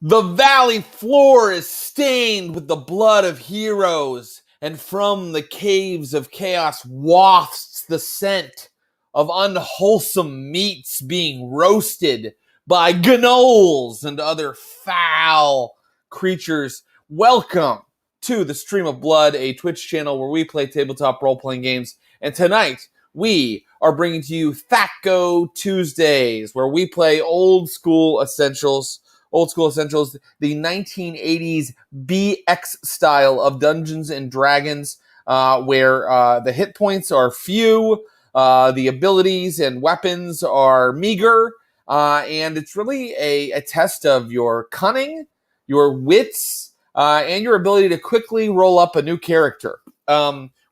The valley floor is stained with the blood of heroes, and from the caves of chaos wafts the scent of unwholesome meats being roasted by gnolls and other foul creatures. Welcome to the Stream of Blood, a Twitch channel where we play tabletop role-playing games. And tonight, we are bringing to you THAC0 Tuesdays, where we play old school essentials, the 1980s BX style of Dungeons and Dragons, where the hit points are few, the abilities and weapons are meager, and it's really a test of your cunning, your wits, and your ability to quickly roll up a new character.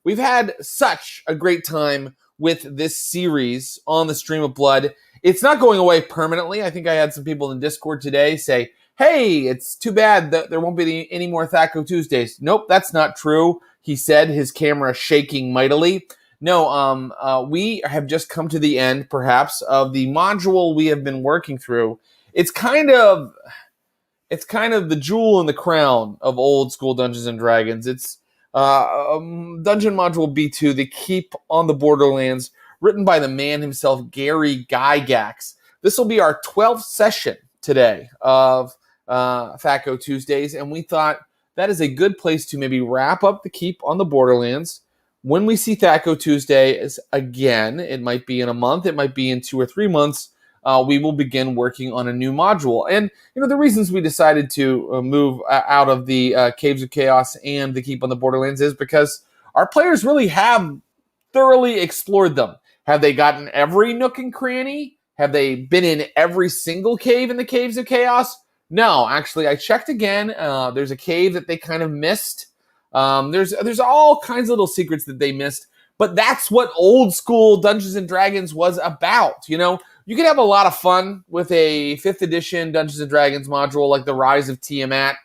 We've had such a great time with this series on the Stream of Blood. It's not going away permanently. I think I had some people in Discord today say, hey, it's too bad that there won't be any more THAC0 Tuesdays. Nope, that's not true, he said, his camera shaking mightily. No, we have just come to the end, perhaps, of the module we have been working through. It's kind of the jewel in the crown of old school Dungeons and Dragons. It's Dungeon Module B2, The Keep on the Borderlands, written by the man himself, Gary Gygax. This will be our 12th session today of THAC0 Tuesdays, and we thought that is a good place to maybe wrap up The Keep on the Borderlands. When we see THAC0 Tuesdays again, it might be in a month, it might be in 2 or 3 months, we will begin working on a new module. And, you know, the reasons we decided to move out of the Caves of Chaos and The Keep on the Borderlands is because our players really have thoroughly explored them. Have they gotten every nook and cranny? Have they been in every single cave in the Caves of Chaos? No, actually, I checked again. There's a cave that they kind of missed. There's all kinds of little secrets that they missed. But that's what old school Dungeons and Dragons was about. You know, you could have a lot of fun with a 5th edition Dungeons and Dragons module like The Rise of Tiamat.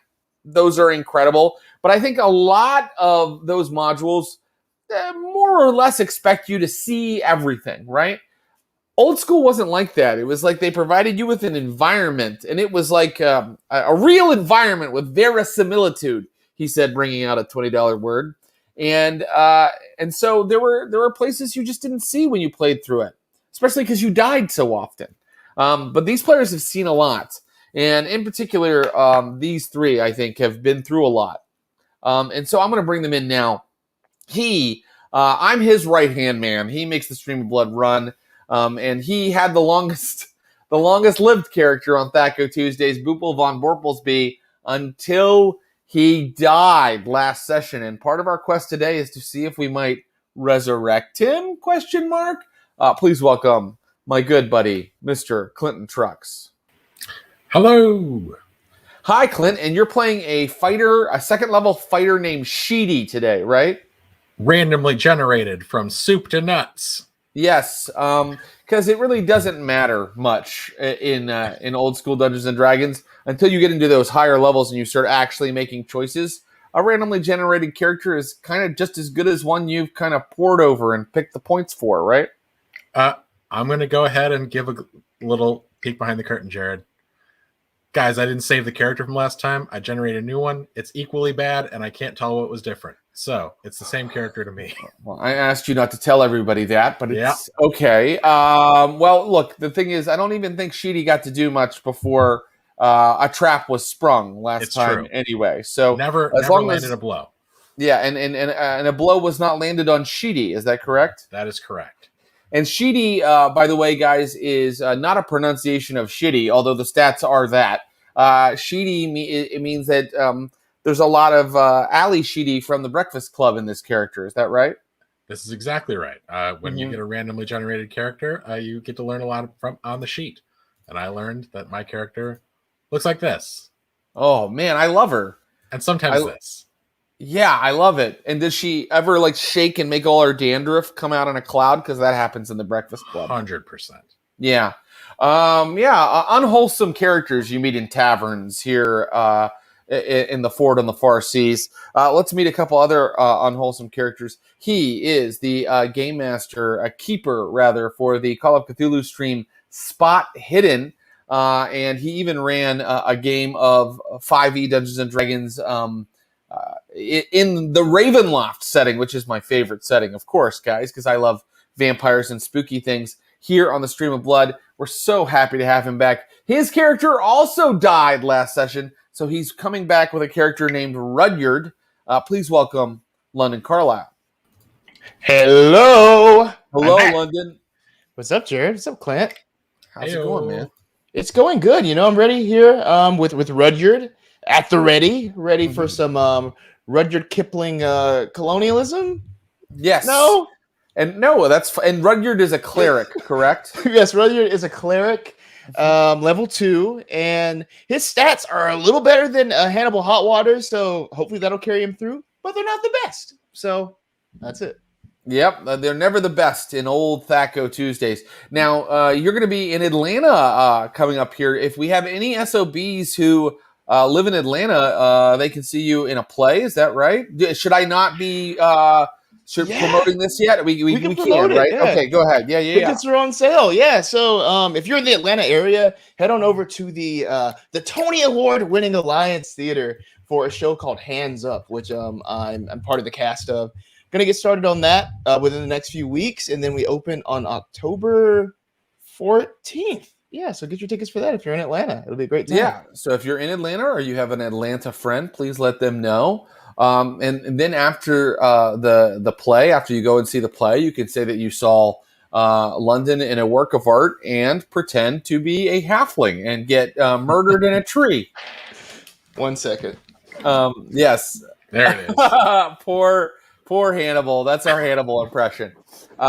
Those are incredible. But I think a lot of those modules more or less expect you to see everything, right? Old school wasn't like that. It was like they provided you with an environment, and it was like a real environment with verisimilitude, he said, bringing out a $20 word. And so there were places you just didn't see when you played through it, especially because you died so often. But these players have seen a lot. And in particular, these three, I think, have been through a lot. And so I'm going to bring them in now. I'm his right-hand man. He makes the Stream of Blood run. And he had the longest lived character on THAC0 Tuesdays, Boople von Borplesby, until he died last session. And part of our quest today is to see if we might resurrect him, ? Please welcome my good buddy, Mr. Clinton Trucks. Hello. Hi, Clint. And you're playing a fighter, a second-level fighter named Sheedy today, right? Randomly generated from soup to nuts. Yes, because it really doesn't matter much in old school Dungeons and Dragons until you get into those higher levels and you start actually making choices. A randomly generated character is kind of just as good as one you've kind of poured over and picked the points for, right? I'm going to go ahead and give a little peek behind the curtain, Jared. Guys, I didn't save the character from last time. I generated a new one. It's equally bad, and I can't tell what was different. So it's the same character to me. Well, I asked you not to tell everybody that, but it's okay. Well, look, the thing is, I don't even think Sheedy got to do much before a trap was sprung last time. True. Anyway. So never landed a blow. Yeah, and a blow was not landed on Sheedy. Is that correct? That is correct. And Sheedy, by the way, guys, is not a pronunciation of shitty, although the stats are that. Sheedy, it means that there's a lot of Ali Sheedy from the Breakfast Club in this character. Is that right? This is exactly right. When you get a randomly generated character, you get to learn a lot from on the sheet. And I learned that my character looks like this. Oh, man, I love her. And sometimes this. Yeah, I love it. And does she ever like shake and make all her dandruff come out in a cloud? Because that happens in the Breakfast Club. 100%. Yeah. Unwholesome characters you meet in taverns here in the Fort on the Far Seas. Let's meet a couple other unwholesome characters. He is the game master, a keeper rather, for the Call of Cthulhu stream Spot Hidden. and he even ran a game of 5e Dungeons and Dragons in the Ravenloft setting, which is my favorite setting, of course, guys, because I love vampires and spooky things. Here on the Stream of Blood, we're so happy to have him back. His character also died last session, so he's coming back with a character named Rudyard. Please welcome London Carlisle. Hello, London. What's up, Jared? What's up, Clint? How's it going, man? It's going good. I'm ready here with Rudyard at the ready for some Rudyard Kipling colonialism. Yes. No. And Rudyard is a cleric, correct? Yes, Rudyard is a cleric, level 2, and his stats are a little better than Hannibal Hotwater, so hopefully that'll carry him through. But they're not the best, so that's it. Yep, they're never the best in old THAC0 Tuesdays. Now, you're going to be in Atlanta coming up here. If we have any SOBs who live in Atlanta, they can see you in a play. Is that right? Should I not be promoting this yet? We can, right? Yeah. Okay, go ahead. Yeah. Tickets are on sale. Yeah, so if you're in the Atlanta area, head on over to the Tony Award-winning Alliance Theater for a show called Hands Up, which I'm part of the cast of. Going to get started on that within the next few weeks, and then we open on October 14th. Yeah, so get your tickets for that if you're in Atlanta. It'll be a great time. Yeah, so if you're in Atlanta or you have an Atlanta friend, please let them know. And then after the play, after you go and see the play, you can say that you saw London in a work of art and pretend to be a halfling and get murdered in a tree. 1 second. Yes. There it is. Poor Hannibal. That's our Hannibal impression. We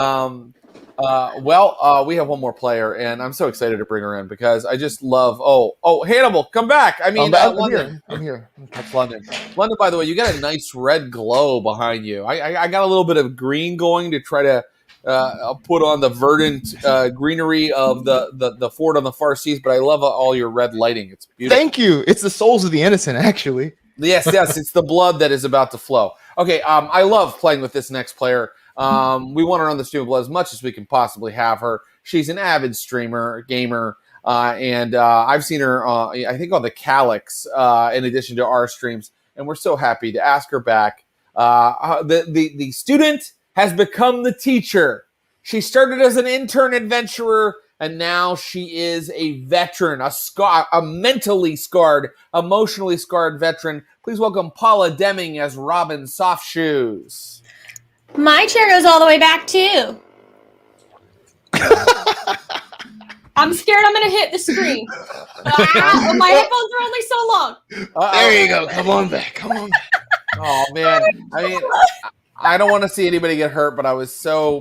have one more player, and I'm so excited to bring her in because I just love. Oh, Hannibal, come back! I mean, London. I'm here. That's London. London, by the way, you got a nice red glow behind you. I got a little bit of green going to try to put on the verdant greenery of the fort on the far seas, but I love all your red lighting. It's beautiful. Thank you. It's the souls of the innocent, actually. Yes, it's the blood that is about to flow. Okay, I love playing with this next player. We want her on the Stream of Blood as much as we can possibly have her. She's an avid streamer, gamer, and I've seen her, I think, on the CALIX in addition to our streams, and we're so happy to ask her back. The student has become the teacher. She started as an intern adventurer, and now she is a veteran, a mentally scarred, emotionally scarred veteran. Please welcome Paula Deming as Robin Softshoes. My chair goes all the way back, too. I'm scared I'm going to hit the screen. My headphones are only so long. There you go. Come on back. Oh, man. I mean, I don't want to see anybody get hurt, but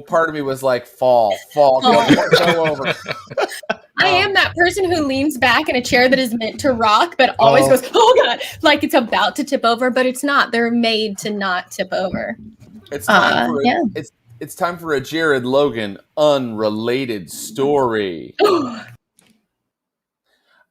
part of me was like, fall, go over. I am that person who leans back in a chair that is meant to rock, but always goes, oh, God, like it's about to tip over, but it's not. They're made to not tip over. It's time it's time for a Jared Logan unrelated story.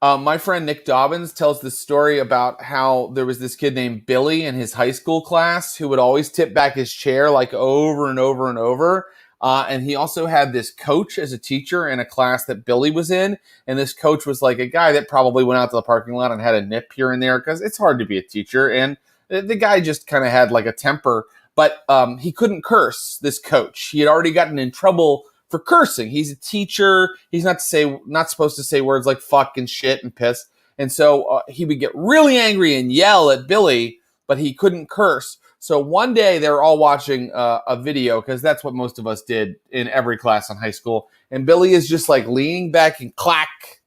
My friend Nick Dobbins tells this story about how there was this kid named Billy in his high school class who would always tip back his chair like over and over and over. And he also had this coach as a teacher in a class that Billy was in. And this coach was like a guy that probably went out to the parking lot and had a nip here and there because it's hard to be a teacher. And the guy just kind of had like a temper. But he couldn't curse, this coach. He had already gotten in trouble for cursing. He's a teacher. He's not supposed to say words like fuck and shit and piss. And so he would get really angry and yell at Billy, but he couldn't curse. So one day they were all watching a video because that's what most of us did in every class in high school. And Billy is just like leaning back and clack,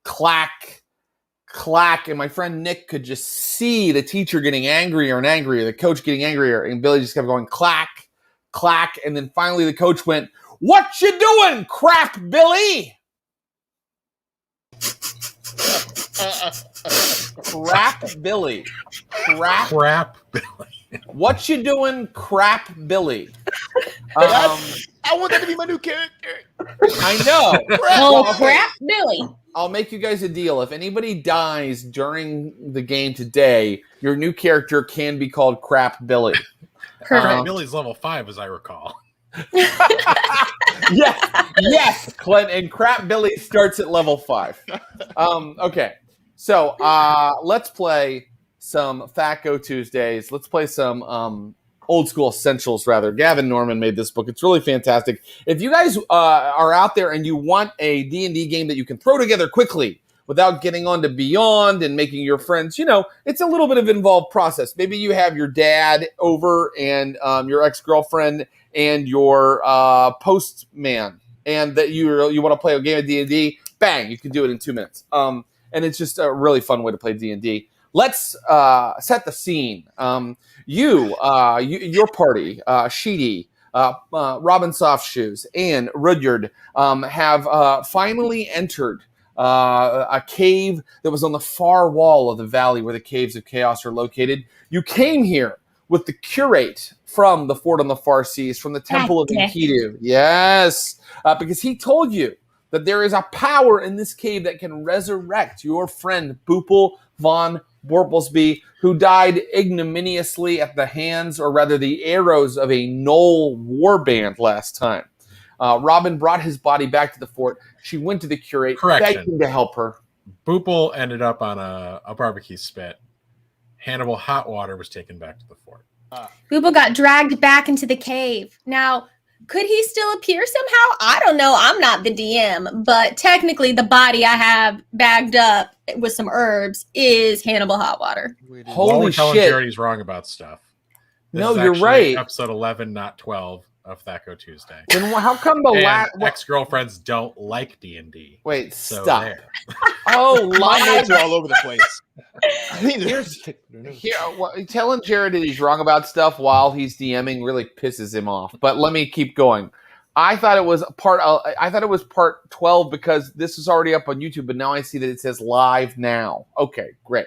clack, clack. And my friend Nick could just see the teacher getting angrier and angrier, the coach getting angrier. And Billy just kept going clack, clack. And then finally the coach went, "What you doing, crap, Billy?" Crap Billy. Crap Billy. What you doing, crap Billy? I want that to be my new character. I know. Crap Billy. I'll make you guys a deal. If anybody dies during the game today, your new character can be called Crap Billy. Crap Billy's level 5, as I recall. Yes, Clint. And Crap Billy starts at level 5. Okay, so let's play some THAC0 Tuesdays. Let's play some old school essentials, rather. Gavin Norman made this book. It's really fantastic. If you guys are out there and you want a D&D game that you can throw together quickly without getting on to Beyond and making your friends, it's a little bit of an involved process. Maybe you have your dad over and your ex-girlfriend and your postman, and that you want to play a game of D&D, bang, you can do it in 2 minutes. And it's just a really fun way to play D&D. Let's set the scene. Your party, Sheedy, Robin Softshoes, and Rudyard have finally entered a cave that was on the far wall of the valley where the Caves of Chaos are located. You came here with the curate from the Fort on the Far Seas, from the Temple of Enkidu. Yes, because he told you that there is a power in this cave that can resurrect your friend Boopel von Borplesby, who died ignominiously at the hands, or rather the arrows, of a Knoll warband last time. Robin brought his body back to the fort. She went to the curate, begged him to help her. Boopel ended up on a barbecue spit. Hannibal Hotwater was taken back to the fort. Boopel got dragged back into the cave. Now, could he still appear somehow? I don't know. I'm not the DM, but technically the body I have bagged up with some herbs is Hannibal Hotwater. Holy shit. Jared he's wrong about stuff. No, you're right. Episode 11, not 12 of THAC0 Tuesday. Then how come the ex-girlfriells don't like D&D? Wait, so stop. There. Oh, my notes are all over the place. Telling Jared that he's wrong about stuff while he's DMing really pisses him off. But let me keep going. I thought it was part 12 because this is already up on YouTube, but now I see that it says live now. Okay, great.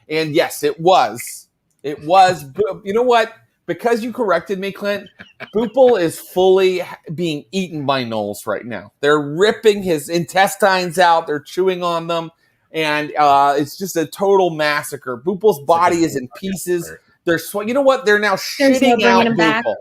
And yes, it was. It was. You know what? Because you corrected me, Clint, Boopel is fully being eaten by gnolls right now. They're ripping his intestines out. They're chewing on them. And it's just a total massacre. Boopel's body is in pieces. You know what? They're now shitting out Boopel.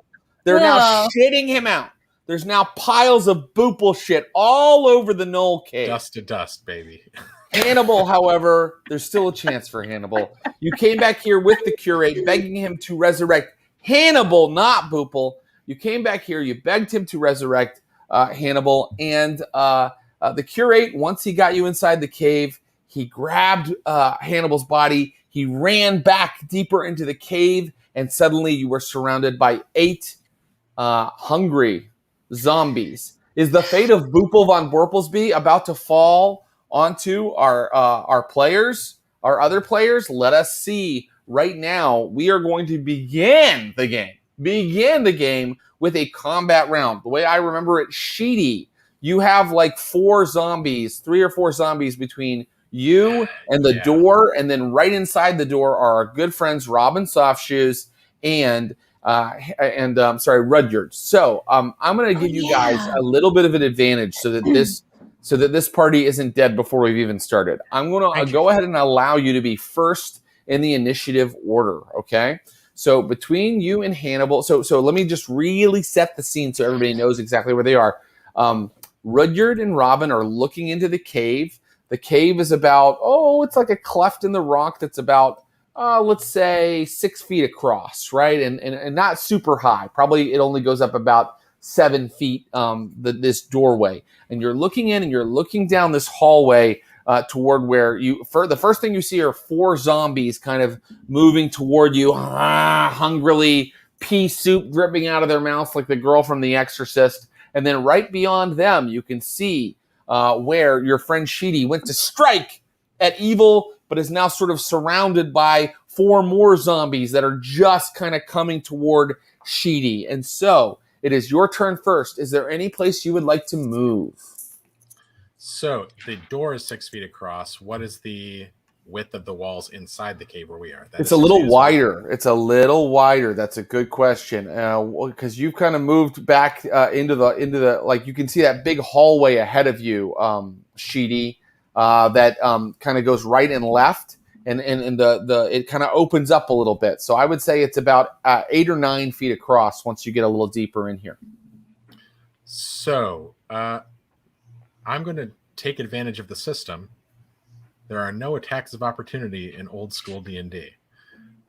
They're now shitting him out. There's now piles of Boopel shit all over the Knoll cave. Dust to dust, baby. Hannibal, however, there's still a chance for Hannibal. You came back here with the curate, begging him to resurrect Hannibal, not Boopel. You came back here, you begged him to resurrect Hannibal, and the curate, once he got you inside the cave, he grabbed Hannibal's body, he ran back deeper into the cave, and suddenly you were surrounded by 8 hungry zombies. Is the fate of Boopel von Borplesby about to fall onto our players, our other players? Let us see. Right now, we are going to begin the game with a combat round. The way I remember it, Sheedy, you have like 3 or 4 zombies between you and the door, and then right inside the door are our good friends Robin Softshoes and Rudyard. So I'm going to give you guys a little bit of an advantage so that this party isn't dead before we've even started. I'm going to go ahead and allow you to be first in the initiative order, okay? So between you and Hannibal, so let me just really set the scene so everybody knows exactly where they are. Rudyard and Robin are looking into the cave. The cave is about, it's like a cleft in the rock that's about, let's say 6 feet across, right? And not super high. Probably it only goes up about 7 feet, this doorway. And you're looking in and you're looking down this hallway toward where the first thing you see are 4 zombies kind of moving toward you, hungrily, pea soup dripping out of their mouths like the girl from The Exorcist. And then right beyond them, you can see where your friend Sheedy went to strike at evil, but is now sort of surrounded by 4 more zombies that are just kind of coming toward Sheedy. And so it is your turn first. Is there any place you would like to move? So the door is 6 feet across. What is the width of the walls inside the cave where we are? It's a little wider. It's a little wider. That's a good question. Because you've kind of moved back into the like you can see that big hallway ahead of you, Sheedy, that kind of goes right and left, and it kind of opens up a little bit. So I would say it's about 8 or 9 feet across once you get a little deeper in here. So, I'm going to take advantage of the system. There are no attacks of opportunity in old school D&D.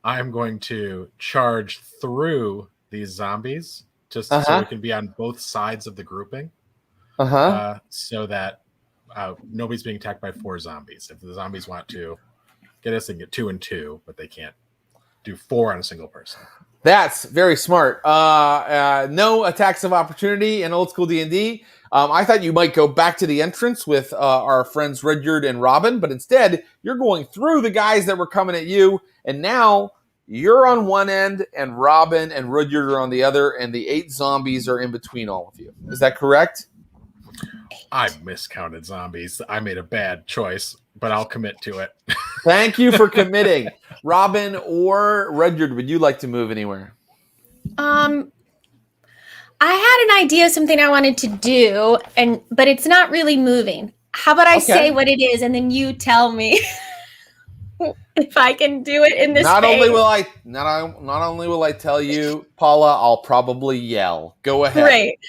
I'm going to charge through these zombies just so it can be on both sides of the grouping. So that nobody's being attacked by 4 zombies. If the zombies want to get us, they can get 2 and 2, but they can't do 4 on a single person. That's very smart. No attacks of opportunity in old school D&D. I thought you might go back to the entrance with our friends Rudyard and Robin, but instead you're going through the guys that were coming at you, and now you're on one end, and Robin and Rudyard are on the other, and the 8 zombies are in between all of you. Is that correct? I miscounted zombies. I made a bad choice, but I'll commit to it. Thank you for committing. Robin or Rudyard, would you like to move anywhere? I had an idea of something I wanted to do, but it's not really moving. How about I say what it is, and then you tell me if I can do it in this Not phase. only will I tell you, Paula, I'll probably yell. Go ahead. Great.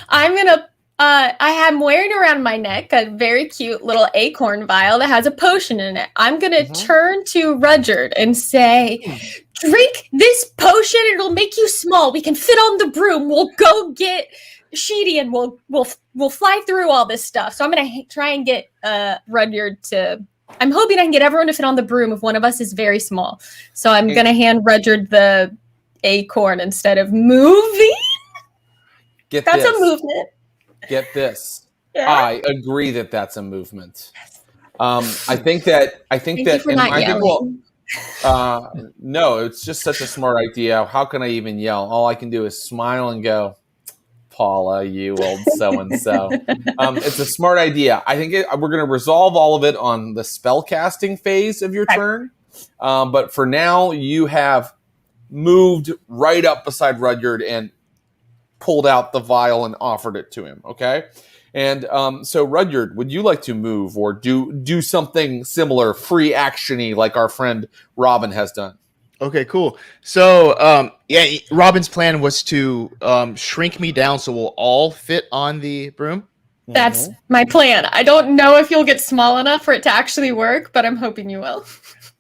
I'm gonna. I'm wearing around my neck a very cute little acorn vial that has a potion in it. I'm gonna turn to Rudyard and say, "Drink this potion. It'll make you small. We can fit on the broom. We'll go get Sheedy, and we'll fly through all this stuff." So I'm gonna try and get Rudyard to. I'm hoping I can get everyone to fit on the broom if one of us is very small. So I'm gonna hand Rudyard the acorn instead of moving. That's a movement. Get this. Yeah. I agree that that's a movement. I think that. No, it's just such a smart idea. How can I even yell? All I can do is smile and go, "Paula, you old so and so." It's a smart idea. I think we're going to resolve all of it on the spell casting phase of your turn. But for now, you have moved right up beside Rudyard and pulled out the vial and offered it to him. Okay. And so Rudyard, would you like to move or do something similar, free action-y, like our friend Robin has done? Okay, cool. So, Robin's plan was to shrink me down so we'll all fit on the broom. That's my plan. I don't know if you'll get small enough for it to actually work, but I'm hoping you will.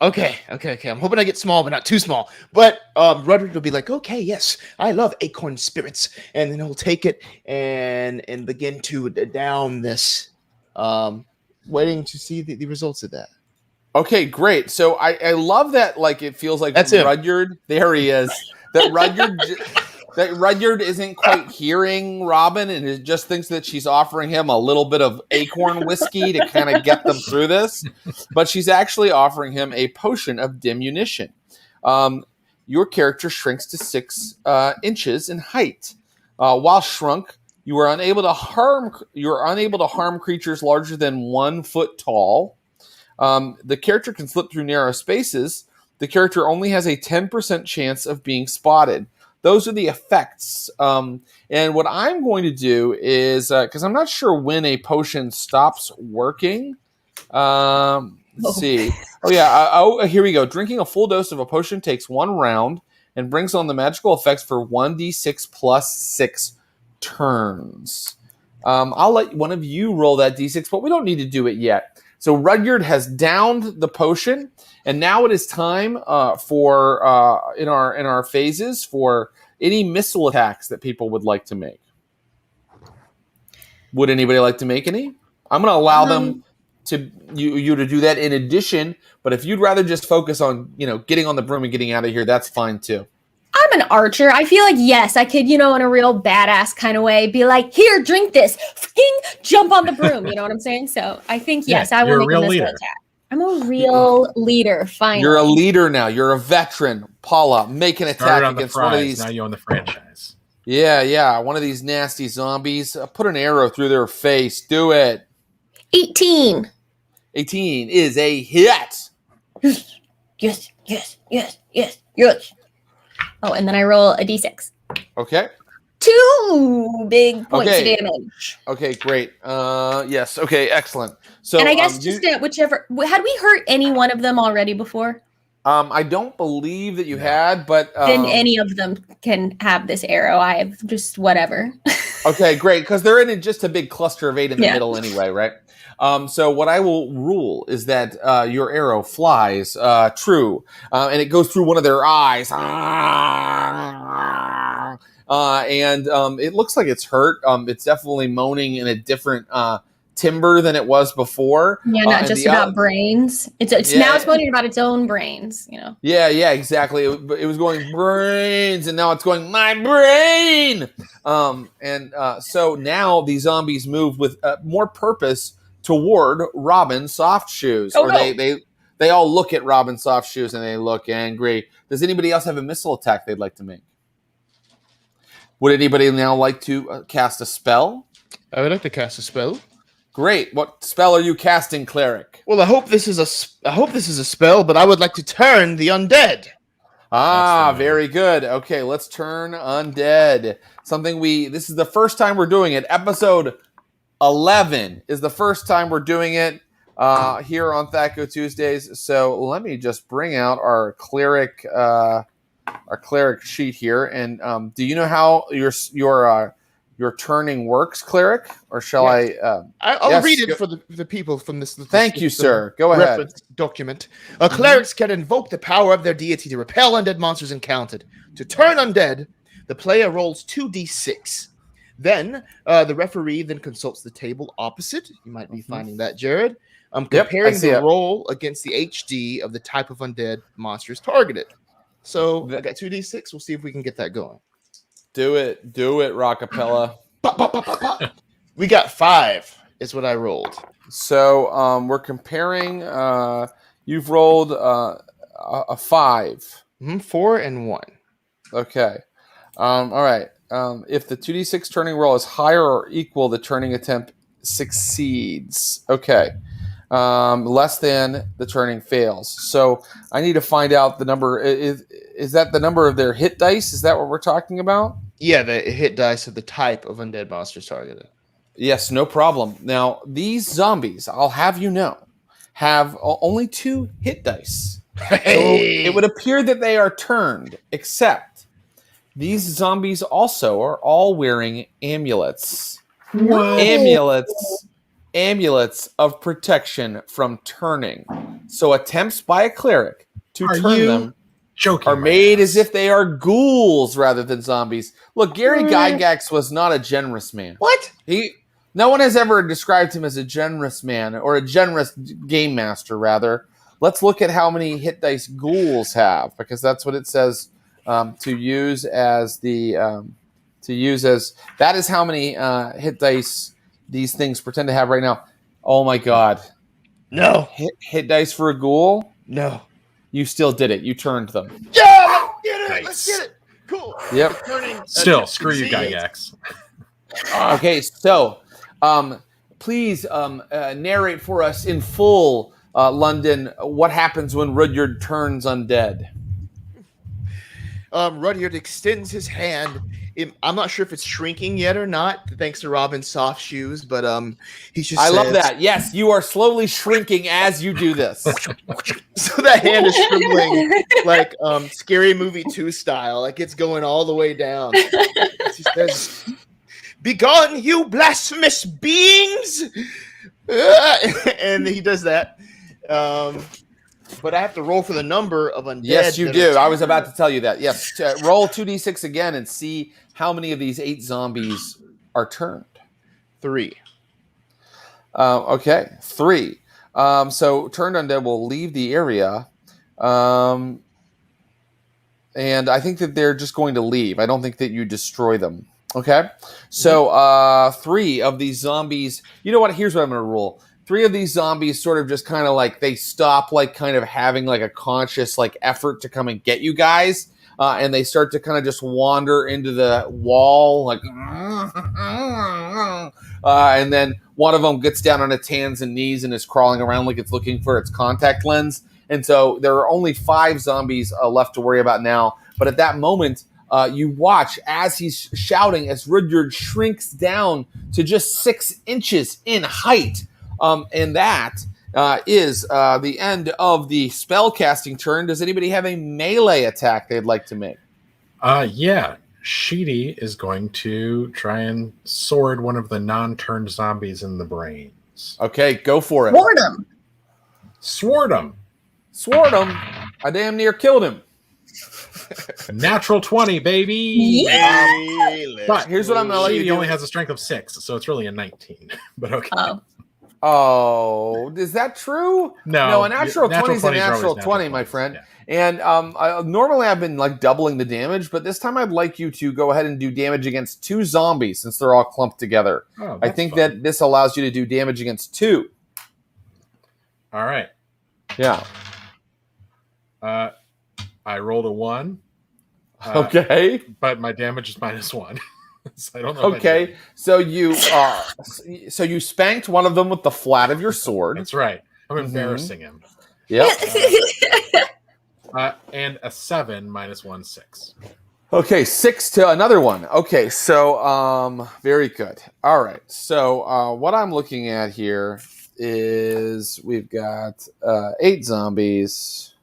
Okay. I'm hoping I get small, but not too small. But Rudyard will be like, "Okay, yes, I love acorn spirits," and then he'll take it and begin to down this, waiting to see the results of that. Okay, great. So I love that. Like, it feels like That's Rudyard. There he is. That Rudyard isn't quite hearing Robin, and it just thinks that she's offering him a little bit of acorn whiskey to kind of get them through this. But she's actually offering him a potion of diminution. Your character shrinks to 6 inches in height. While shrunk, you are unable to harm creatures larger than 1 foot tall. The character can slip through narrow spaces. The character only has a 10% chance of being spotted. Those are the effects. And what I'm going to do is, because I'm not sure when a potion stops working. Let's see. Oh, yeah. Here we go. Drinking a full dose of a potion takes 1 round and brings on the magical effects for 1d6 plus 6 turns. I'll let one of you roll that d6, but we don't need to do it yet. So Rudyard has downed the potion, and now it is time for in our phases for any missile attacks that people would like to make. Would anybody like to make any? I'm going to allow them to you to do that in addition, but if you'd rather just focus on getting on the broom and getting out of here, that's fine too. I'm an archer. I feel like, yes, I could, in a real badass kind of way, be like, "Here, drink this. Fucking jump on the broom." You know what I'm saying? So I think, yes, I will make a missile attack. I'm a real leader, finally. You're a leader now. You're a veteran. Paula, make an attack against one of these. Now you own the franchise. Yeah. One of these nasty zombies. Put an arrow through their face. Do it. 18. 18 is a hit. Yes. Oh, and then I roll a d6. Okay. 2 big points of damage. Okay, great. Yes. Okay, excellent. So, and I guess whichever. Had we hurt any one of them already before? I don't believe that you had, but then any of them can have this arrow. I have just whatever. Okay, great, because they're in just a big cluster of 8 in the Yeah. middle anyway, right? So what I will rule is that your arrow flies true, and it goes through one of their eyes, and it looks like it's hurt. It's definitely moaning in a different timbre than it was before. Yeah, not and just the about other- brains. It's Yeah. now it's moaning about its own brains. Yeah, exactly. It was going brains, and now it's going my brain. So now these zombies move with more purpose toward Robin Softshoes, Oh, or no. they all look at Robin Softshoes and they look angry. Does anybody else have a missile attack they'd like to make? Would anybody now like to cast a spell? I would like to cast a spell. Great. What spell are you casting, cleric? Well, I hope this is a spell, but I would like to turn the undead. Ah, That's the very good. Okay, let's turn undead. This is the first time we're doing it. Episode 11 is the first time we're doing it here on THAC0 Tuesdays. So let me just bring out our cleric sheet here. And do you know how your turning works, cleric? Or shall I'll Yes, read it for the people from this. Thank you, sir. Go ahead. Reference document. Clerics can invoke the power of their deity to repel undead monsters encountered. To turn undead, the player rolls 2d6. Then the referee then consults the table opposite. You might be finding that, Jared. Comparing see the it. roll against the HD of the type of undead monsters targeted. So I got 2d6. We'll see if we can get that going. Do it, Rockapella. We got 5 is what I rolled. So we're comparing. You've rolled a 5. 4 and 1. Okay. All right. If the 2d6 turning roll is higher or equal, the turning attempt succeeds. Okay. Less than, the turning fails. So I need to find out the number. Is that the number of their hit dice? Is that what we're talking about? Yeah, the hit dice of the type of undead monsters targeted. Yes, no problem. Now, these zombies, I'll have you know, have only 2 hit dice. So it would appear that they are turned, except these zombies also are all wearing amulets. Amulets of protection from turning. So attempts by a cleric to turn them joking are my made ass? as if they are ghouls rather than zombies. Look, Gary Gygax was not a generous man. What? No one has ever described him as a generous man, or a generous game master, rather. Let's look at how many hit dice ghouls have, because that's what it says to use as that is how many hit dice these things pretend to have right now. Oh my god. No. Hit dice for a ghoul? No. You still did it. You turned them. Yeah, let's get it. Nice. Let's get it. Cool. Yep. Turning, Still, screw you, succeeds. Gygax. Okay, so please narrate for us in full, London, what happens when Rudyard turns undead. Rudyard extends his hand. I'm not sure if it's shrinking yet or not, thanks to Robin's Softshoes, but he just I love says- that. Yes, you are slowly shrinking as you do this. So that hand is shriveling like Scary Movie 2 style, like it's going all the way down. He says, "Begone, you blasphemous beings!" And he does that. But I have to roll for the number of undead. Yes, you that do. are- I was about to tell you that. Yes, roll 2d6 again and see how many of these 8 zombies are turned. 3. Okay, 3. So turned undead will leave the area. And I think that they're just going to leave. I don't think that you destroy them. Okay? So 3 of these zombies... You know what? Here's what I'm going to rule. 3 of these zombies sort of just kind of like... They stop like kind of having like a conscious like effort to come and get you guys. And they start to kind of just wander into the wall like... and then one of them gets down on its hands and knees and is crawling around like it's looking for its contact lens. And so there are only 5 zombies left to worry about now. But at that moment, you watch as he's shouting, as Rudyard shrinks down to just 6 inches in height. And that is the end of the spell casting turn. Does anybody have a melee attack they'd like to make? Yeah. Sheedy is going to try and sword one of the non-turned zombies in the brains. Okay, go for it. Boredom. Sword him. Sword him. I damn near killed him. Natural 20, baby. Yeah. But Here's what I'm gonna let you Sheedy do. only has a strength of 6, so it's really a 19. But okay. Oh. Oh, is that true? No, a natural 20 is a 20s are always natural natural 20, my 20s, friend. yeah. And normally I've been like doubling the damage, but this time I'd like you to go ahead and do damage against 2 zombies since they're all clumped together. Oh, I that's think fun. that this allows you to do damage against 2. All right. Yeah. I rolled a 1. Okay. But my damage is -1. So I don't know. Okay. So you spanked one of them with the flat of your sword. That's right. I'm embarrassing him. Yep. And a 7 -1, 6. Okay, 6 to another one. Okay, so very good. All right. So what I'm looking at here is we've got 8 zombies,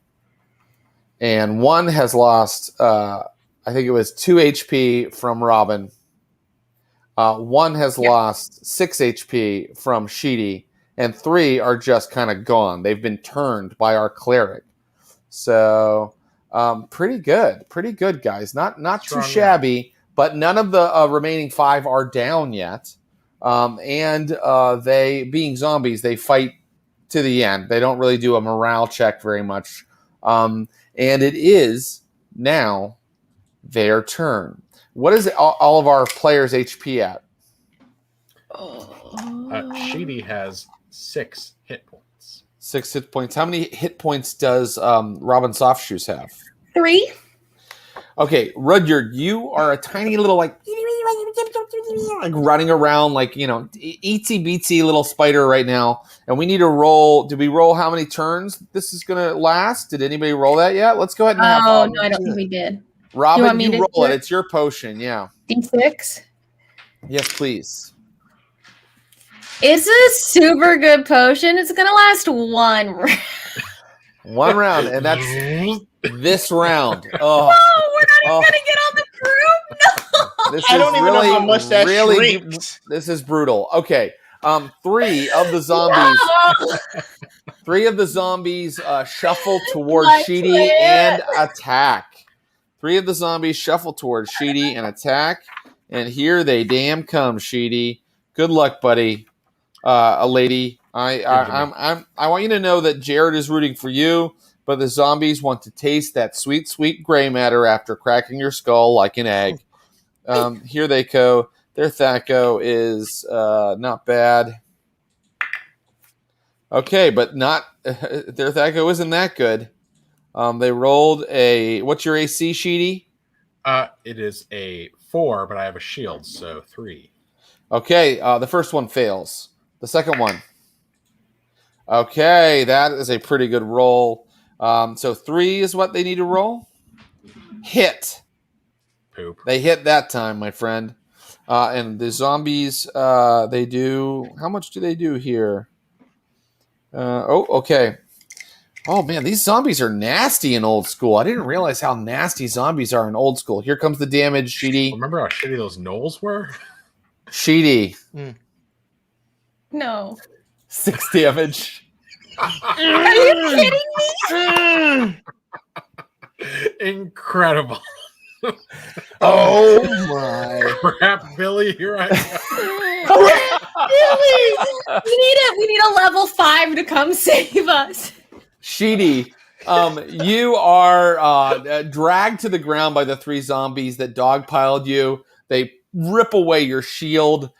and one has lost. I think it was 2 HP from Robin. One has lost 6 HP from Sheedy, and 3 are just kind of gone. They've been turned by our cleric. So pretty good, guys. Not Strong too shabby, but none of the remaining 5 are down yet. And they, being zombies, they fight to the end. They don't really do a morale check very much. And it is now their turn. What is all of our players' HP at? Sheedy has 6 hit points. 6 hit points. How many hit points does Robin Softshoes have? 3. Okay, Rudyard, you are a tiny little like running around like, itsy bitsy little spider right now. And we need to roll. Did we roll how many turns this is going to last? Did anybody roll that yet? Let's go ahead and have. Oh, no, I don't think we did. Robin, you roll do it. It's your potion. Yeah. D6. Yes, please. It's a super good potion. It's going to last 1 round. 1 round, and that's this round. Oh, We're not even going to get on the group. No. this I is don't even know how much that shrieked. This is brutal. Okay, 3 of the zombies. No. 3 of the zombies shuffle towards My Sheedy plan. and attack. 3 of the zombies shuffle towards Sheedy and attack. And here they damn come, Sheedy. Good luck, buddy. A lady. I want you to know that Jared is rooting for you, but the zombies want to taste that sweet, sweet gray matter after cracking your skull like an egg. Here they go. Their THAC0 is not bad. Okay, but not their THAC0 isn't that good. They rolled a. What's your AC, Sheedy? It is a 4, but I have a shield, so 3. Okay, the first one fails. The second one. Okay, that is a pretty good roll. So 3 is what they need to roll. Hit. Poop. They hit that time, my friend. And the zombies, they do. How much do they do here? Okay. Oh, man, these zombies are nasty in old school. I didn't realize how nasty zombies are in old school. Here comes the damage, Sheedy. Remember how shitty those gnolls were? Sheedy. No. 6 damage. Are you kidding me? Incredible. Oh, my. Crap, Billy, here I go. Really? We need a level 5 to come save us. Sheedy, you are dragged to the ground by the 3 zombies that dogpiled you. They rip away your shield.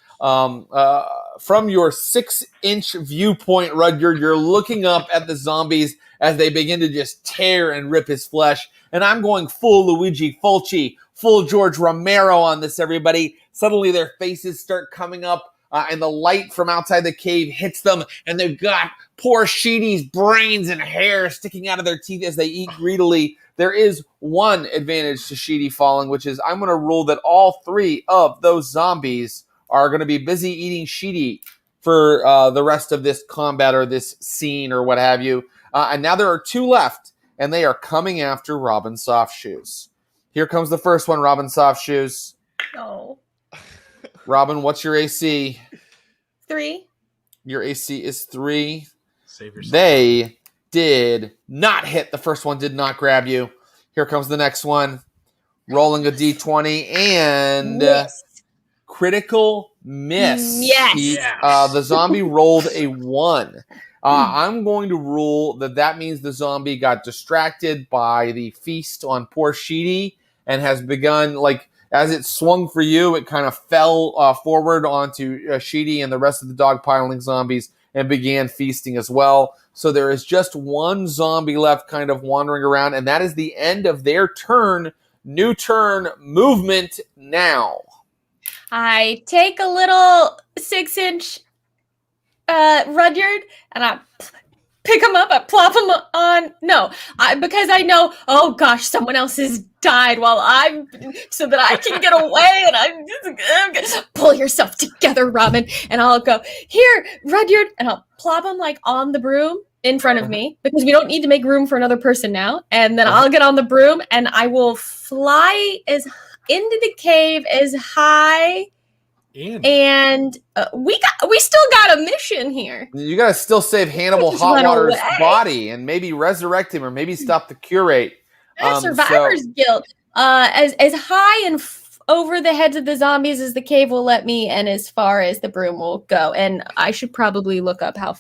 From your 6-inch viewpoint, Rudyard, you're looking up at the zombies as they begin to just tear and rip his flesh. And I'm going full Luigi Fulci, full George Romero on this, everybody. Suddenly their faces start coming up, and the light from outside the cave hits them, and they've got poor Sheedy's brains and hair sticking out of their teeth as they eat greedily. There is one advantage to Sheedy falling, which is I'm going to rule that all 3 of those zombies are going to be busy eating Sheedy for the rest of this combat or this scene or what have you. And now there are 2 left, and they are coming after Robin Softshoes. Here comes the first one, Robin Softshoes. No. Robin, what's your AC? 3. Your AC is 3. Save yourself. They did not hit. The first one did not grab you. Here comes the next one. Rolling a d20 and Miss. critical miss. Yes. The zombie rolled a 1. I'm going to rule that means the zombie got distracted by the feast on poor Sheedy and has begun, like, as it swung for you, it kind of fell forward onto Sheedy and the rest of the dog-piling zombies and began feasting as well. So there is just one zombie left kind of wandering around, and that is the end of their turn. New turn, movement now. I take a little 6-inch Rudyard and I pick him up, I plop him on. No, because I know, oh gosh, someone else has died while I'm, so that I can get away. And I'm just, pull yourself together, Robin. And I'll go, here, Rudyard. And I'll plop him like on the broom in front of me because we don't need to make room for another person now. And then I'll get on the broom and I will fly into the cave as high. And we still got a mission here. You got to still save Hannibal Hotwater's body and maybe resurrect him or maybe stop the curate. Survivor's Guild. As high and over the heads of the zombies as the cave will let me, and as far as the broom will go. And I should probably look up how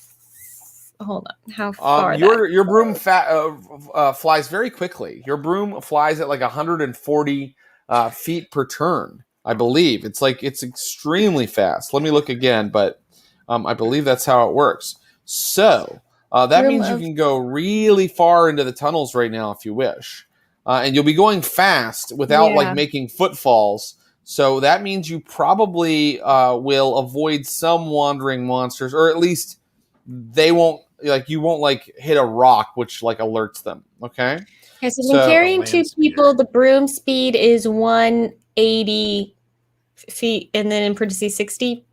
far your broom flies very quickly. Your broom flies at like 140 feet per turn. I believe it's extremely fast. Let me look again, but I believe that's how it works. So that means you can go really far into the tunnels right now if you wish, and you'll be going fast without like making footfalls. So that means you probably will avoid some wandering monsters, or at least they won't you won't hit a rock, which alerts them. Okay. Okay, so when carrying 2 people, the broom speed is 180 feet, and then in parentheses 60.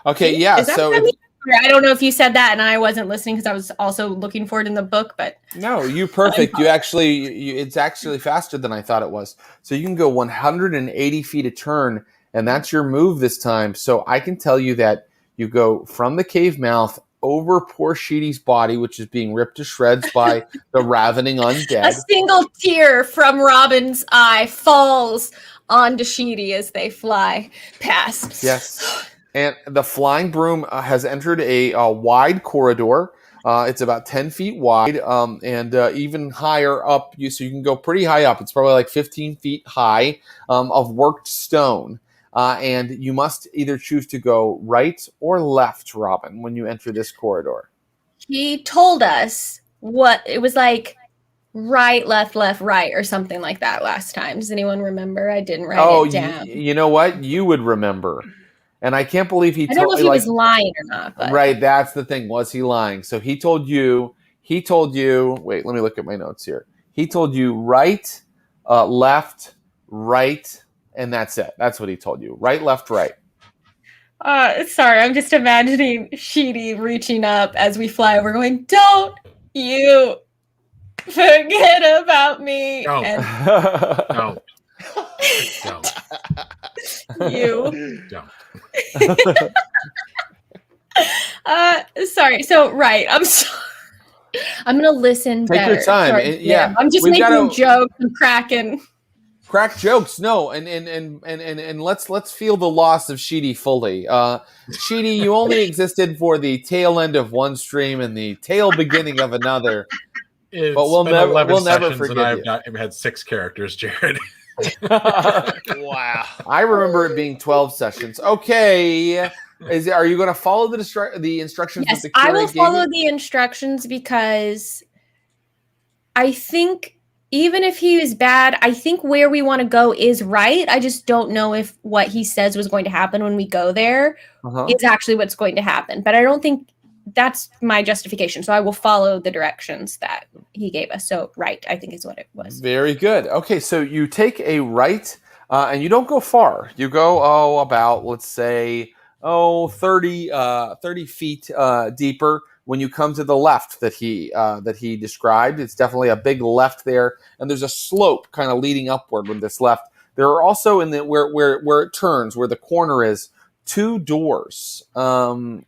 Okay, yeah. So I don't know if you said that, and I wasn't listening because I was also looking for it in the book. But no, you perfect. It's actually faster than I thought it was. So you can go 180 feet a turn, and that's your move this time. So I can tell you that you go from the cave mouth over poor Sheedy's body, which is being ripped to shreds by the ravening undead. A single tear from Robin's eye falls onto Sheedy as they fly past. Yes. And the flying broom has entered a wide corridor. It's about 10 feet wide and even higher up. So you can go pretty high up. It's probably like 15 feet high of worked stone. And you must either choose to go right or left, Robin, when you enter this corridor. He told us what it was like. Right, left, right, or something like that last time. Does anyone remember? I didn't write it down. You know what? You would remember. And I can't believe he told you. I don't know if he was lying or not. But. Right, that's the thing. Was he lying? So he told you, wait, let me look at my notes here. He told you right, left, right, and that's it. That's what he told you. Right, left, right. Sorry, I'm just imagining Sheedy reaching up as we fly over going, don't you forget about me. Don't. And Don't. You. Don't. Sorry. So, right. I'm sorry. I'm going to listen better. Take your time. I'm just making jokes and cracking. Crack jokes, no, and let's feel the loss of Sheedy fully. Sheedy, you only existed for the tail end of one stream and the tail beginning of another. But we'll never forget you. I've had 6 characters, Jared. Wow. I remember it being 12 sessions. Okay, are you going to follow the instructions? Yes, that the curate I will gave follow you? the instructions because I think. Even if he is bad, I think where we want to go is right. I just don't know if what he says was going to happen when we go there is actually what's going to happen. But I don't think that's my justification. So I will follow the directions that he gave us. So right, I think is what it was. Very good. Okay, so you take a right and you don't go far. You go, about, let's say, 30 feet deeper when you come to the left that he described. It's definitely a big left there, and there's a slope kind of leading upward with this left. There are also in the where it turns, where the corner is, 2 doors. One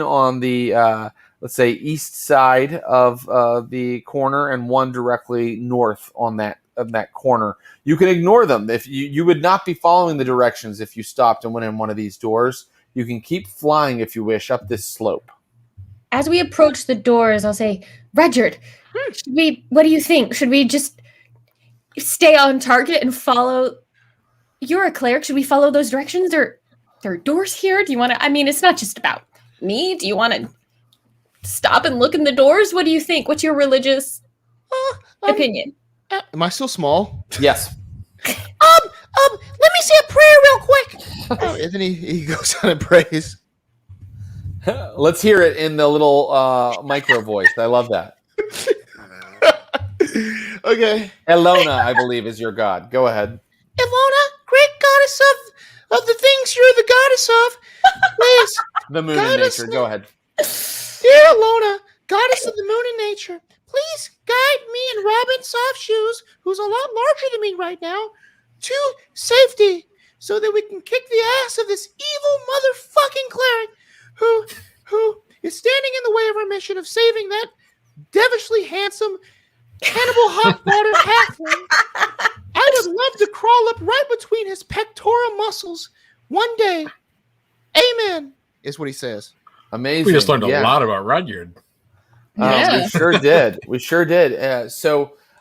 on the let's say east side of the corner, and one directly north on that corner. You can ignore them if you would not be following the directions if you stopped and went in one of these doors. You can keep flying if you wish up this slope. As we approach the doors, I'll say, Rudyard, what do you think? Should we just stay on target and follow? You're a cleric. Should we follow those directions? Or there are doors here? Do you want to? I mean, it's not just about me. Do you want to stop and look in the doors? What do you think? What's your religious opinion? Am I still small? Yes. Let me say a prayer real quick. Oh, and then he goes on and prays. Let's hear it in the little micro voice. I love that. Okay. Elona, I believe, is your god. Go ahead. Elona, great goddess of the things you're the goddess of, please. The moon and nature. Go ahead. Dear Elona, goddess of the moon and nature, please guide me and Robin Softshoes, who's a lot larger than me right now, to safety, so that we can kick the ass of this evil motherfucking cleric who is standing in the way of our mission of saving that devilishly handsome cannibal hot water halfling. I would love to crawl up right between his pectoral muscles one day. Amen, is what he says. Amazing. We just learned a lot about Rudyard. We sure did.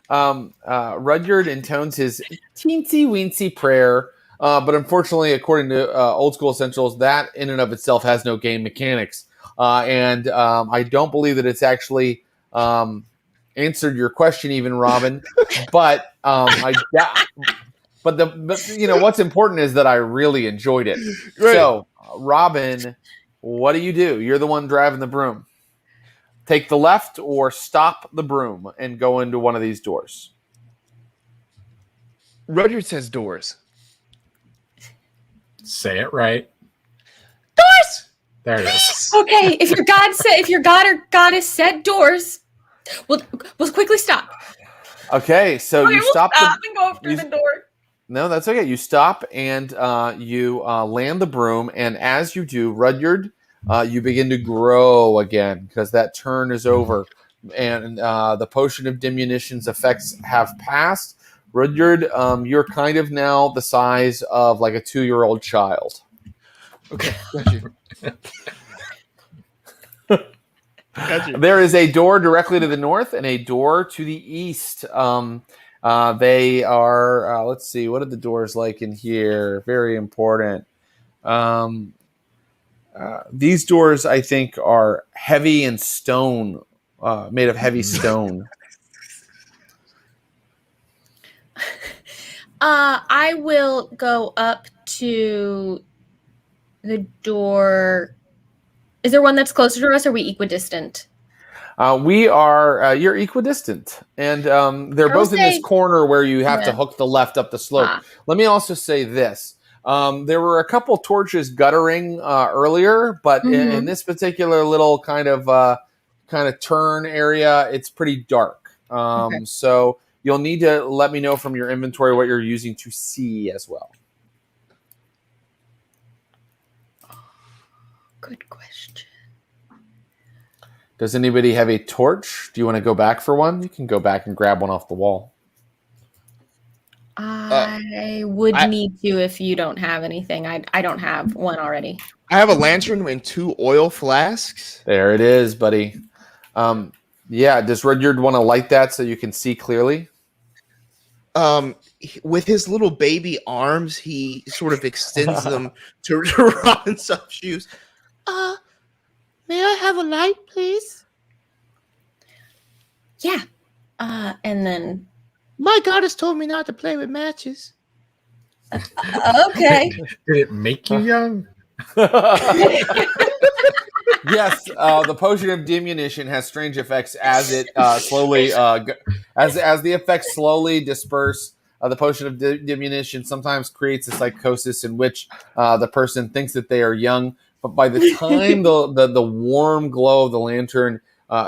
Rudyard intones his teensy weensy prayer, but unfortunately, according to Old School Essentials, that in and of itself has no game mechanics, and I don't believe that it's actually answered your question, even Robin. But what's important is that I really enjoyed it. Right. So, Robin, what do? You're the one driving the broom. Take the left or stop the broom and go into one of these doors. Rudyard says doors. Say it right. Doors! There it is. Okay, if your god or goddess said doors, we'll quickly stop. Okay, so you stop and go through the door. No, that's okay. You stop and you land the broom, and as you do, Rudyard, you begin to grow again because that turn is over, and the potion of diminution's effects have passed. Rudyard, you're kind of now the size of like a 2-year-old child. Okay, got you. There is a door directly to the north and a door to the east. They are, let's see, what are the doors like in here? Very important. These doors, I think, are heavy and stone, made of heavy stone. I will go up to the door. Is there one that's closer to us, or are we equidistant? We are, you're equidistant, and they're both in this corner where you have to hook the left up the slope. Let me also say this. There were a couple torches guttering earlier, but in this particular little kind of turn area, it's pretty dark. So you'll need to let me know from your inventory what you're using to see as well. Good question. Does anybody have a torch? Do you want to go back for one? You can go back and grab one off the wall. I would need to if you don't have anything. I don't have one already. I have a lantern and 2 oil flasks. There it is, buddy. Does Rudyard want to light that so you can see clearly? With his little baby arms, he sort of extends them to Robin Softshoes. May I have a light, please? Yeah. And then... My goddess told me not to play with matches. Okay. Did it make you young? Yes, the potion of diminution has strange effects as it slowly, as the effects slowly disperse. The potion of diminution sometimes creates a psychosis in which the person thinks that they are young but by the time the warm glow of the lantern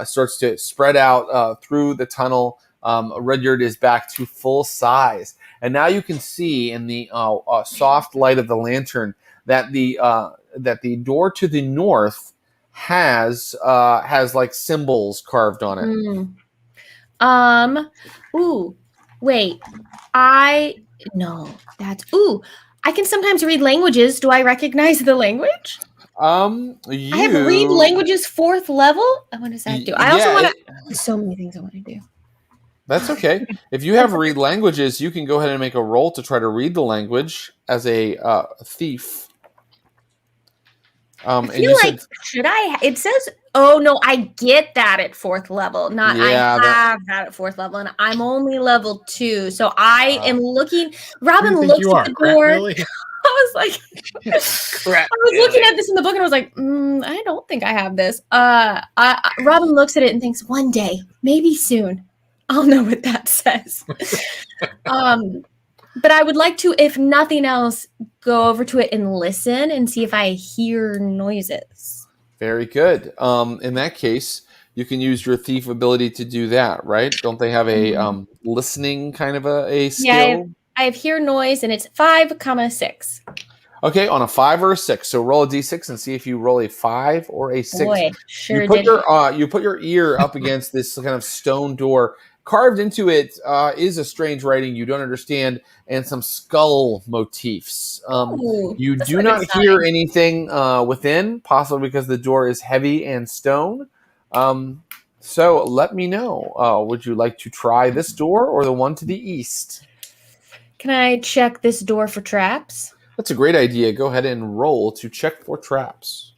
starts to spread out through the tunnel, Rudyard is back to full size. And now you can see in the soft light of the lantern that the door to the north has like symbols carved on it. Ooh, wait. I can sometimes read languages. Do I recognize the language? I have read languages 4th level. What does that do? I also want to. So many things I want to do. That's okay. If you have read languages, you can go ahead and make a roll to try to read the language as a thief. I feel like should I? It says, "Oh no, I get that at 4th level." Not I have that at 4th level, and I'm only level 2. So I am looking. Robin looks at the door. I was like, I was looking at this in the book, and I was like, I don't think I have this. Robin looks at it and thinks, one day, maybe soon, I'll know what that says. But I would like to, if nothing else, go over to it and listen and see if I hear noises. Very good. In that case, you can use your thief ability to do that, right? Don't they have a listening kind of a skill? Yeah, I have hear noise, and it's 5,6. Okay, on a 5 or a 6. So roll a d6 and see if you roll a 5 or a 6. Boy, sure you put your ear up against this kind of stone door. Carved into it is a strange writing you don't understand, and some skull motifs. You do not hear anything within, possibly because the door is heavy and stone. So let me know. Would you like to try this door or the one to the east? Can I check this door for traps? That's a great idea. Go ahead and roll to check for traps.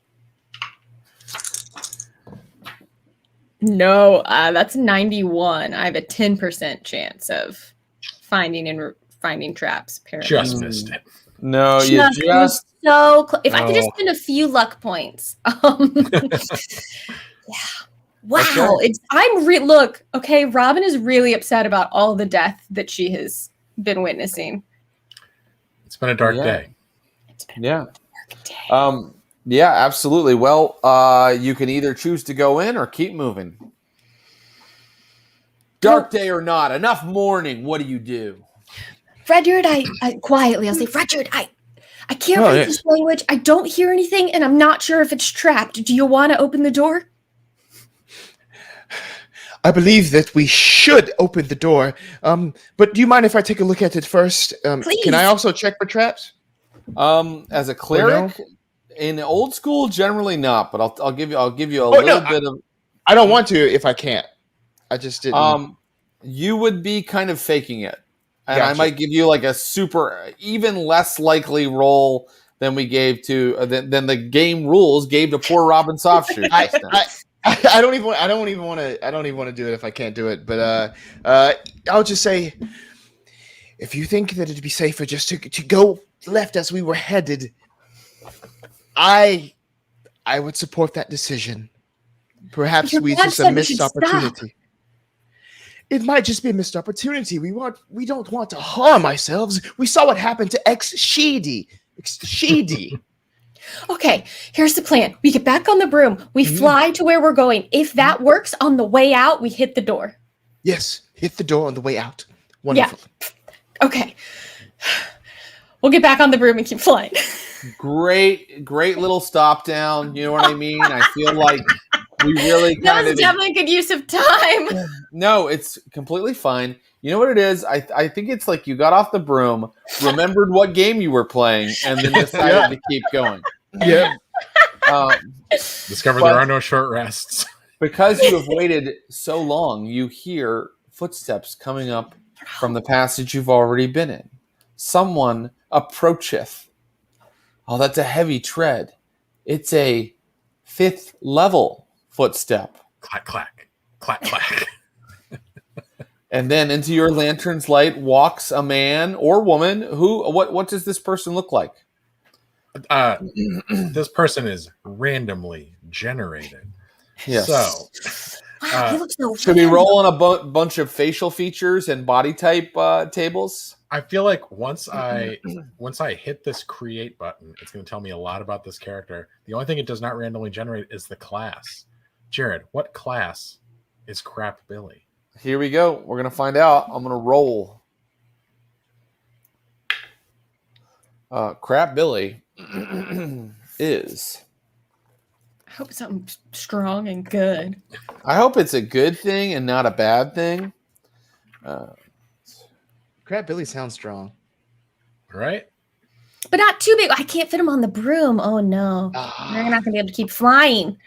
No, that's 91. I have a 10% chance of finding traps. Apparently. Just missed it. No, you just so if I could just spend a few luck points. Yeah. Wow. Okay. Look, okay, Robin is really upset about all the death that she has been witnessing. It's been a dark day. It's been a dark day. Yeah, absolutely. Well, you can either choose to go in or keep moving. Dark day or not, enough mourning. What do you do? Rudyard, I quietly, I'll say, Rudyard, I can't read this language. I don't hear anything, and I'm not sure if it's trapped. Do you want to open the door? I believe that we should open the door. But do you mind if I take a look at it first? Please. Can I also check for traps? As a cleric, in old school, generally not. But I'll give you a little bit of. I don't want to if I can't. I just didn't. You would be kind of faking it, and Gotcha. I might give you like a super, even less likely roll than we gave to than the game rules gave to poor Robin Softshoes. I don't even want to do it if I can't do it. But I'll just say, if you think that it'd be safer just to go left as we were headed, I would support that decision. Perhaps we just a missed opportunity. Stop. It might just be a missed opportunity. We don't want to harm ourselves. We saw what happened to Sheedy. Okay, here's the plan. We get back on the broom. We fly to where we're going. If that works, on the way out, we hit the door. Yes, hit the door on the way out. Wonderful. Yeah. Okay. We'll get back on the broom and keep flying. Great little stop down. You know what I mean? I feel like we really that was definitely a good use of time. No, it's completely fine. You know what it is? I think it's like you got off the broom, remembered what game you were playing, and then decided to keep going. Yeah. Discovered there are no short rests. Because you have waited so long, you hear footsteps coming up from the passage you've already been in. Someone approacheth. Oh, that's a heavy tread. It's a 5th level footstep. Clack, clack. Clack, clack. And then into your lantern's light walks a man or woman who, what does this person look like? This person is randomly generated. Yes. So, wow, he looks so should we roll on a bunch of facial features and body type tables? I feel like once I hit this create button, it's going to tell me a lot about this character. The only thing it does not randomly generate is the class. Jared, what class is Crap Billy? Here we go. We're gonna find out. I'm gonna roll. Crap Billy is. I hope something strong and good. I hope it's a good thing and not a bad thing. Crap Billy sounds strong. Right? But not too big. I can't fit him on the broom. Oh no. You're not gonna be able to keep flying.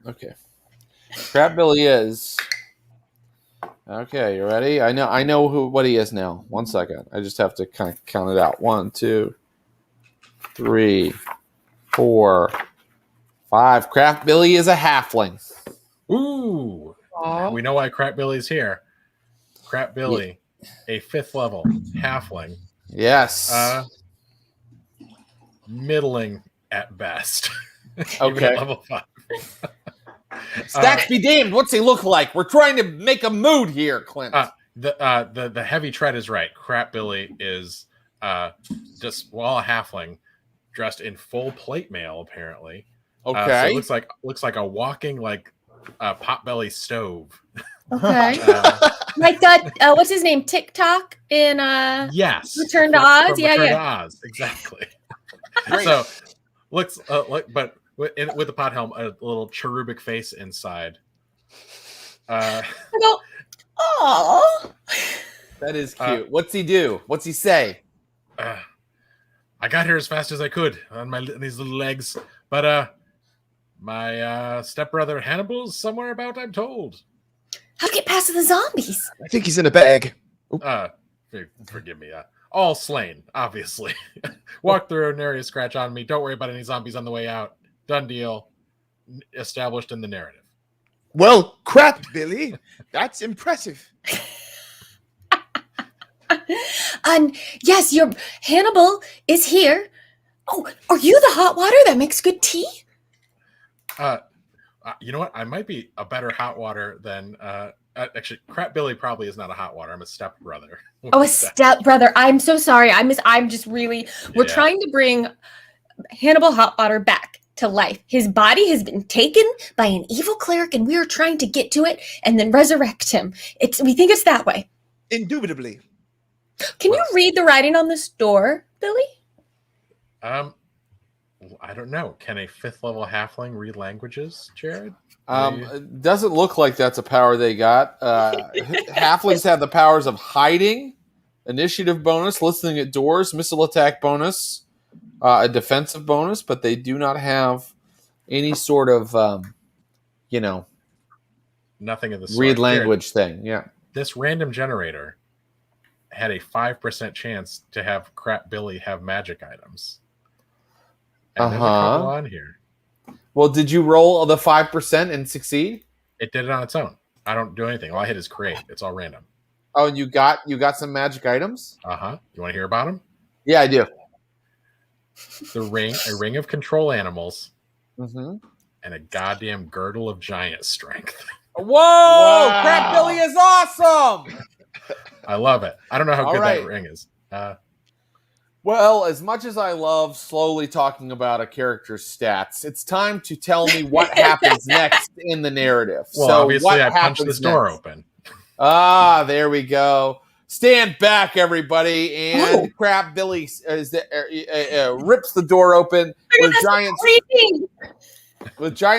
Okay. Crap Billy is. Okay, you ready? I know what he is now. 1 second. I just have to kind of count it out. 1, 2, 3, 4, 5. Crap Billy is a halfling. Ooh. Aww. We know why Crap Billy's here. Crap Billy, a 5th level halfling. Yes. Middling at best. Okay. Even at level 5. Stacks be damned. What's he look like? We're trying to make a mood here, Clint. The heavy tread is right. Crap Billy is just a halfling dressed in full plate mail, apparently. Okay. So it looks like a walking potbelly stove. Okay. Like that. What's his name? TikTok in Yes. Return to Oz. From Return to Oz, exactly. So looks but with the pot helm, a little cherubic face inside. I go, oh. That is cute. What's he do? What's he say? I got here as fast as I could on these little legs, but my stepbrother Hannibal's somewhere about, I'm told. How'd you get past the zombies? I think he's in a bag. Forgive me. All slain, obviously. Walk through an area scratch on me. Don't worry about any zombies on the way out. Done deal. Established in the narrative. Well, crap, Billy. That's impressive. And yes, your Hannibal is here. Oh, are you the hot water that makes good tea? You know what? I might be a better hot water than actually. Crap Billy probably is not a hot water. I'm a stepbrother. Oh, a stepbrother. I'm so sorry. I'm just really. We're trying to bring Hannibal Hotwater back to life. His body has been taken by an evil cleric, and we are trying to get to it and then resurrect him. We think it's that way. Indubitably. Can you read the writing on this door, Billy? I don't know. Can a 5th level halfling read languages, Jared? It doesn't look like that's a power they got. Halflings have the powers of hiding, initiative bonus, listening at doors, missile attack bonus, a defensive bonus, but they do not have any sort of, nothing of the sort. Read language thing. Yeah. This random generator had a 5% chance to have Crap Billy have magic items. And there's a couple on here. Well, did you roll the 5% and succeed? It did it on its own. I don't do anything. All I hit is create. It's all random. Oh, and you got some magic items? You want to hear about them? Yeah, I do. A ring of control animals, and a goddamn girdle of giant strength. Whoa! Wow. Crap Billy is awesome! I love it. I don't know how good that ring is. Well, as much as I love slowly talking about a character's stats, it's time to tell me what happens next in the narrative. Well, so obviously, I punched this door open. There we go. Stand back, everybody. And Crap Billy rips the door open with giant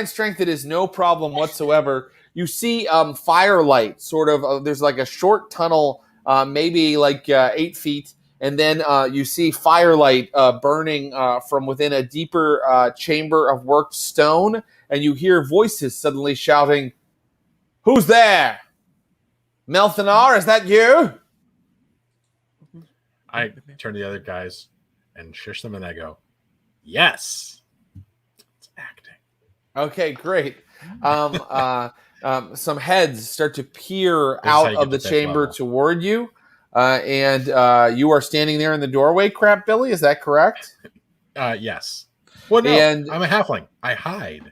strength. It is no problem whatsoever. You see firelight, sort of. There's like a short tunnel, maybe like 8 feet. And then you see firelight burning from within a deeper chamber of worked stone. And you hear voices suddenly shouting, "Who's there? Melthanar, is that you?" I turn to the other guys and shush them, and I go, "Yes, it's acting." Okay, great. Some heads start to peer out of the chamber toward you. And you are standing there in the doorway, Crap Billy. Is that correct? Yes. Well, no, I'm a halfling. I hide.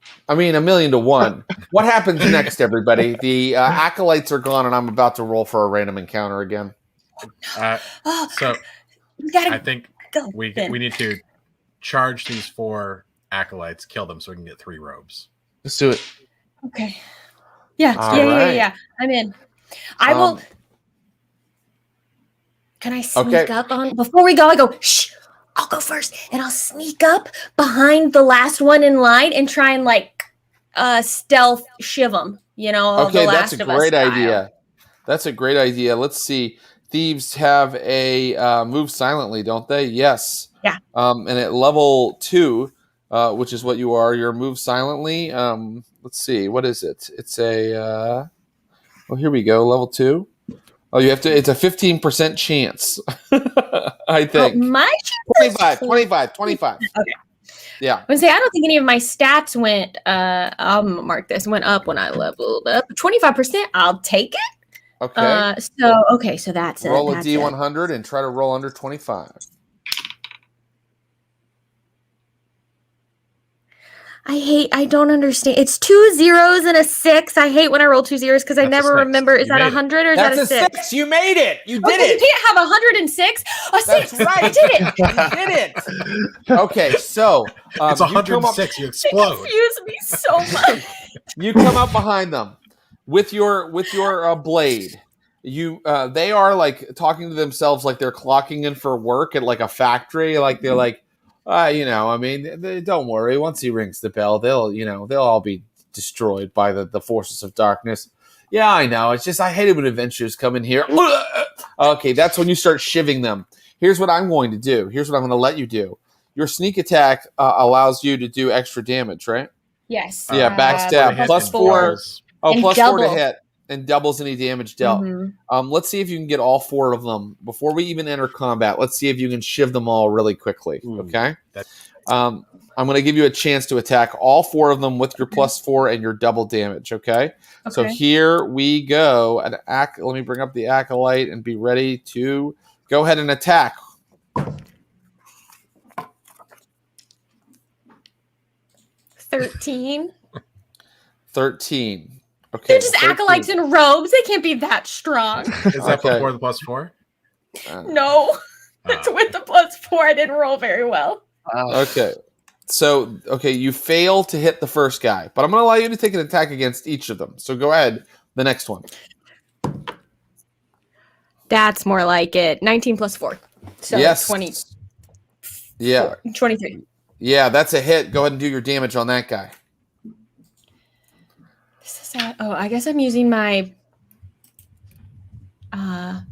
I mean, 1,000,000 to 1. What happens next, everybody? The acolytes are gone, and I'm about to roll for a random encounter again. So You gotta I think go. we then. need to charge these 4 acolytes, kill them, so we can get 3 robes. Let's do it. Okay. Yeah, All yeah, right. yeah. I'm in. I will. Can I sneak up on before we go? I go. Shh. I'll go first, and I'll sneak up behind the last one in line and try and like stealth shiv them. You know. Okay, the that's Last a of Us great style. idea. That's a great idea. Let's see. Thieves have a move silently, don't they? Yes. Yeah. And at level 2, which is what you are, you're move silently. Let's see. What is it? It's a. Well, here we go. Level 2. Oh, you have to. It's a 15% chance. I think. My 25. Okay. Yeah. I would say I don't think any of my stats went. I'll mark this. Went up when I leveled up. 25%. I'll take it. Okay. So that's Roll that's a D100 and try to roll under 25. I don't understand. It's 2 zeros and a 6. I hate when I roll 2 zeros because I That's a never 6. remember. Is You that made it. 100 or is That's that a 6? You made it. You did Okay, you it. can't have 106. A 6. That's right. I did it. You did it. Okay, so It's you come up- 106. You It explode. confused me so much. You come up behind them with your blade. They are like talking to themselves like they're clocking in for work at like a factory. Like they're like, I mean, don't worry. Once he rings the bell, they'll all be destroyed by the forces of darkness. Yeah, I know. It's just I hate it when adventurers come in here. Okay, that's when you start shivving them. Here's what I'm going to do. Here's what I'm going to let you do. Your sneak attack allows you to do extra damage, right? Yes. Yeah, backstab. Hit Plus and 4. doubles. Oh, And plus 4 to double. hit and doubles any damage dealt. Mhm. Let's see if you can get all 4 of them before we even enter combat. Let's see if you can shiv them all really quickly. Ooh, Okay. that- I'm going to give you a chance to attack all 4 of them with your plus 4 and your double damage. Okay. So Okay. here we go. Let me bring up the acolyte and be ready to go ahead and attack. 13. 13. Okay. They're just 13. acolytes in robes. They can't be that strong. Is that Okay. before the plus 4? No. It's with the plus 4. I didn't roll very well. Okay. So, you fail to hit the first guy, but I'm going to allow you to take an attack against each of them. So go ahead. The next one. That's more like it. 19 plus 4. So Yes. 20. Yeah. 23. Yeah, that's a hit. Go ahead and do your damage on that guy. This is I guess I'm using my A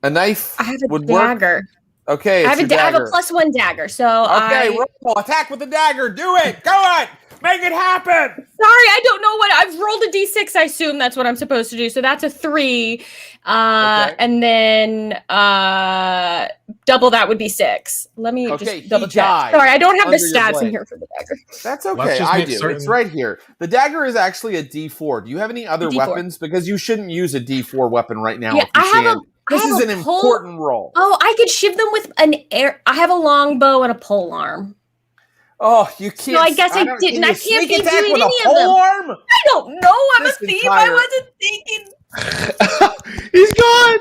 knife I have a would work. dagger. Okay, I it's have your I have a dagger. +1 dagger. So Okay, roll. Attack with the dagger. Do it. Go on. Make it happen. Sorry, I don't know what I've rolled a d6. I assume that's what I'm supposed to do. So that's a 3. Okay. And then double that would be 6. Let me Okay, just double he check. died Sorry, I don't have the under your stats in blade. here for the dagger. That's Let's okay. just I make do. certain- It's right here. The dagger is actually a D4. Do you have any other D4. weapons? Because you shouldn't use a D4 weapon right now. Yeah, if you I have can. This I have is a an pole- important roll. Oh, I could shiv them with an air. I have a long bow and a pole arm. Oh, you can't. I guess I don't- didn't. can you I can't sneak be attack doing with any a of them. pole arm? I don't know. I'm This a thief. entire- I wasn't thinking. He's gone.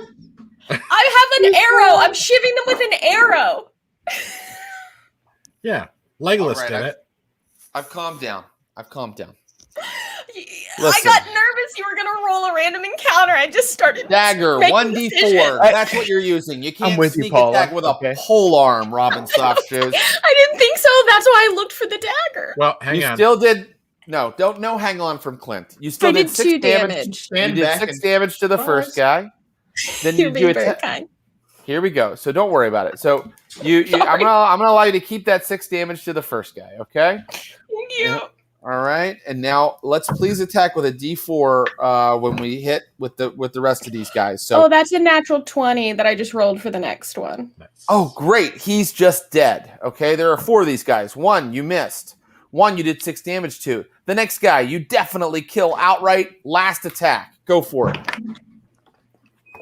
I have an arrow. I'm shivving them with an arrow. Yeah. Legolas All right, did it. I've calmed down. I Listen. got nervous you were going to roll a random encounter. I just started Dagger, making 1d4. decisions. That's what you're using. You can't with you, sneak Paula. attack with a Okay. pole arm, Robin Softshoes. I didn't think so. That's why I looked for the dagger. Well, hang You on. still did. No, don't no hang on from Clint. You still I did 6 2 damage. damage. Stand You did back 6 and damage to the first guy. Then You're you being do very attack. kind. Here we go. So don't worry about it. So I'm Sorry. gonna allow you to keep that 6 damage to the first guy. Okay. Thank you. Yeah. All right. And now let's please attack with a D4 when we hit with the rest of these guys. So Oh, that's a natural 20 that I just rolled for the next one. Nice. oh great, he's just dead. Okay. There are 4 of these guys. 1 you missed. 1 you did 6 damage to. The next guy you definitely kill outright. Last attack. Go for it.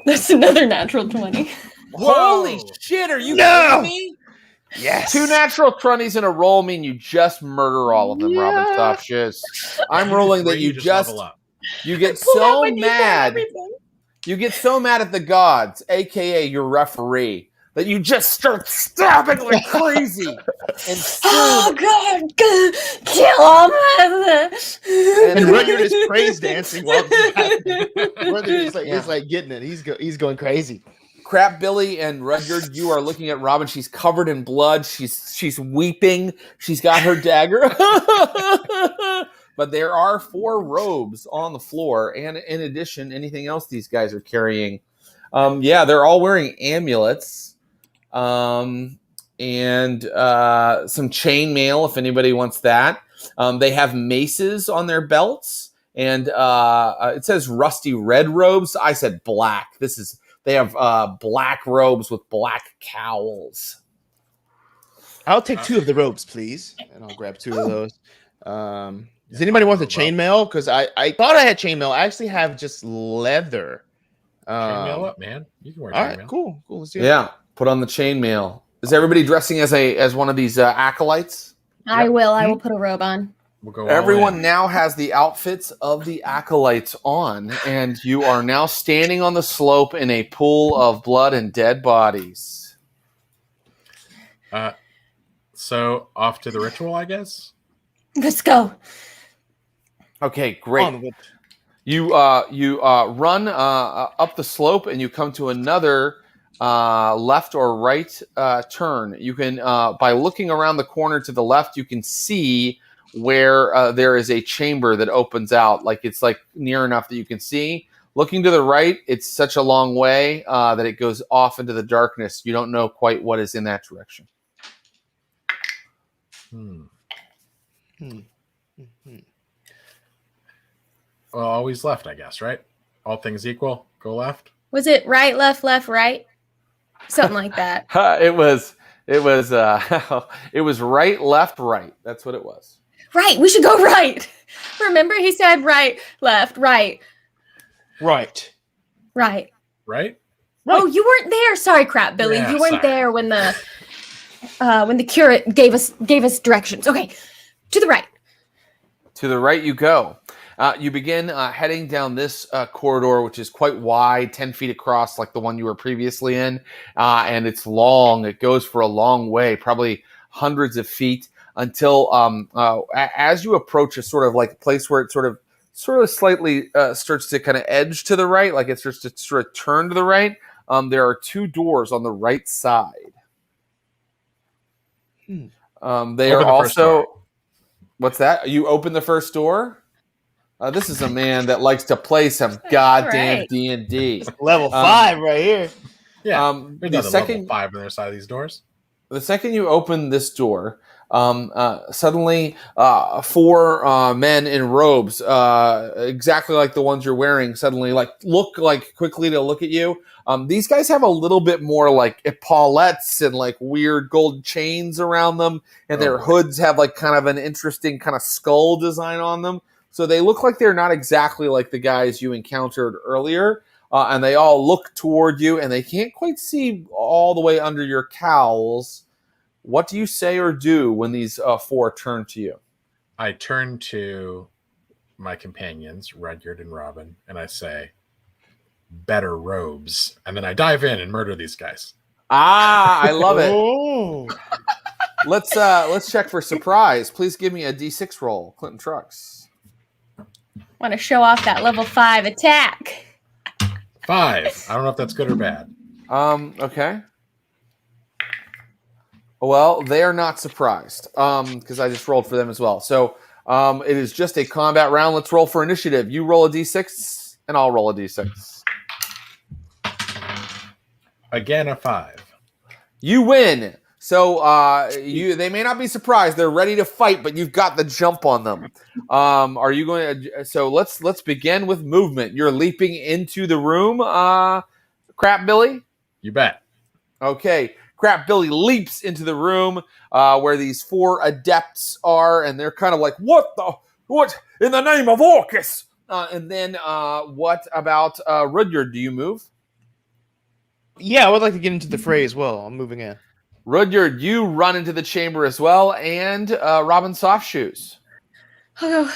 That's another natural 20. Holy Whoa. shit, are you No! kidding me? Yes. 2 natural 20s in a roll mean you just murder all of them, Robin Yeah. Softshoes. I'm rolling that you just level up. you get Pull out so my D4, mad. everything. You get so mad at the gods, aka your referee, that you just start stabbing like crazy. And Oh, soon, God, kill him. And Rudyard is praise dancing while this is happening. Rudyard Yeah. is like getting it. He's going crazy. Crap Billy and Rudyard, you are looking at Robin. She's covered in blood. She's weeping. She's got her dagger. But there are 4 robes on the floor, and in addition, anything else these guys are carrying. They're all wearing amulets, and some chainmail if anybody wants that. They have maces on their belts, and it says rusty red robes. I said black. They have black robes with black cowls. I'll take 2 of the robes, please, and I'll grab 2 of those. Does anybody want the chainmail? Because I thought I had chainmail. I actually have just leather. Chainmail up, man. You can wear All chainmail. right, cool. Let's do it. Yeah, put on the chainmail. Is everybody dressing as one of these acolytes? I will put a robe on. We'll go. Everyone now has the outfits of the acolytes on, and you are now standing on the slope in a pool of blood and dead bodies. So off to the ritual, I guess. Let's go. Okay, great. You run up the slope, and you come to another left or right turn. You can by looking around the corner to the left, you can see where there is a chamber that opens out. It's near enough that you can see. Looking to the right, it's such a long way that it goes off into the darkness. You don't know quite what is in that direction. Well, always left, I guess, right? All things equal, go left. Was it right, left, right? Something like that. It was right, left, right. That's what it was. Right. We should go right. Remember, he said right, left, right. Right. Right. Right? Oh, you weren't there. Sorry, crap, Billy. Yeah, you weren't sorry. there when the curate gave us directions. Okay, to the right. To the right you go. You begin heading down this corridor, which is quite wide, 10 feet across, like the one you were previously in. And it's long. It goes for a long way, probably hundreds of feet, until as you approach a sort of like place where it sort of slightly starts to kind of edge to the right, like it starts to sort of turn to the right. There are 2 doors on the right side. They Open are the first door. also... What's that? You open the first door? This is a man that likes to play some goddamn Right. D&D. Level 5 right here. Yeah. The There's second level 5 on the other side of these doors. The second you open this door, suddenly 4 men in robes, exactly like the ones you're wearing, suddenly look quickly to look at you. These guys have a little bit more like epaulettes and like weird gold chains around them, and their hoods have like kind of an interesting kind of skull design on them. So they look like they're not exactly like the guys you encountered earlier. And they all look toward you, and they can't quite see all the way under your cowls. What do you say or do when these 4 turn to you? I turn to my companions, Rudyard and Robin, and I say, better robes. And then I dive in and murder these guys. I love it. Oh. Let's check for surprise. Please give me a D6 roll, Clinton Trucks. Want to show off that level 5 attack. 5. I don't know if that's good or bad. Okay. Well, they are not surprised because I just rolled for them as well. So it is just a combat round. Let's roll for initiative. You roll a D6, and I'll roll a D6. Again, a 5. You win. So they may not be surprised. They're ready to fight, but you've got the jump on them. Are you going to? So let's begin with movement. You're leaping into the room, Crap Billy. You bet. Okay, Crap Billy leaps into the room where these 4 adepts are, and they're kind of like, what in the name of Orcus? And then what about Rudyard? Do you move? Yeah, I would like to get into the fray as well. I'm moving in. Rudyard, you run into the chamber as well, and Robin Softshoes. And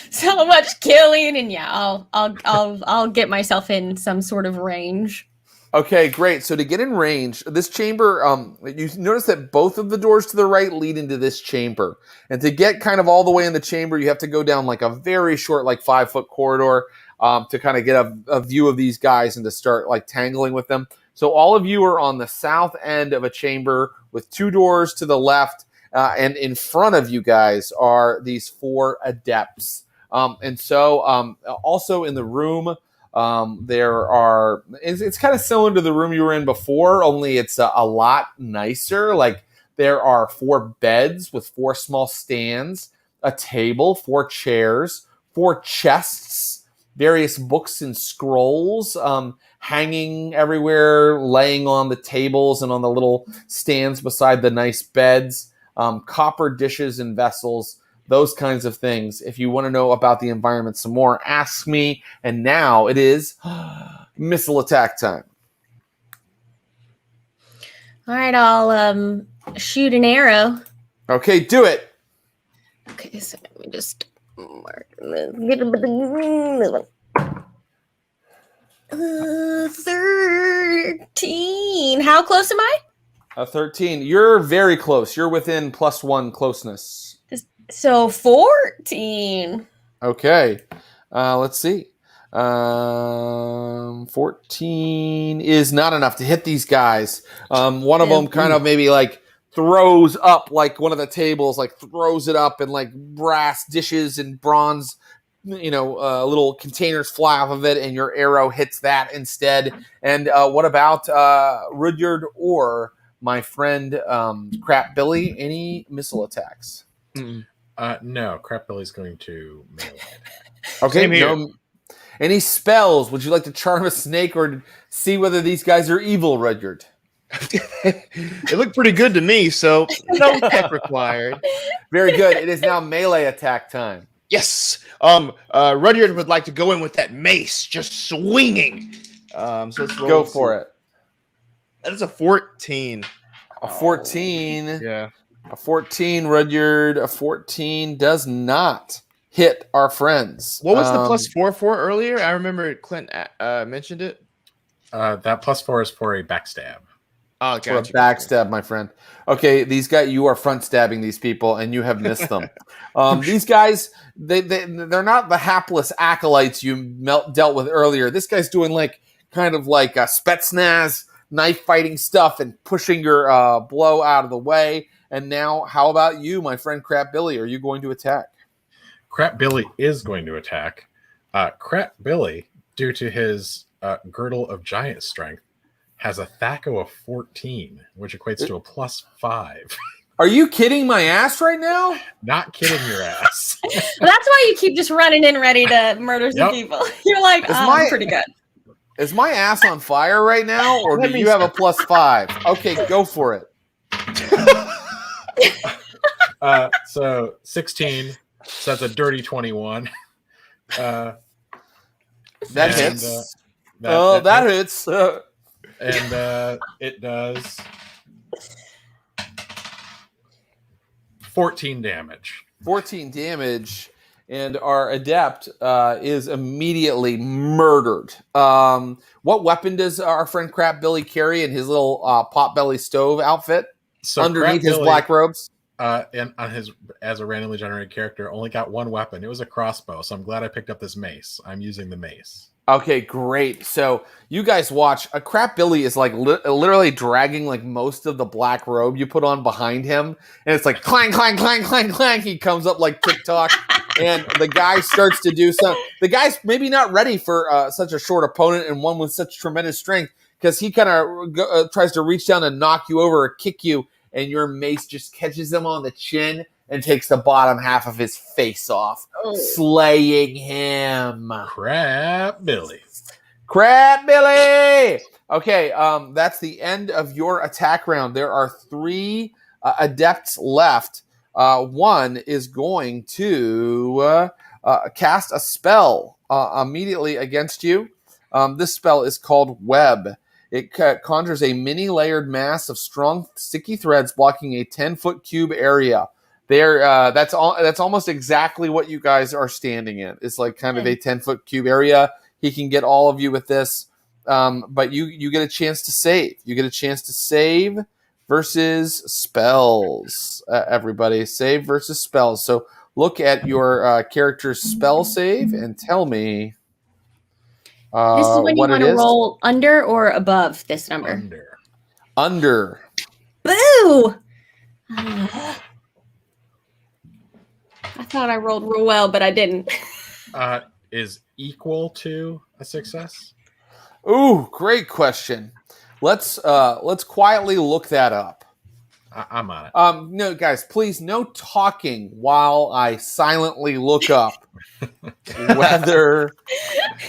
so much killing, and yeah, I'll get myself in some sort of range. Okay, great. So to get in range, this chamber, you notice that both of the doors to the right lead into this chamber. And to get kind of all the way in the chamber, you have to go down like a very short, like 5-foot corridor to kind of get a view of these guys and to start like tangling with them. So all of you are on the south end of a chamber with 2 doors to the left. And in front of you guys are these 4 adepts. And so also in the room, there are, it's kind of similar to the room you were in before, only it's a lot nicer. Like there are 4 beds with 4 small stands, a table, 4 chairs, 4 chests, various books and scrolls hanging everywhere, laying on the tables and on the little stands beside the nice beds, copper dishes and vessels, those kinds of things. If you want to know about the environment some more, ask me. And now it is missile attack time. All right, I'll shoot an arrow. Okay, do it. Okay, so let me just mark 13. How close am I? 13. You're very close. You're within +1 closeness. So 14. Okay. Let's see. 14 is not enough to hit these guys. One of them kind of maybe like throws up like one of the tables, like throws it up and like brass dishes and bronze, little containers fly off of it, and your arrow hits that instead. And what about Rudyard or my friend Crap Billy? Any missile attacks? No, Crap Billy's going to melee attack. Okay, no. Any spells? Would you like to charm a snake or see whether these guys are evil, Rudyard? They look pretty good to me, so no tech required. Very good. It is now melee attack time. Yes. Rudyard would like to go in with that mace, just swinging. So let's go for it. That is a 14. A 14. Yeah. A 14, Rudyard. A 14 does not hit our friends. What was the +4 for earlier? I remember Clint mentioned it. That +4 is for a backstab. Oh, gotcha. For a backstab, my friend. Okay, these guys, you are front stabbing these people, and you have missed them. These guys, they're not the hapless acolytes you dealt with earlier. This guy's doing like kind of like a Spetsnaz knife fighting stuff and pushing your blow out of the way. And now, how about you, my friend Crap Billy? Are you going to attack? Crap Billy is going to attack. Crap Billy, due to his girdle of giant strength, has a THAC0 of 14, which equates to a +5. Are you kidding my ass right now? Not kidding your ass. That's why you keep just running in ready to murder some people. You're like, I'm pretty good. Is my ass on fire right now, or do you have a +5? Okay, go for it. So 16. So that's a dirty 21. That hits. That hits. And it does 14 damage. 14 damage, and our adept is immediately murdered. What weapon does our friend Crap Billy carry in his little potbelly stove outfit? So underneath his black robes? And on his, as a randomly generated character, only got one weapon. It was a crossbow, so I'm glad I picked up this mace. I'm using the mace. Okay, great. So you guys watch. A Crap Billy is like literally dragging like most of the black robe you put on behind him, and it's like clang, clang, clang, clang, clang. He comes up like TikTok, and the guy starts to do some. The guy's maybe not ready for such a short opponent and one with such tremendous strength, because he kind of tries to reach down and knock you over or kick you, and your mace just catches him on the chin and takes the bottom half of his face off, slaying him. Crap Billy. Crap Billy! Okay, that's the end of your attack round. There are 3 adepts left. One is going to cast a spell immediately against you. This spell is called Web. It conjures a mini-layered mass of strong, sticky threads blocking a 10-foot cube area. That's almost exactly what you guys are standing in. It's like kind of a 10-foot cube area. He can get all of you with this, but you get a chance to save. You get a chance to save versus spells. Everybody, save versus spells. So look at your character's spell save and tell me. This is when you want to roll under or above this number. Under. Boo! I thought I rolled real well, but I didn't. Is equal to a success? Ooh, great question. Let's quietly look that up. I'm on it. No, guys, please, no talking while I silently look up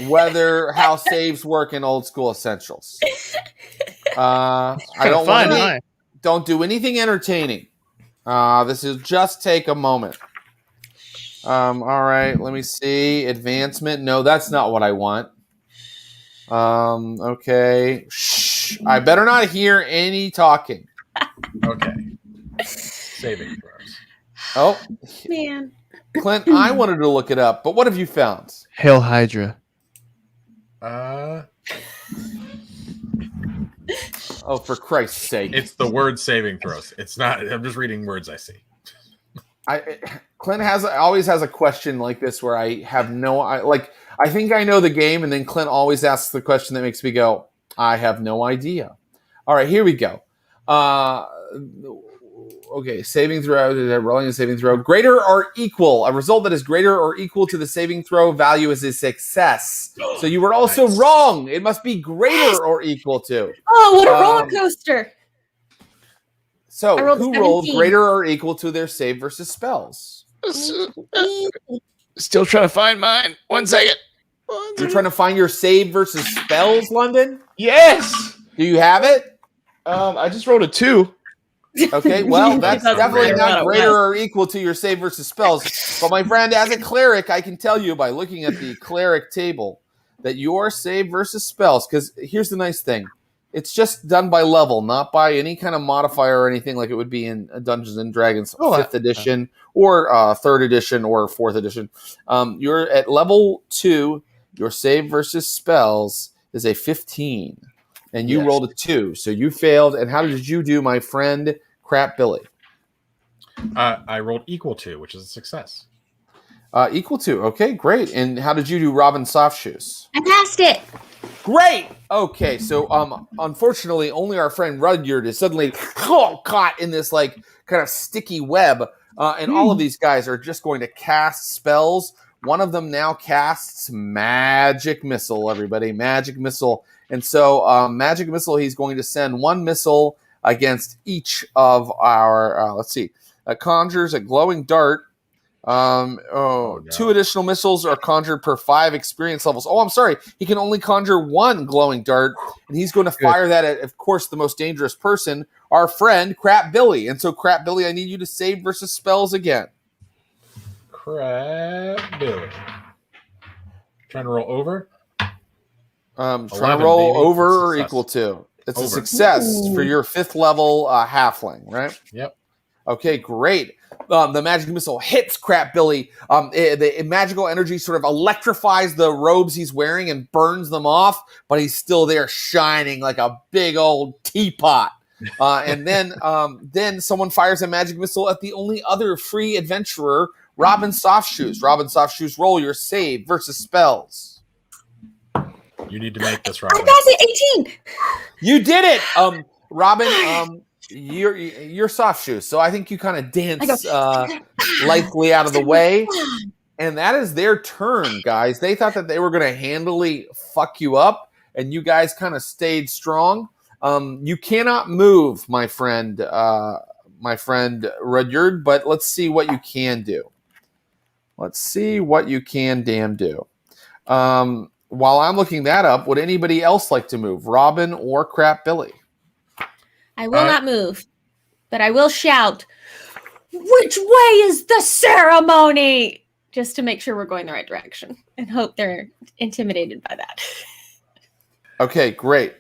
whether how saves work in Old School Essentials. I don't do anything entertaining. This will just take a moment. All right, let me see. Advancement. No, that's not what I want. Okay. Shh. I better not hear any talking. Okay. Saving throws. Oh, man. Clint, I wanted to look it up, but what have you found? Hail Hydra. Oh, for Christ's sake. It's the word saving throws. It's not. I'm just reading words I see. Clint always has a question like this where I have I think I know the game, and then Clint always asks the question that makes me go, I have no idea. All right, here we go. Okay, saving throw, rolling a saving throw. Greater or equal. A result that is greater or equal to the saving throw value is a success. So you were also wrong. It must be greater or equal to. Oh, what a roller coaster. So who 17. rolled greater or equal to their save versus spells? Still trying to find mine. 1 second. You're trying to find your save versus spells, London? Yes. Do you have it? I just rolled a 2. Okay, well, that's definitely not greater or equal to your save versus spells. But my friend, as a cleric, I can tell you by looking at the cleric table that your save versus spells, because here's the nice thing. It's just done by level, not by any kind of modifier or anything like it would be in Dungeons & Dragons 5th edition or 3rd edition or 4th edition. You're at level 2. Your save versus spells is a 15. And you rolled a 2, so you failed. And how did you do, my friend, Crap Billy? I rolled equal to, which is a success. Equal to. Okay, great. And how did you do, Robin Softshoes? I passed it. Great. Okay, so unfortunately, only our friend Rudyard is suddenly caught in this like kind of sticky web, and all of these guys are just going to cast spells. One of them now casts Magic Missile. Everybody, Magic Missile. And so, Magic Missile, he's going to send one missile against each of our, conjures a glowing dart. 2 additional missiles are conjured per 5 experience levels. Oh, I'm sorry. He can only conjure 1 glowing dart, and he's going to fire that at, of course, the most dangerous person, our friend, Crap Billy. And so, Crap Billy, I need you to save versus spells again. Crap Billy. Trying to roll over? Trying to roll over or equal to. It's over. A success for your 5th level halfling, right? Yep. Okay, great. The magic missile hits Crap Billy. The magical energy sort of electrifies the robes he's wearing and burns them off, but he's still there shining like a big old teapot. And then someone fires a magic missile at the only other free adventurer, Robin Softshoes. Robin Softshoes, roll your save versus spells. You need to make this, Robin. I passed it, 18. You did it, Robin. You're soft shoes, so I think you kind of dance lightly out of the way, and that is their turn, guys. They thought that they were going to handily fuck you up, and you guys kind of stayed strong. You cannot move, my friend Rudyard, but let's see what you can do. Let's see what you can damn do. While I'm looking that up, would anybody else like to move? Robin or Crap Billy? I will not move, but I will shout, which way is the ceremony? Just to make sure we're going the right direction and hope they're intimidated by that. Okay, great.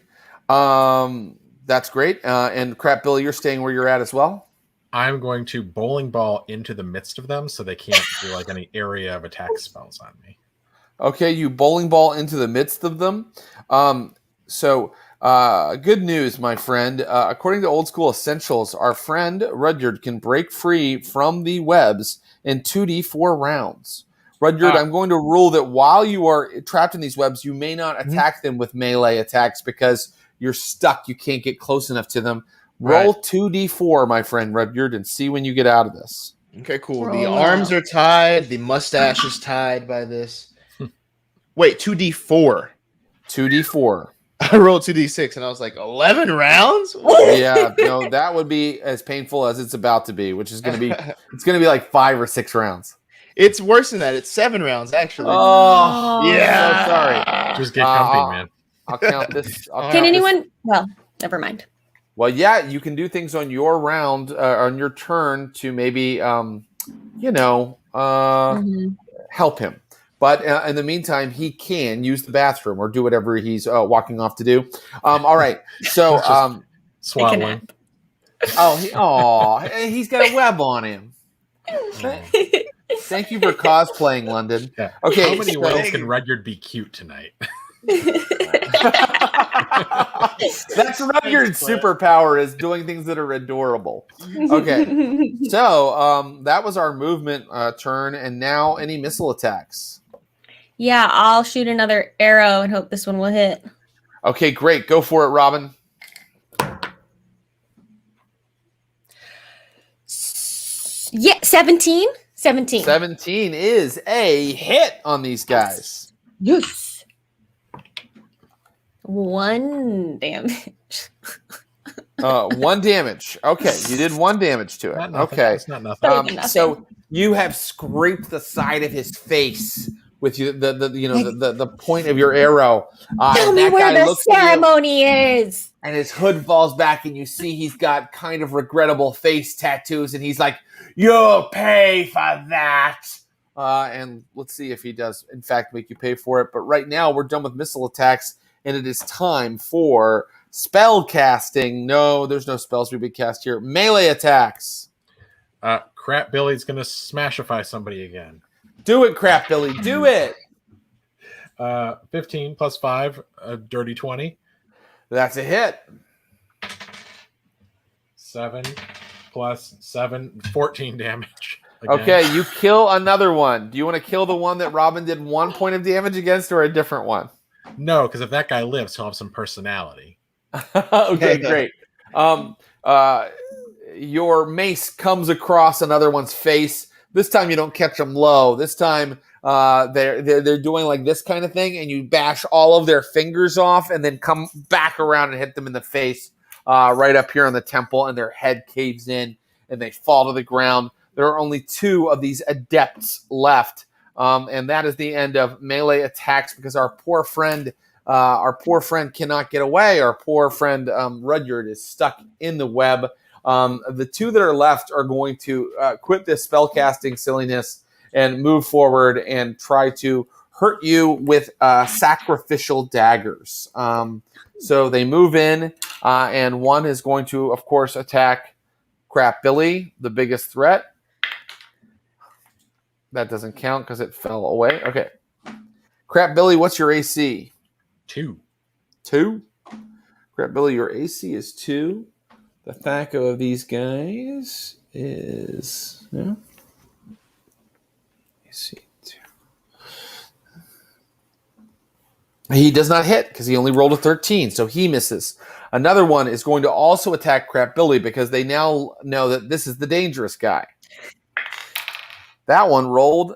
That's great. And Crap Billy, you're staying where you're at as well. I'm going to bowling ball into the midst of them so they can't do like any area of attack spells on me. Okay, you bowling ball into the midst of them. Good news, my friend. According to Old School Essentials, our friend Rudyard can break free from the webs in 2d4 rounds. Rudyard, I'm going to rule that while you are trapped in these webs, you may not attack them with melee attacks because you're stuck. You can't get close enough to them. Roll 2d4, my friend Rudyard, and see when you get out of this. Okay, cool. Roll the out. arms are tied. The mustache is tied by this. Wait, 2d4. 2d4. I rolled 2d6 and I was like, 11 rounds? Yeah, no, that would be as painful as it's about to be, which is going to be, it's going to be like 5 or 6 rounds. It's worse than that. It's 7 rounds, actually. Oh, yeah. So sorry. Just get comfy, man. I'll count this. Can anyone? Well, never mind. Well, yeah, you can do things on your round, on your turn to maybe, help him. But in the meantime, he can use the bathroom or do whatever he's walking off to do. All right. So, Swaddling. He's got a web on him. Thank you for cosplaying, London. Yeah. Okay. How many ways can Rudyard be cute tonight? That's Rudyard's superpower, is doing things that are adorable. Okay. So that was our movement turn, and now any missile attacks. Yeah, I'll shoot another arrow and hope this one will hit. Okay, great. Go for it, Robin. Yeah, 17. 17. 17 is a hit on these guys. Yes. 1 damage. 1 damage. Okay, you did 1 damage to it. Not nothing. Okay. It's not nothing. So you have scraped the side of his face with the point of your arrow. Tell me where the ceremony is. And his hood falls back, and you see he's got kind of regrettable face tattoos, and he's like, "You'll pay for that." And let's see if he does, in fact, make you pay for it. But right now, we're done with missile attacks, and it is time for spell casting. No, there's no spells to be cast here. Melee attacks. Crap Billy's going to smashify somebody again. Do it, Crap Billy. Do it. 15 plus 5, a dirty 20. That's a hit. 7 plus 7, 14 damage. Again. Okay, you kill another one. Do you want to kill the one that Robin did 1 point of damage against, or a different one? No, because if that guy lives, he'll have some personality. Okay, great. Your mace comes across another one's face. This time you don't catch them low. This time they're doing like this kind of thing, and you bash all of their fingers off, and then come back around and hit them in the face, right up here on the temple, and their head caves in, and they fall to the ground. There are only 2 of these adepts left, and that is the end of melee attacks, because our poor friend cannot get away. Our poor friend Rudyard is stuck in the web. The 2 that are left are going to quit this spellcasting silliness and move forward and try to hurt you with sacrificial daggers. So they move in, and one is going to, of course, attack Crap Billy, the biggest threat. That doesn't count because it fell away. Okay. Crap Billy, what's your AC? 2. 2? Crap Billy, your AC is 2. The THAC0 of these guys is... Yeah. AC 2. He does not hit because he only rolled a 13, so he misses. Another one is going to also attack Crap Billy because they now know that this is the dangerous guy. That one rolled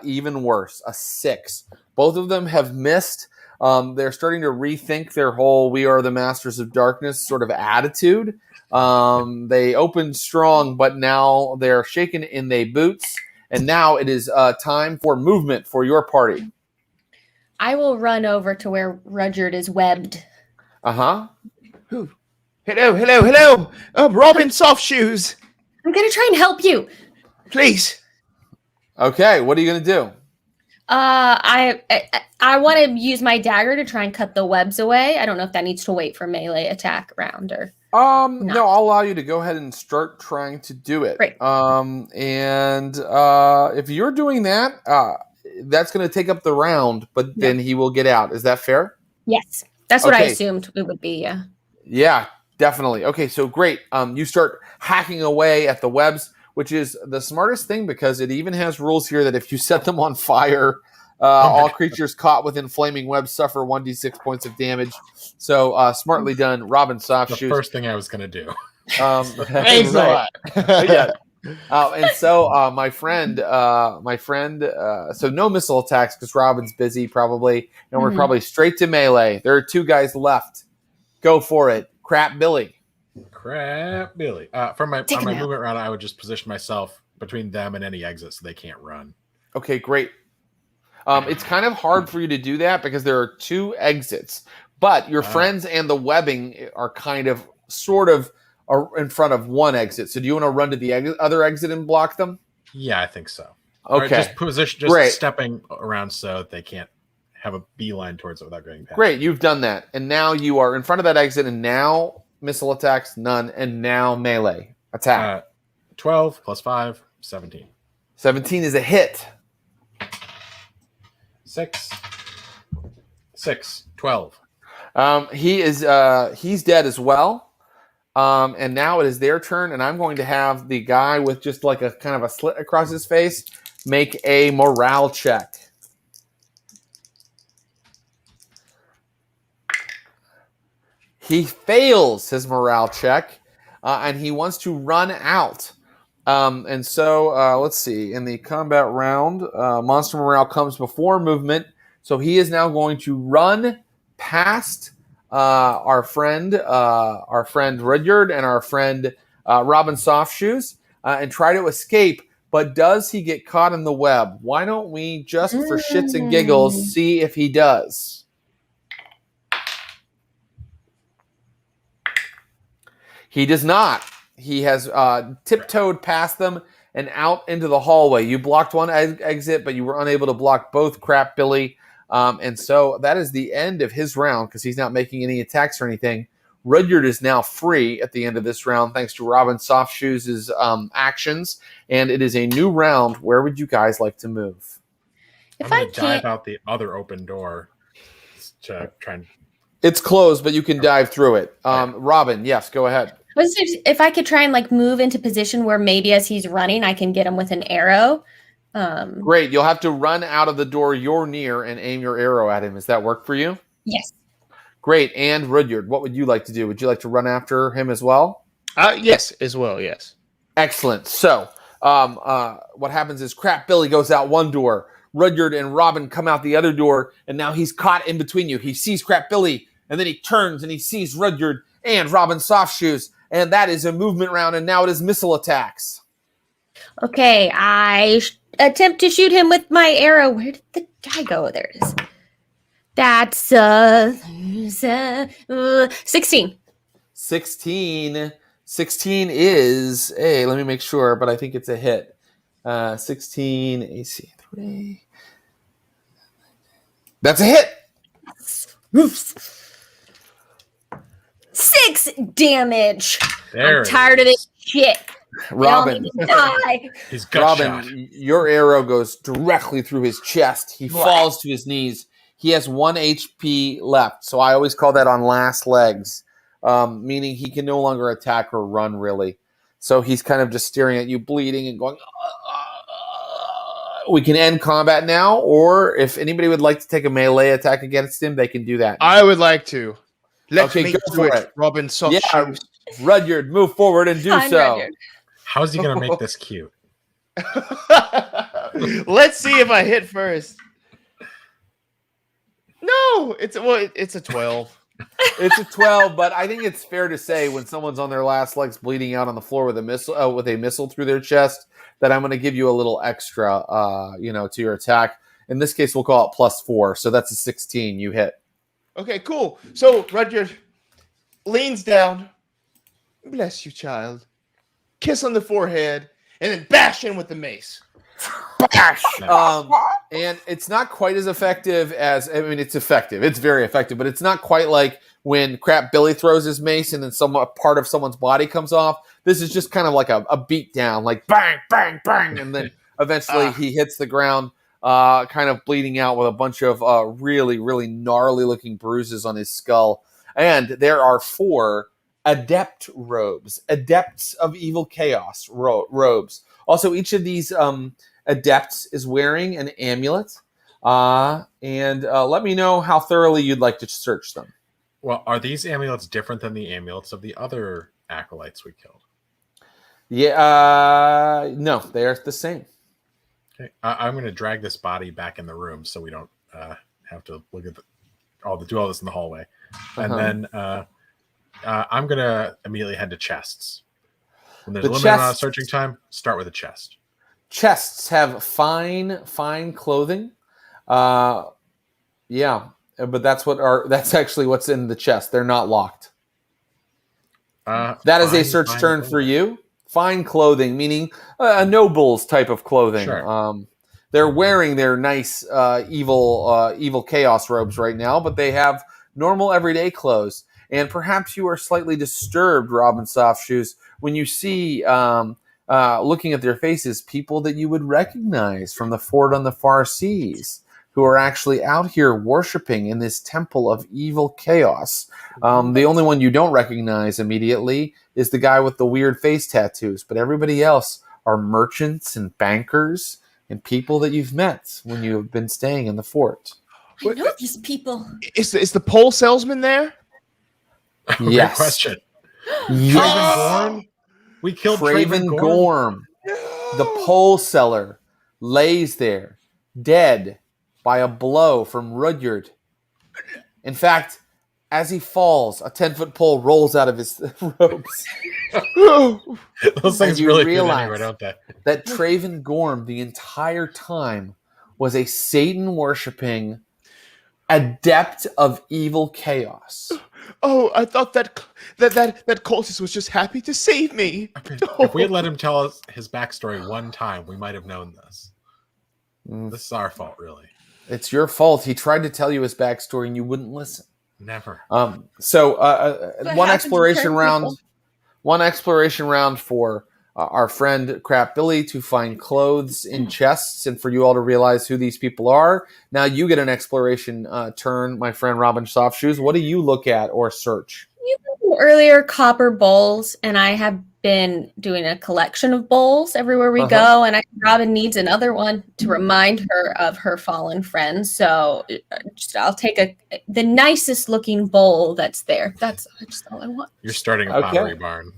even worse, a 6. Both of them have missed. They're starting to rethink their whole "we are the masters of darkness" sort of attitude. They opened strong, but now they're shaken in their boots. And now it is time for movement for your party. I will run over to where Rudyard is webbed. Uh-huh. Hello. Robin Softshoes. I'm going to try and help you. Please. Okay, what are you going to do? I want to use my dagger to try and cut the webs away. I don't know if that needs to wait for melee attack round or. No, I'll allow you to go ahead and start trying to do it. Great. And if you're doing that, that's going to take up the round, but then he will get out. Is that fair? Yes, that's what I Okay. assumed it would be. Yeah. Yeah, definitely. Okay, so great. You start hacking away at the webs, which is the smartest thing because it even has rules here that if you set them on fire, all creatures caught within flaming webs suffer 1d6 points of damage. So smartly done, Robin Softshoes. The first thing I was going to do. Thanks a lot. Yeah. And so my friend, so no missile attacks because Robin's busy probably, and we're probably straight to melee. There are 2 guys left. Go for it. Crap Billy. Crap, Billy. On my Take him out. movement round, I would just position myself between them and any exit so they can't run. Okay, great. It's kind of hard for you to do that because there are 2 exits, but your friends and the webbing are kind of sort of in front of one exit. So do you want to run to the other exit and block them? Yeah, I think so. Okay. Or just position, Great. stepping around so that they can't have a beeline towards it without going past. Great, you've done that. And now you are in front of that exit, and now missile attacks, none, and now melee attack. 12 plus 5, 17. 17 is a hit. 6, 12. He's dead as well. And now it is their turn, and I'm going to have the guy with just like a kind of a slit across his face make a morale check. He fails his morale check, and he wants to run out. And so let's see. In the combat round, monster morale comes before movement, so he is now going to run past our friend Rudyard and our friend Robin Softshoes and try to escape. But does he get caught in the web? Why don't we, just for shits and giggles, see if he does? He does not. He has tiptoed past them and out into the hallway. You blocked one exit, but you were unable to block both, Crap Billy. And so that is the end of his round because he's not making any attacks or anything. Rudyard is now free at the end of this round thanks to Robin Softshoes' actions. And it is a new round. Where would you guys like to move? I'm going to dive out the other open door to try and... It's closed, but you can dive through it. Robin, yes, go ahead. If I could try and like move into position where maybe as he's running, I can get him with an arrow. Great. You'll have to run out of the door you're near and aim your arrow at him. Does that work for you? Yes. Great. And Rudyard, what would you like to do? Would you like to run after him as well? Yes, as well, yes. Excellent. So what happens is Crap Billy goes out one door. Rudyard and Robin come out the other door, and now he's caught in between you. He sees Crap Billy, and then he turns and he sees Rudyard and Robin Softshoes. And that is a movement round, and now it is missile attacks. Okay, I attempt to shoot him with my arrow. Where did the guy go? There it is. That's 16. 16 is a, let me make sure, but I think it's a hit. 16 AC 3. That's a hit. Oops. 6 damage. There I'm tired of this shit. Robin, die. He's gut shot. your arrow goes directly through his chest. He falls to his knees. He has 1 HP left, so I always call that on last legs, meaning he can no longer attack or run, really. So he's kind of just staring at you, bleeding and going, We can end combat now, or if anybody would like to take a melee attack against him, they can do that. I would like to. Let's Okay, make go for it. Robin Softshoes. Yeah, Rudyard, move forward and do Fine, so. Rudyard. How's he going to make this cute? Let's see if I hit first. No, it's a 12. It's a 12, but I think it's fair to say when someone's on their last legs bleeding out on the floor with a missile through their chest, that I'm going to give you a little extra, to your attack. In this case, we'll call it +4, so that's a 16. You hit. Okay, cool. So Rudyard leans down. Bless you, child. Kiss on the forehead, and then bash in with the mace. And it's not quite as effective as, I mean, it's effective. It's very effective, but it's not quite like when Crap Billy throws his mace and then part of someone's body comes off. This is just kind of like a beat down, like bang, bang, bang. And then eventually he hits the ground, kind of bleeding out with a bunch of really, really gnarly looking bruises on his skull. And there are 4 adept robes, adepts of evil chaos robes. Also, each of these adepts is wearing an amulet. And let me know how thoroughly you'd like to search them. Well, are these amulets different than the amulets of the other acolytes we killed? Yeah, no, they're the same. Okay, I'm going to drag this body back in the room so we don't have to look at do all this in the hallway. And then I'm going to immediately head to chests. When there's a limited amount of searching time, start with a chest. Chests have fine clothing. Yeah, but that's actually what's in the chest. They're not locked. That is a search turn for you. Fine clothing, meaning a noble's type of clothing. Sure. They're wearing their nice evil chaos robes right now, but they have normal everyday clothes. And perhaps you are slightly disturbed, Robin Softshoes, when you see, looking at their faces, people that you would recognize from the fort on the far seas, who are actually out here worshiping in this temple of evil chaos. The only one you don't recognize immediately is the guy with the weird face tattoos, but everybody else are merchants and bankers and people that you've met when you have been staying in the fort. I know these people. Is the pole salesman there? Yes. Great question. Yes. Gorm? We killed Traven Traven Gorm. The pole seller lays there, dead by a blow from Rudyard. In fact, as he falls, a 10-foot pole rolls out of his robes. Those things really fit anywhere, don't they? That Traven Gorm the entire time was a Satan-worshipping adept of evil chaos. Oh, I thought that cultist was just happy to save me. If we had let him tell us his backstory one time, we might have known this. This is our fault, really. It's your fault. He tried to tell you his backstory and you wouldn't listen. Never. One exploration round for our friend Crap Billy to find clothes in chests and for you all to realize who these people are. Now you get an exploration turn, my friend Robin Softshoes. What do you look at or search? You mentioned earlier copper bowls, and I have been doing a collection of bowls everywhere we go, and I think Robin needs another one to remind her of her fallen friend. So I'll take the nicest looking bowl that's there. That's just all I want. You're starting a pottery barn.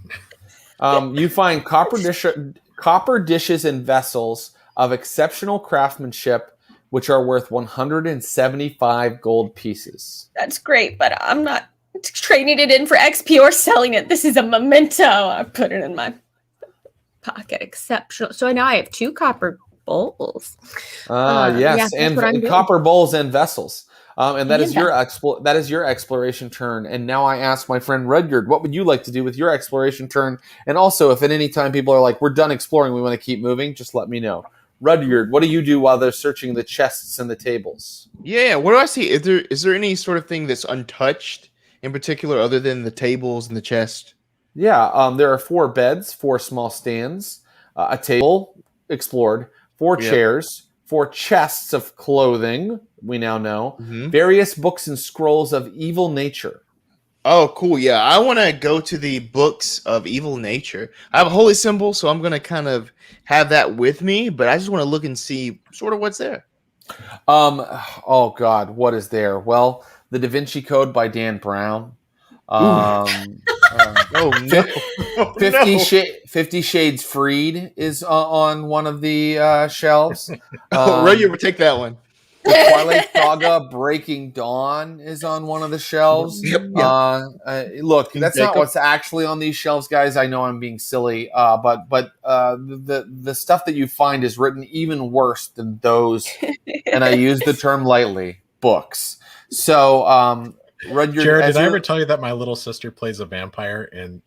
You find copper dishes and vessels of exceptional craftsmanship, which are worth 175 gold pieces. That's great, but I'm not trading it in for XP or selling it. This is a memento. I put it in my pocket. Exceptional. So now I have 2 copper bowls. Yes, and copper bowls and vessels. And that is your exploration turn. And now I ask my friend Rudyard, what would you like to do with your exploration turn? And also, if at any time people are like, we're done exploring, we want to keep moving, just let me know. Rudyard, what do you do while they're searching the chests and the tables? Yeah, what do I see? Is there any sort of thing that's untouched in particular other than the tables and the chest? Yeah, there are 4 beds, 4 small stands, a table explored, 4 chairs, 4 chests of clothing, we now know, various books and scrolls of evil nature. Oh, cool. Yeah, I want to go to the books of evil nature. I have a holy symbol, so I'm going to kind of have that with me, but I just want to look and see sort of what's there. Oh, God, what is there? Well, the Da Vinci Code by Dan Brown. Oh, no. 50 Shades Freed is on one of the shelves. Rudyard would take that one. The Twilight Saga Breaking Dawn is on one of the shelves. Look, that's not what's actually on these shelves, guys. I know I'm being silly, but the stuff that you find is written even worse than those, and I use the term lightly, books. So, Rudyard, Jared, did I ever tell you that my little sister plays a vampire in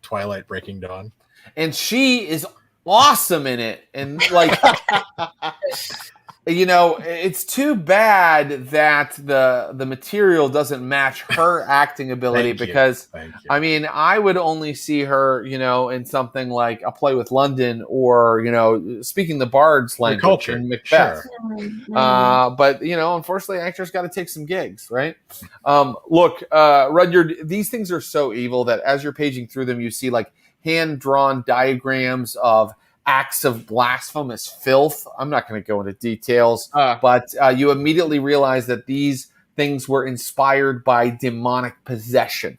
Twilight Breaking Dawn? And she is awesome in it, and like it's too bad that the material doesn't match her acting ability because Thank you. I mean I would only see her in something like A Play with London or speaking the bard's language culture, in Macbeth. sure. But unfortunately, actors got to take some gigs, right? Look, Rudyard, these things are so evil that as you're paging through them, you see like hand-drawn diagrams of acts of blasphemous filth. I'm not going to go into details, but you immediately realize that these things were inspired by demonic possession.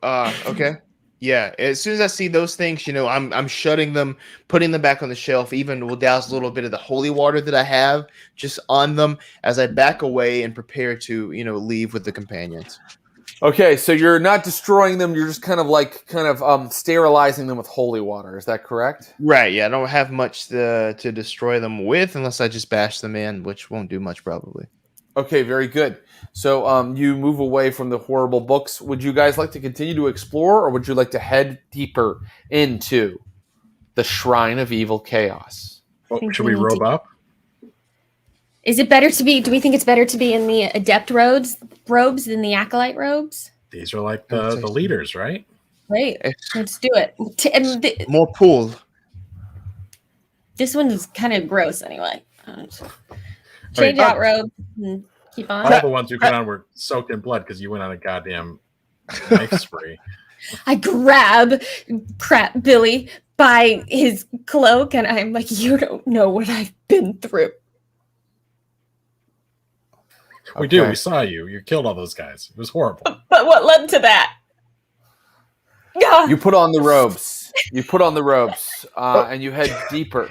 Okay. Yeah, as soon as I see those things, I'm shutting them, putting them back on the shelf. Even will douse a little bit of the holy water that I have just on them as I back away and prepare to, leave with the companions. Okay, so you're not destroying them. You're just kind of sterilizing them with holy water. Is that correct? Right. Yeah, I don't have much to destroy them with unless I just bash them in, which won't do much probably. Okay, very good. So you move away from the horrible books. Would you guys like to continue to explore, or would you like to head deeper into the Shrine of Evil Chaos? Should we robe up? Is it better to be? Do we think it's better to be in the adept robes than the acolyte robes? These are like the leaders, right? Great, let's do it. More pool. This one's kind of gross, anyway. Change out robes and keep on. All the ones you put on were soaked in blood because you went on a goddamn knife spree. I grab crap Billy by his cloak, and I'm like, "You don't know what I've been through." We do. We saw you. You killed all those guys. It was horrible. But what led to that? You put on the robes. And you head deeper.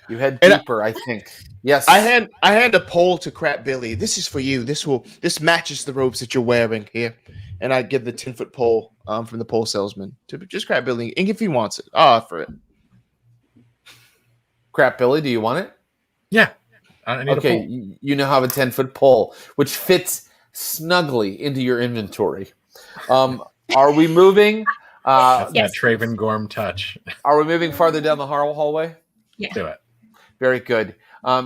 I think. Yes. I hand a pole to Crap Billy. This is for you. This matches the robes that you're wearing here. And I give the 10-foot pole from the pole salesman to just Crap Billy. And if he wants it, I'll offer it. Crap Billy, do you want it? Yeah. I need a pole. You now have a 10-foot pole, which fits snugly into your inventory. Are we moving? That's yes. that Traven Gorm touch. Are we moving farther down the hallway? Yeah. Do it. Very good.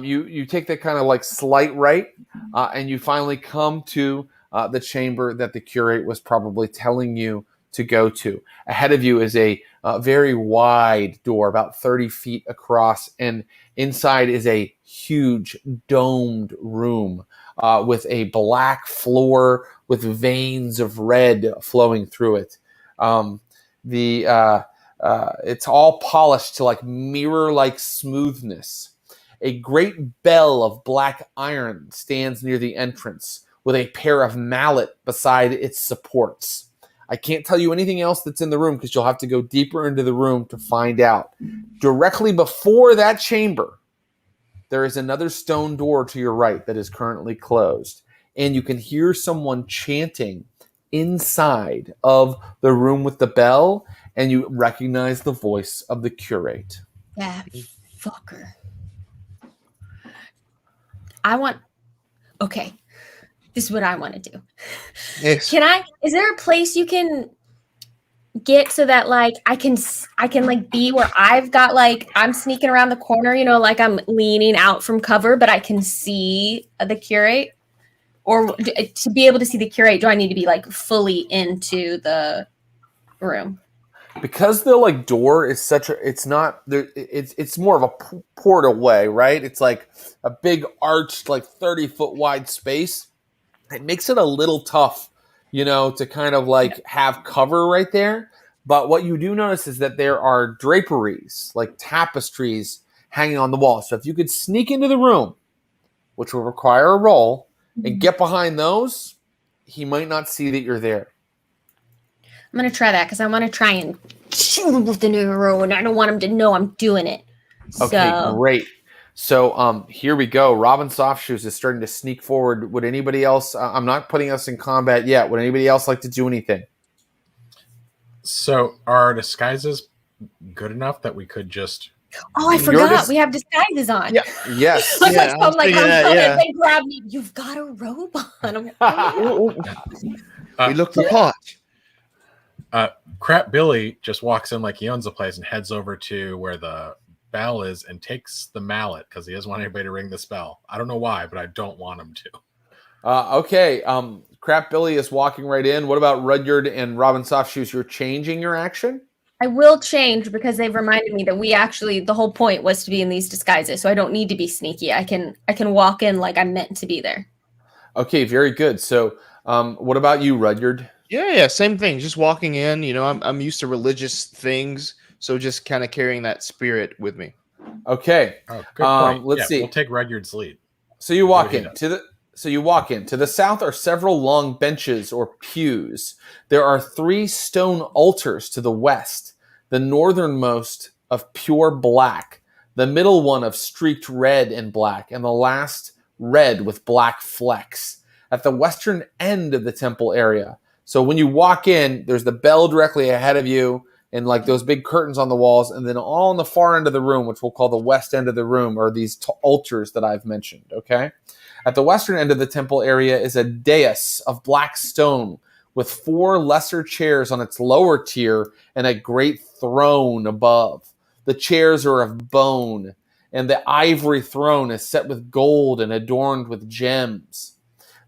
You take that kind of like slight right, and you finally come to the chamber that the curate was probably telling you to go to. Ahead of you is a very wide door, about 30 feet across, and inside is a huge domed room with a black floor with veins of red flowing through it. It's all polished to like mirror-like smoothness. A great bell of black iron stands near the entrance with a pair of mallet beside its supports. I can't tell you anything else that's in the room because you'll have to go deeper into the room to find out. Directly before that chamber, there is another stone door to your right that is currently closed. And you can hear someone chanting inside of the room with the bell, and you recognize the voice of the curate. That fucker. Okay. This is what I want to do. Yes. Is there a place you can get so that like I can like be where I've got like I'm sneaking around the corner, like I'm leaning out from cover, but I can see the curate? Or to be able to see the curate, do I need to be like fully into the room? Because the like door is it's more of a portal-way, right? It's like a big arched like 30-foot wide space. It makes it a little tough, to kind of like have cover right there. But what you do notice is that there are draperies, like tapestries hanging on the wall. So if you could sneak into the room, which will require a roll, and get behind those, he might not see that you're there. I'm going to try that because I want to try and shoot him with the new room, and I don't want him to know I'm doing it. Okay, great. So here we go. Robin Softshoes is starting to sneak forward. Would anybody else? I'm not putting us in combat yet. Would anybody else like to do anything? So are disguises good enough that we could just? Oh, I forgot. We have disguises on. Yeah. Yes. I'm Yeah, I'm coming. yeah. They grab me. You've got a robe on. I'm like, oh. We look the part. Crap Billy just walks in like he owns the place and heads over to where the bell is and takes the mallet because he doesn't want anybody to ring this bell. I don't know why, but I don't want him to. Okay. Crap Billy is walking right in. What about Rudyard and Robin Softshoes? You're changing your action? I will change because they've reminded me that the whole point was to be in these disguises, so I don't need to be sneaky. I can walk in like I'm meant to be there. Okay, very good. So, what about you, Rudyard? Yeah, same thing. Just walking in, I'm used to religious things, so just kind of carrying that spirit with me. Okay. Oh, good point. Let's see. We'll take Rudyard's lead. So you walk in to the south are several long benches or pews. There are 3 stone altars to the west, the northernmost of pure black, the middle one of streaked red and black, and the last red with black flecks at the western end of the temple area. So when you walk in, there's the bell directly ahead of you and like those big curtains on the walls. And then all on the far end of the room, which we'll call the west end of the room, are these altars that I've mentioned. Okay. At the western end of the temple area is a dais of black stone with 4 lesser chairs on its lower tier and a great throne above. The chairs are of bone, and the ivory throne is set with gold and adorned with gems.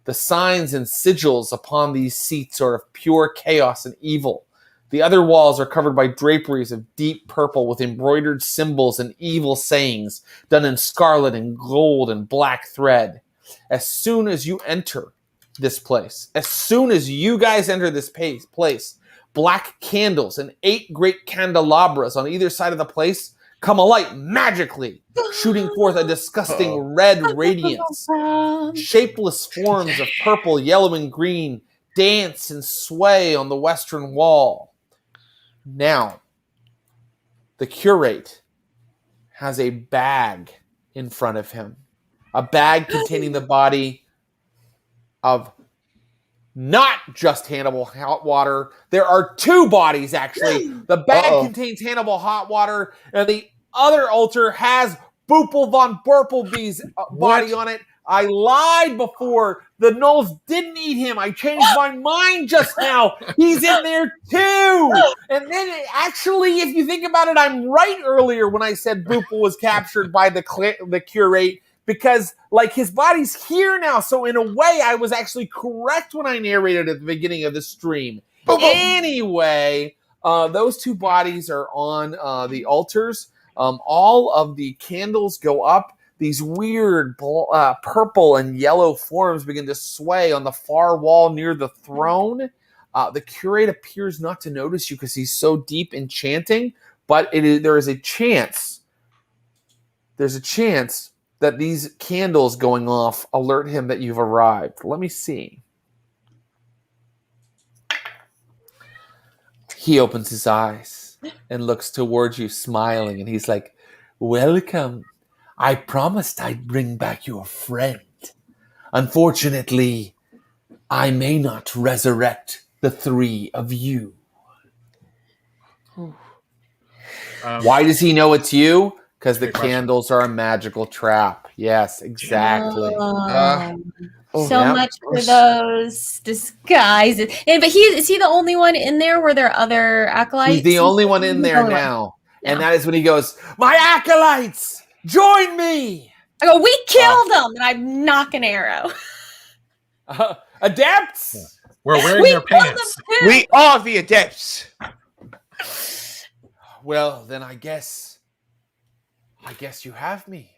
The signs and sigils upon these seats are of pure chaos and evil. The other walls are covered by draperies of deep purple with embroidered symbols and evil sayings done in scarlet and gold and black thread. As soon as you enter this place, as soon as you guys enter this place, black candles and 8 great candelabras on either side of the place come alight magically, shooting forth a disgusting red radiance. Shapeless forms of purple, yellow, and green dance and sway on the western wall. Now, the curate has a bag in front of him. A bag containing the body of not just Hannibal Hotwater. There are 2 bodies, actually. The bag contains Hannibal Hotwater, and the other altar has Boople von Burplebee's body on it. I lied before. The Knolls didn't eat him. I changed my mind just now. He's in there too. And then actually, if you think about it, I'm right earlier when I said Boople was captured by the curate, because like his body's here now. So in a way, I was actually correct when I narrated at the beginning of the stream. Anyway, those 2 bodies are on the altars. All of the candles go up. These weird purple and yellow forms begin to sway on the far wall near the throne. The curate appears not to notice you because he's so deep in chanting, but there is a chance. There's a chance that these candles going off alert him that you've arrived. Let me see. He opens his eyes and looks towards you smiling, and he's like, "Welcome. I promised I'd bring back your friend. Unfortunately, I may not resurrect the 3 of you." Why does he know it's you? Because the candles are a magical trap. Yes, exactly. Much for those disguises. But is he the only one in there? Were there other acolytes? He's the only one in there now. And that is when he goes, "My acolytes, join me!" I go, "We killed them!" And I knock an arrow. Adepts! Yeah. We're wearing their pants. We are the adepts. Well, then I guess you have me.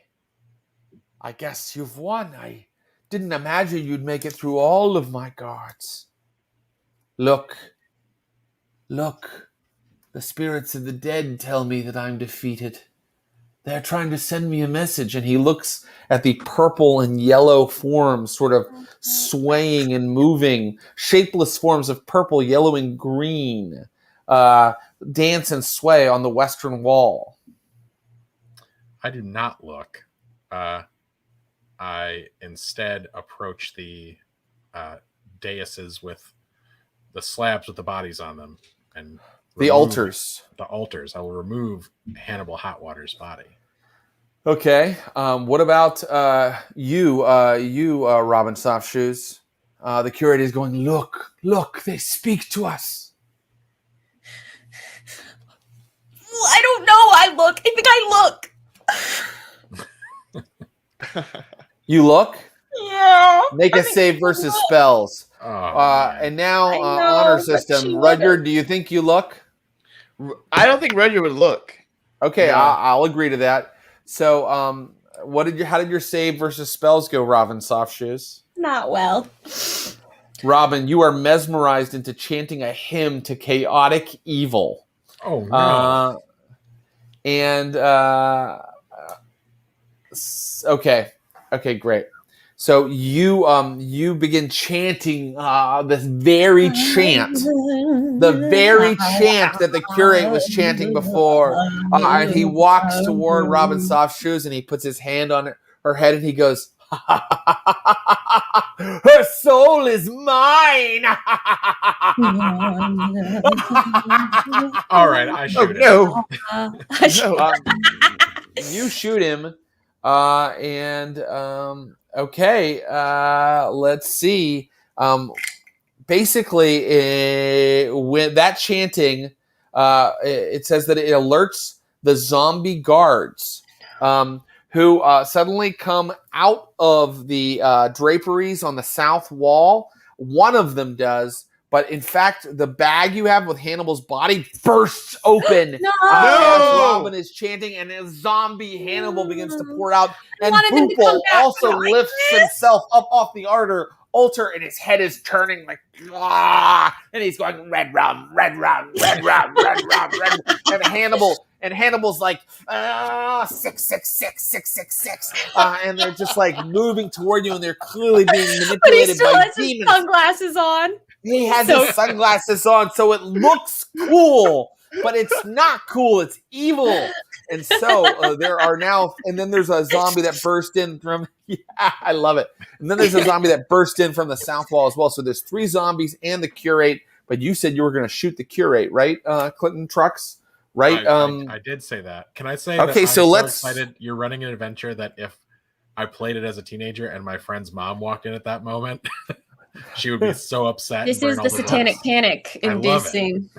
I guess you've won. I didn't imagine you'd make it through all of my guards. Look. The spirits of the dead tell me that I'm defeated. They're trying to send me a message." And he looks at the purple and yellow forms sort of swaying and moving. Shapeless forms of purple, yellow, and green dance and sway on the western wall. I do not look. I instead approach the daises with the slabs with the bodies on them and the altars. The altars. I will remove Hannibal Hotwater's body. Okay. What about you, Robin Softshoes? The curate is going, look, they speak to us. You look. Yeah. Make I a think save she versus look. spells. Oh, man. And now I know, honor but system. she Rudyard, do you think you look? I don't think Rudyard would look. Okay, No. I'll agree to that. So, how did your save versus spells go, Robin Softshoes? Not well. Robin, you are mesmerized into chanting a hymn to chaotic evil. Oh, no. Okay, great. So you begin chanting this very chant, the very chant that the curate was chanting before, and he walks toward Robin Softshoes and he puts his hand on her head and he goes, "Her soul is mine." All right, I shoot him. No. No. You shoot him, let's see. Basically, when that chanting, it says that it alerts the zombie guards, who suddenly come out of the draperies on the south wall. One of them does. But in fact, the bag you have with Hannibal's body bursts open. No. As Robin is chanting, and a zombie Hannibal begins to pour out. And wanted them to come Boople back also like lifts this. himself up off the altar, and his head is turning like, and he's going, red rum, red rum, red rum, red rum, red rum. And Hannibal's like, 666, and they're just like moving toward you, and they're clearly being But he manipulated still by has his demons. sunglasses on. He has So- his sunglasses on, so it looks cool, but it's not cool. It's evil. And so there are now, and then there's a zombie that burst in from, I love it. And then there's a zombie that burst in from the south wall as well. So there's 3 zombies and the curate, but you said you were going to shoot the curate, right, Clinton Trucks? Right? I did say that. Can I say Okay, that so I'm let's- so excited you're running an adventure that if I played it as a teenager and my friend's mom walked in at that moment, she would be so upset. This and is burn the all satanic books. panic I love it. inducing.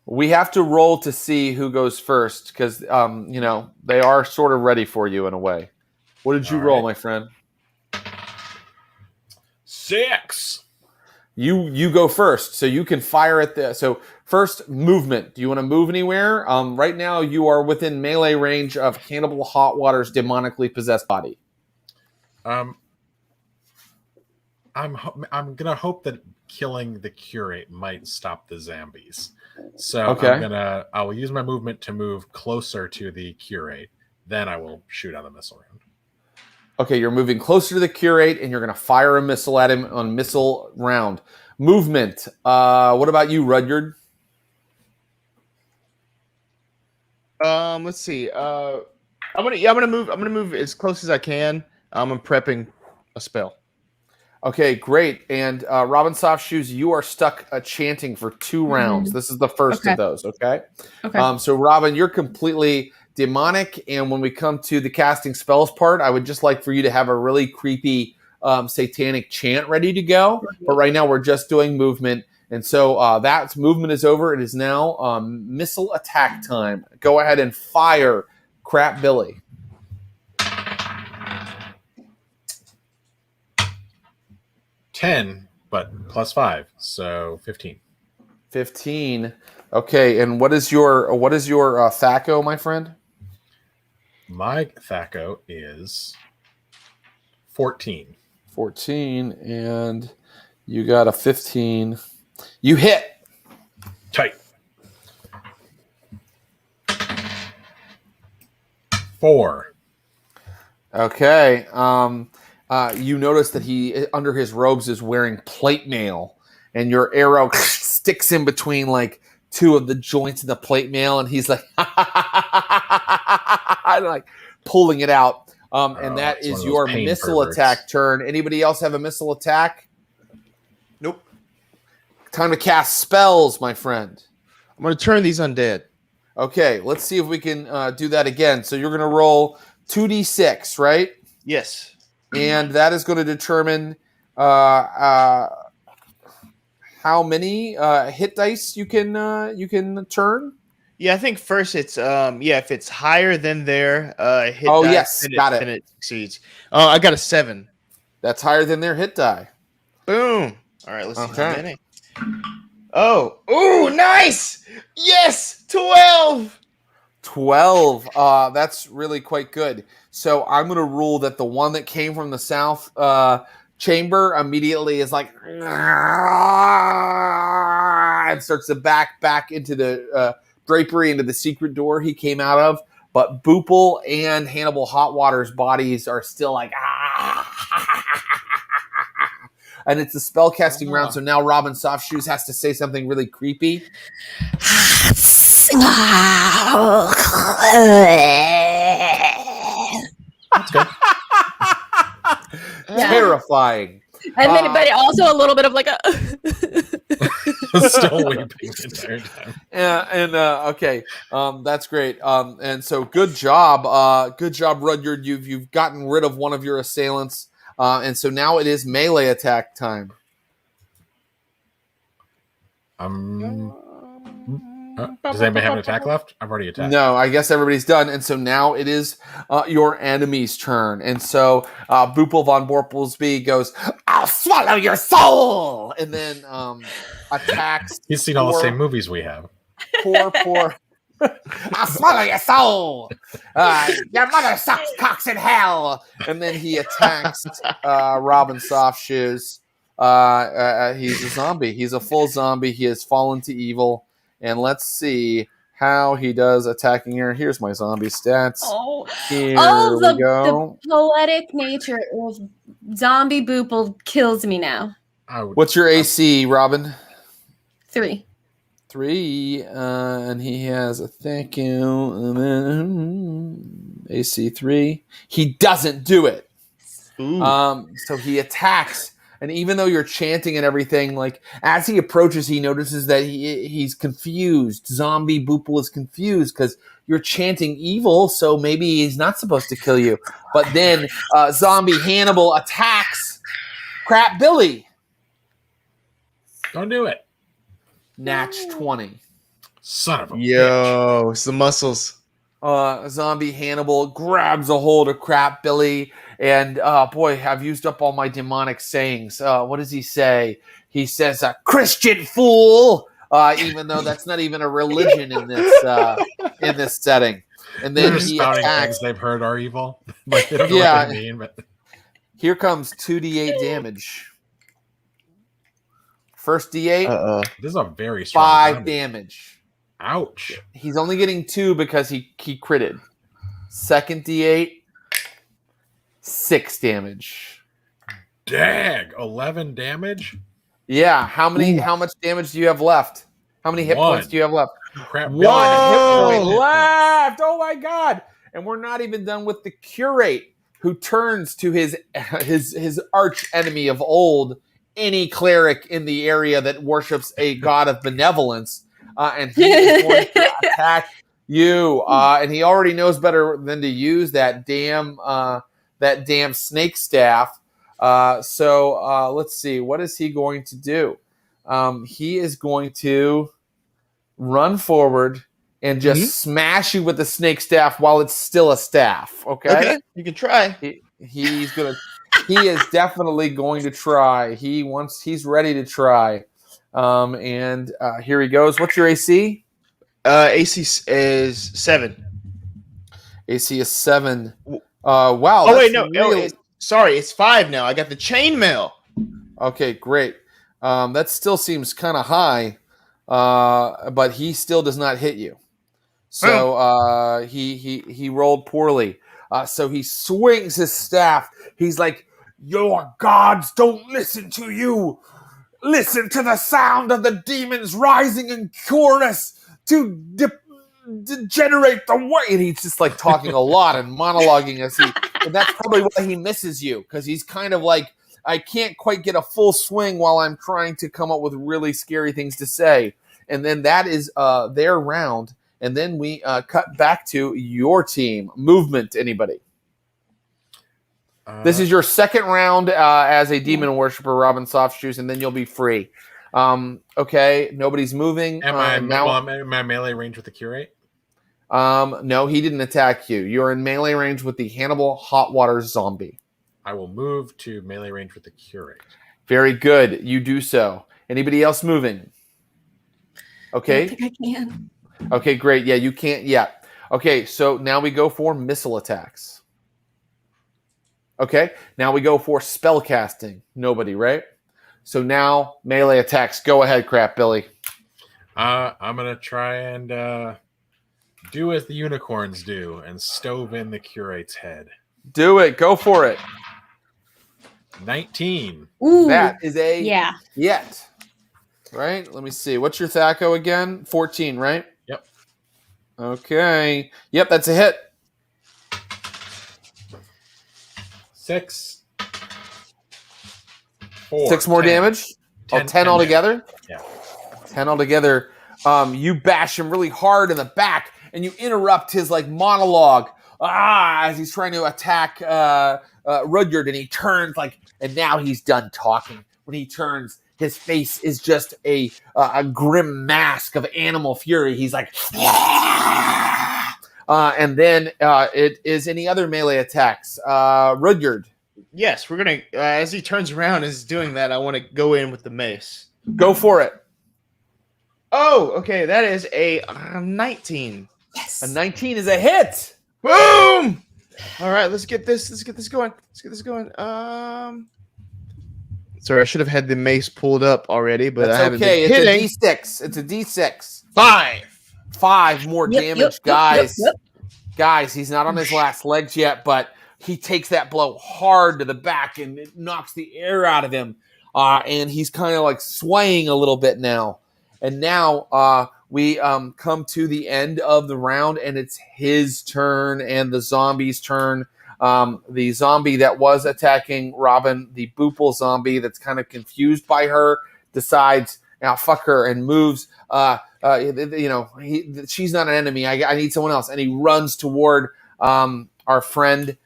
We have to roll to see who goes first because, they are sort of ready for you in a way. What did you All roll, right. my friend? 6. You go first, so you can fire at the. So first, movement. Do you want to move anywhere? Right now, you are within melee range of Hannibal Hotwater's demonically possessed body. I'm gonna hope that killing the curate might stop the zombies. So Okay. I will use my movement to move closer to the curate. Then I will shoot out a missile round. Okay, you're moving closer to the curate, and you're going to fire a missile at him on missile round. Movement. What about you, Rudyard? Let's see. I'm gonna move as close as I can. I'm prepping a spell. Okay, great. And Robin Softshoes, you are stuck chanting for 2 rounds. This is the first Okay. of those, okay? Okay. So, Robin, you're completely demonic. And when we come to the casting spells part, I would just like for you to have a really creepy satanic chant ready to go. But right now, we're just doing movement. And so that movement is over. It is now missile attack time. Go ahead and fire Crap Billy. $10, but plus 5, so 15. 15. Okay, and what is your THAC0, my friend? My THAC0 is 14. 14, and you got a 15. You hit. Tight. 4. Okay. You notice that he, under his robes, is wearing plate mail, and your arrow sticks in between like 2 of the joints in the plate mail, and he's like, like pulling it out. And that it's one is of those your pain missile perverts. attack turn. Anybody else have a missile attack? Nope. Time to cast spells, my friend. I'm gonna turn these undead. Okay, let's see if we can do that again. So you're going to roll 2d6, right? Yes. And that is going to determine how many hit dice you can turn. Yeah, I think first it's if it's higher than their hit Oh, dice, yes, got it. then it succeeds. I got a 7. That's higher than their hit die. Boom. All right, let's see how Okay. many. Oh, ooh, nice. Yes, 12. 12. That's really quite good. So I'm going to rule that the one that came from the south chamber immediately is like and starts to back into the drapery into the secret door he came out of. But Boople and Hannibal Hotwater's bodies are still like and it's a spellcasting round. So now Robin Softshoes has to say something really creepy. That's good. Yeah. Terrifying. And then, but also a little bit of like a. Still weeping the entire time. Okay, that's great. And so good job, Rudyard. You've gotten rid of one of your assailants, and so now it is melee attack time. Does anybody have an attack left? I've already attacked. No, I guess everybody's done, and so now it is your enemy's turn. And so Boople von Borplesby goes, "I'll swallow your soul," and then attacks. He's seen all the same movies we have. Poor. I'll swallow your soul. Your mother sucks cocks in hell. And then he attacks Robin Softshoes. He's a zombie. He's a full zombie. He has fallen to evil. And let's see how he does attacking her. Here's my zombie stats. Here we go. The poetic nature of zombie Boople kills me now. What's your AC, Robin? 3. 3, and he has a thank you, and then AC 3. He doesn't do it. So he attacks, and even though you're chanting and everything, like as he approaches, he notices that he's confused. Zombie Boople is confused because you're chanting evil, so maybe he's not supposed to kill you. But then zombie Hannibal attacks Crap Billy. Don't do it. Natch 20. Son of a bitch. Yo, it's the muscles. Zombie Hannibal grabs a hold of Crap Billy, and boy, I've used up all my demonic sayings. What does he say? He says, "Christian fool," even though that's not even a religion in this setting. And then he attacks. Things they've heard are evil, but they don't know what they mean. But here comes 2d8 damage. First D8. This is a very strong 5 damage. Ouch. He's only getting 2 because he critted. Second D8. 6 damage. Dag. 11 damage? Yeah. How much damage do you have left? How many hit points do you have left? Crap. 1 hit point left. Oh my god. And we're not even done with the curate, who turns to his arch enemy of old, any cleric in the area that worships a god of benevolence, and he is going to attack you. And he already knows better than to use that damn snake staff. So let's see, what is he going to do? He is going to run forward and just smash you with the snake staff while it's still a staff. Okay, you can try. He is definitely going to try. He's ready to try. And here he goes. What's your AC? AC is 7. AC is 7. Wow. Oh wait, no. Sorry, it's 5 now. I got the chainmail. Okay, great. That still seems kind of high, but he still does not hit you. So he rolled poorly. So he swings his staff. He's like, "Your gods don't listen to you. Listen to the sound of the demons rising in chorus to degenerate the way." And he's just like talking a lot and monologuing and that's probably why he misses you, because he's kind of like, I can't quite get a full swing while I'm trying to come up with really scary things to say. And then that is their round. And then we cut back to your team. Movement, anybody? This is your second round as a demon worshiper, Robin Softshoes, and then you'll be free. Okay, nobody's moving. Am I melee range with the curate? No, he didn't attack you. You're in melee range with the Hannibal Hotwater zombie. I will move to melee range with the curate. Very good. You do so. Anybody else moving? I Okay. don't think I can. Okay, great. Yeah, you can't yet. Okay, so now we go for missile attacks. Okay, now we go for spell casting. Nobody, right? So now melee attacks. Go ahead, crap, Billy. I'm gonna try and do as the unicorns do and stove in the curate's head. Do it. Go for it. 19. Ooh, That is a yeah. yet. Right? Let me see. What's your THAC0 again? 14, right? Yep. Okay. Yep, that's a hit. 6. 4. 6 more 10. damage. 10, 10 altogether? Yeah. 10 altogether. You bash him really hard in the back, and you interrupt his monologue as he's trying to attack Rudyard, and he turns and now he's done talking. When he turns, his face is just a grim mask of animal fury. He's like, and then it is any other melee attacks. Rudyard, Yes, we're gonna. As he turns around and is doing that, I want to go in with the mace. go for it. Oh, okay. That is a 19. Yes. A 19 is a hit. Boom! All right, let's get this. Let's get this going. Let's get this going. Sorry, I should have had the mace pulled up already, but I That's haven't okay. been It's hitting. a D6. It's a D6. 5. 5 more damage, guys. Yep. Guys, he's not on his last legs yet, but he takes that blow hard to the back and it knocks the air out of him. And he's kind of swaying a little bit now. And now we come to the end of the round, and it's his turn and the zombie's turn. The zombie that was attacking Robin, the Boople zombie that's kind of confused by her, decides, now fuck her, and moves. She's not an enemy. I need someone else. And he runs toward our friend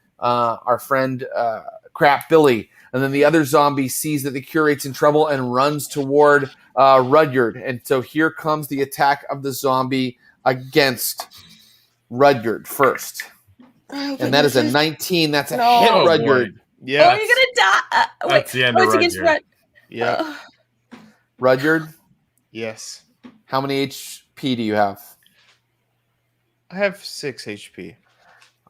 Crap Billy. And then the other zombie sees that the curate's in trouble and runs toward Rudyard. And so here comes the attack of the zombie against Rudyard first. And that is a 19. That's a hit, Oh, Rudyard. boy. Yeah. Oh, you're gonna die. That's the end of it's against Rudyard. Yeah. Rudyard, Yes. how many HP do you have? I have 6 HP.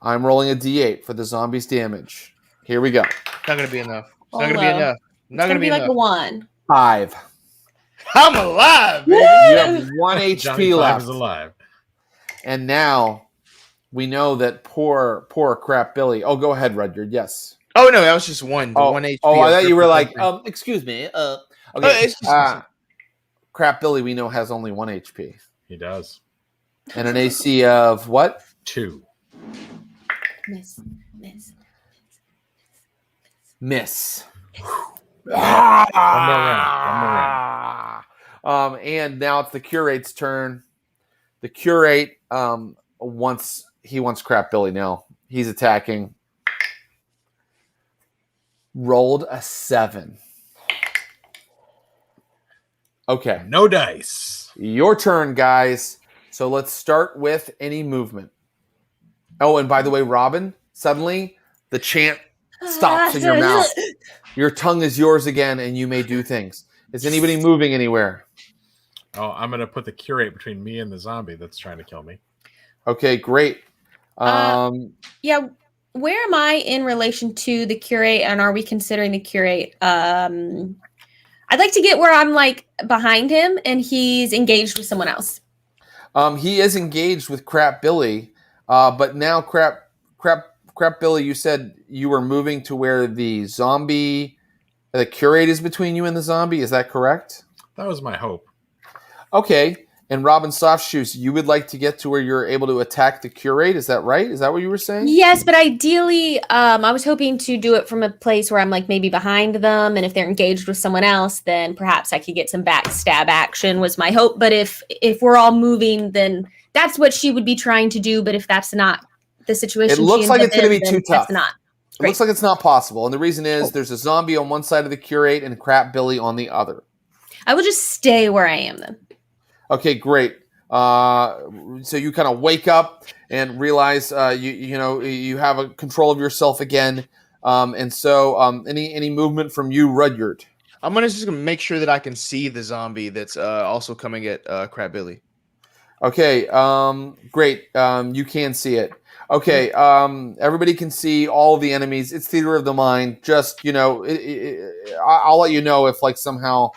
I'm rolling a D8 for the zombie's damage. Here we go. Not gonna be enough. It's Oh, not gonna be well. enough. Not It's gonna be like enough. a 1. 5. I'm alive, You baby. have 1 Johnny HP Five left. is alive. And now we know that poor Crap Billy. Oh, go ahead, Rudyard. Yes. Oh no, that was just one. The 1 HP. Oh, I thought you were like, representing- excuse me. Okay. it's just- Crap Billy, we know, has only 1 HP. He does. And an AC of what? 2. Miss. Miss. One more round. And now it's the curate's turn. The curate wants Crap Billy now. He's attacking. Rolled a 7. Okay. No dice. Your turn, guys. So let's start with any movement. Oh, and by the way, Robin, suddenly the chant stops in your mouth. Your tongue is yours again, and you may do things. Is anybody moving anywhere? Oh, I'm going to put the curate between me and the zombie that's trying to kill me. Okay, great. Yeah, where am I in relation to the curate, and are we considering the curate? I'd like to get where I'm behind him and he's engaged with someone else. He is engaged with Crap Billy, but now Crap Billy, you said you were moving to where the curate is between you and the zombie. Is that correct? That was my hope. Okay. And Robin Softshoes, you would like to get to where you're able to attack the curate. Is that right? Is that what you were saying? Yes, but ideally, I was hoping to do it from a place where I'm maybe behind them, and if they're engaged with someone else, then perhaps I could get some backstab action. Was my hope. But if we're all moving, then that's what she would be trying to do. But if that's not the situation, It looks like it's going to be too tough. That's not. It looks like it's not possible. And the reason is there's a zombie on one side of the curate and Crap Billy on the other. I will just stay where I am then. Okay, great. So you kind of wake up and realize you have a control of yourself again. And so any movement from you, Rudyard? I'm just gonna make sure that I can see the zombie that's also coming at Crab Billy. Okay, great. You can see it. Okay, everybody can see all of the enemies. It's theater of the mind. Just, I'll let you know if like somehow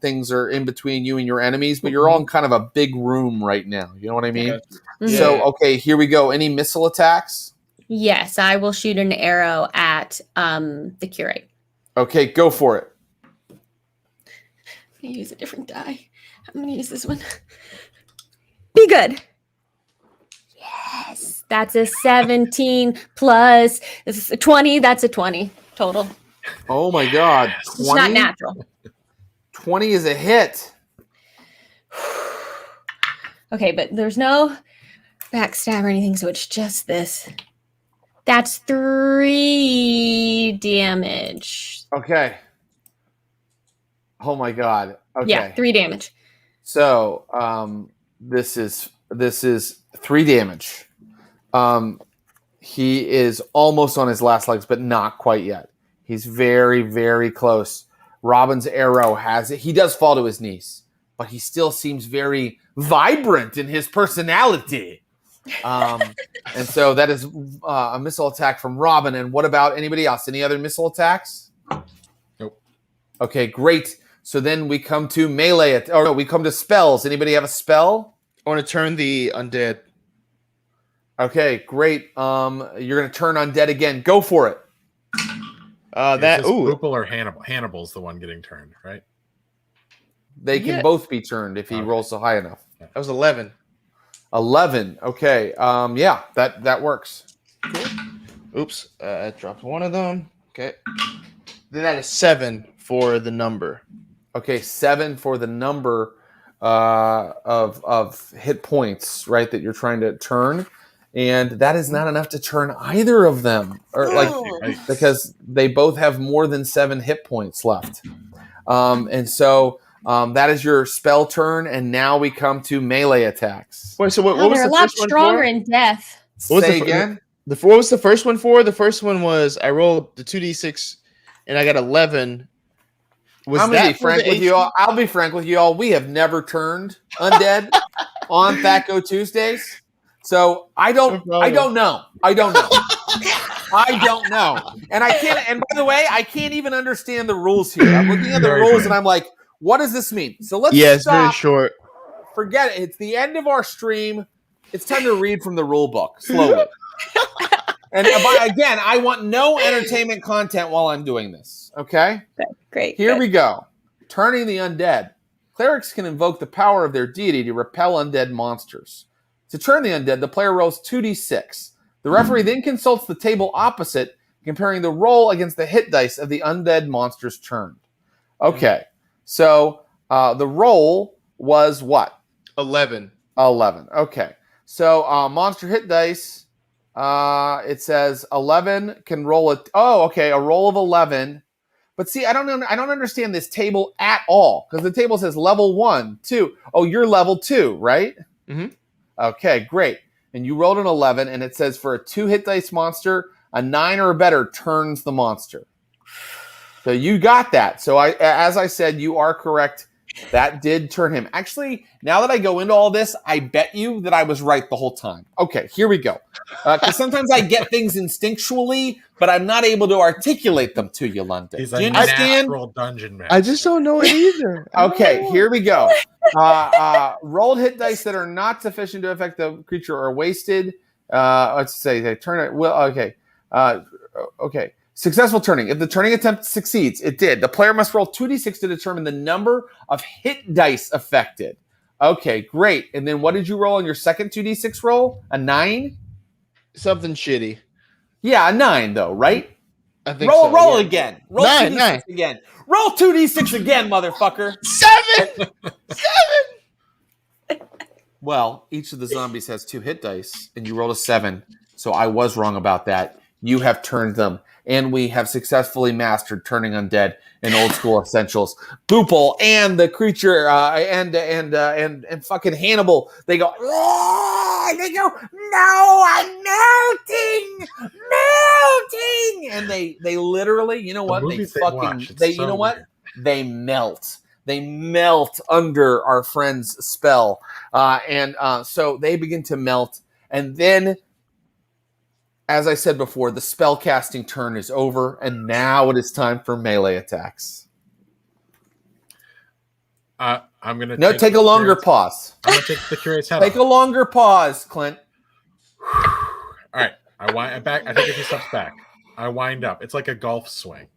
things are in between you and your enemies, but you're all in kind of a big room right now. You know what I mean? Mhm. So, okay, here we go. Any missile attacks? Yes, I will shoot an arrow at the curate. Okay, go for it. I'm gonna use a different die. I'm gonna use this one. Be good. Yes, that's a 17 plus. This is a 20. That's a 20 total. Oh my God. It's not natural. 20 is a hit. Okay, but there's no backstab or anything, so it's just this. That's 3 damage. Okay. Oh my God. Okay. Yeah, 3 damage. So, this is 3 damage. He is almost on his last legs, but not quite yet. He's very, very close. Robin's arrow has it. He does fall to his knees, but he still seems very vibrant in his personality. And so that is a missile attack from Robin. And what about anybody else? Any other missile attacks? Nope. Okay, great. So then we come to melee. We come to spells. Anybody have a spell? I want to turn the undead. Okay, great. You're going to turn undead again. Go for it. Purple or Hannibal? Hannibal's the one getting turned, right? They can both be turned if he rolls so high enough. That was 11. 11. Okay. Yeah, that works. Cool. Oops. I dropped one of them. Okay. Then that is 7 for the number. Okay, 7 for the number of hit points, right, that you're trying to turn. And that is not enough to turn either of them, because they both have more than 7 hit points left. And so that is your spell turn, and now we come to melee attacks. Wait, so what was They're the a lot first one stronger for? in death. Say again? What was the first one for? The first one was I rolled the 2d6 and I got 11. I'm gonna be frank with you all. I'll be frank with you all. We have never turned undead on THAC0 Tuesdays, so I don't know. I don't know. I don't know. And I can't. And by the way, I can't even understand the rules here. I'm looking at the rules and I'm like, what does this mean? So let's it's stop. very short. Forget it. It's the end of our stream. It's time to read from the rule book slowly. And again, I want no entertainment content while I'm doing this. Okay? Great. Here we go. Turning the undead. Clerics can invoke the power of their deity to repel undead monsters. To turn the undead, the player rolls 2d6. The referee then consults the table opposite, comparing the roll against the hit dice of the undead monsters turned. Okay. So the roll was what? 11. 11. Okay. So monster hit dice, it says 11 can roll it. Oh, okay. A roll of 11. But see, I don't understand this table at all, because the table says level 1, 2. Oh, you're level 2, right? Mm-hmm. Okay, great. And you rolled an 11, and it says for a 2 hit dice monster, a 9 or better turns the monster. So you got that. So as I said, you are correct. That did turn him. Actually, now that I go into all this, I bet you that I was right the whole time. Okay, here we go. Because sometimes I get things instinctually, but I'm not able to articulate them to you, London. He's Do a you understand? natural dungeon master. I just don't know it either. Okay, here we go. Rolled hit dice that are not sufficient to affect the creature are wasted. Let's say they turn it. Well, okay. Okay. Successful turning. If the turning attempt succeeds, it did. The player must roll 2d6 to determine the number of hit dice affected. Okay, great. And then what did you roll on your second 2d6 roll? A 9? Something shitty. Yeah, a 9 though, right? I think roll so, roll yeah. it again. Roll 9, 2d6 9. again. Roll 2d6 again, motherfucker. 7! 7! Well, each of the zombies has 2 hit dice, and you rolled a 7. So I was wrong about that. You have turned them, and we have successfully mastered turning undead in Old School Essentials. Boople and the creature and fucking Hannibal, they go, And they go, no, I'm melting. And they literally, you know what? They movies they fucking, watch, it's they, so you know what? weird. They melt. They melt under our friend's spell. So they begin to melt. And then, as I said before, the spell casting turn is over. And now it is time for melee attacks. I'm going to take a longer pause. I'm going to take the curate's head Take off. a longer pause, Clint. All right. I take a few steps back. I wind up. It's like a golf swing.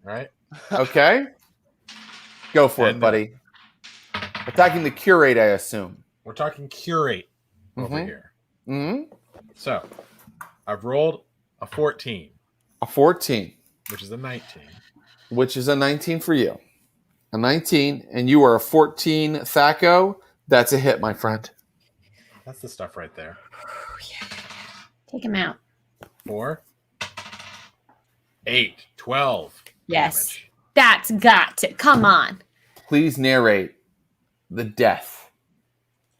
Right? Okay. Go for it, buddy. Attacking the curate, I assume. We're talking curate over here. Mm-hmm. So, I've rolled a 14. A 14. Which is a 19. Which is a 19 for you. A 19, and you are a 14 THAC0. That's a hit, my friend. That's the stuff right there. Take him out. 4, 8, 12. Yes. Damage. That's got to. Come on. Please narrate the death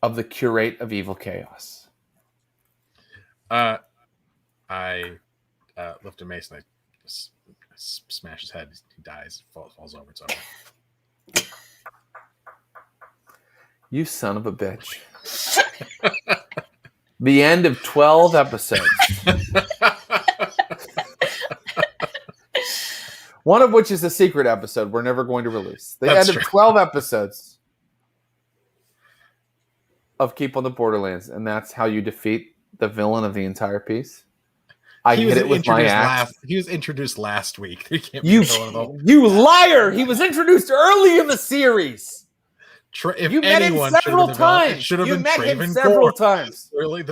of the curate of evil chaos. I lift a mace and I smash his head. He dies. Falls over. It's over. You son of a bitch. The end of 12 episodes. One of which is a secret episode we're never going to release. The end of 12 episodes of Keep on the Borderlands, and that's how you defeat the villain of the entire piece. I hit it with my axe. He was introduced last week. You liar! He was introduced early in the series. If you met him several times. You met him several times. Really,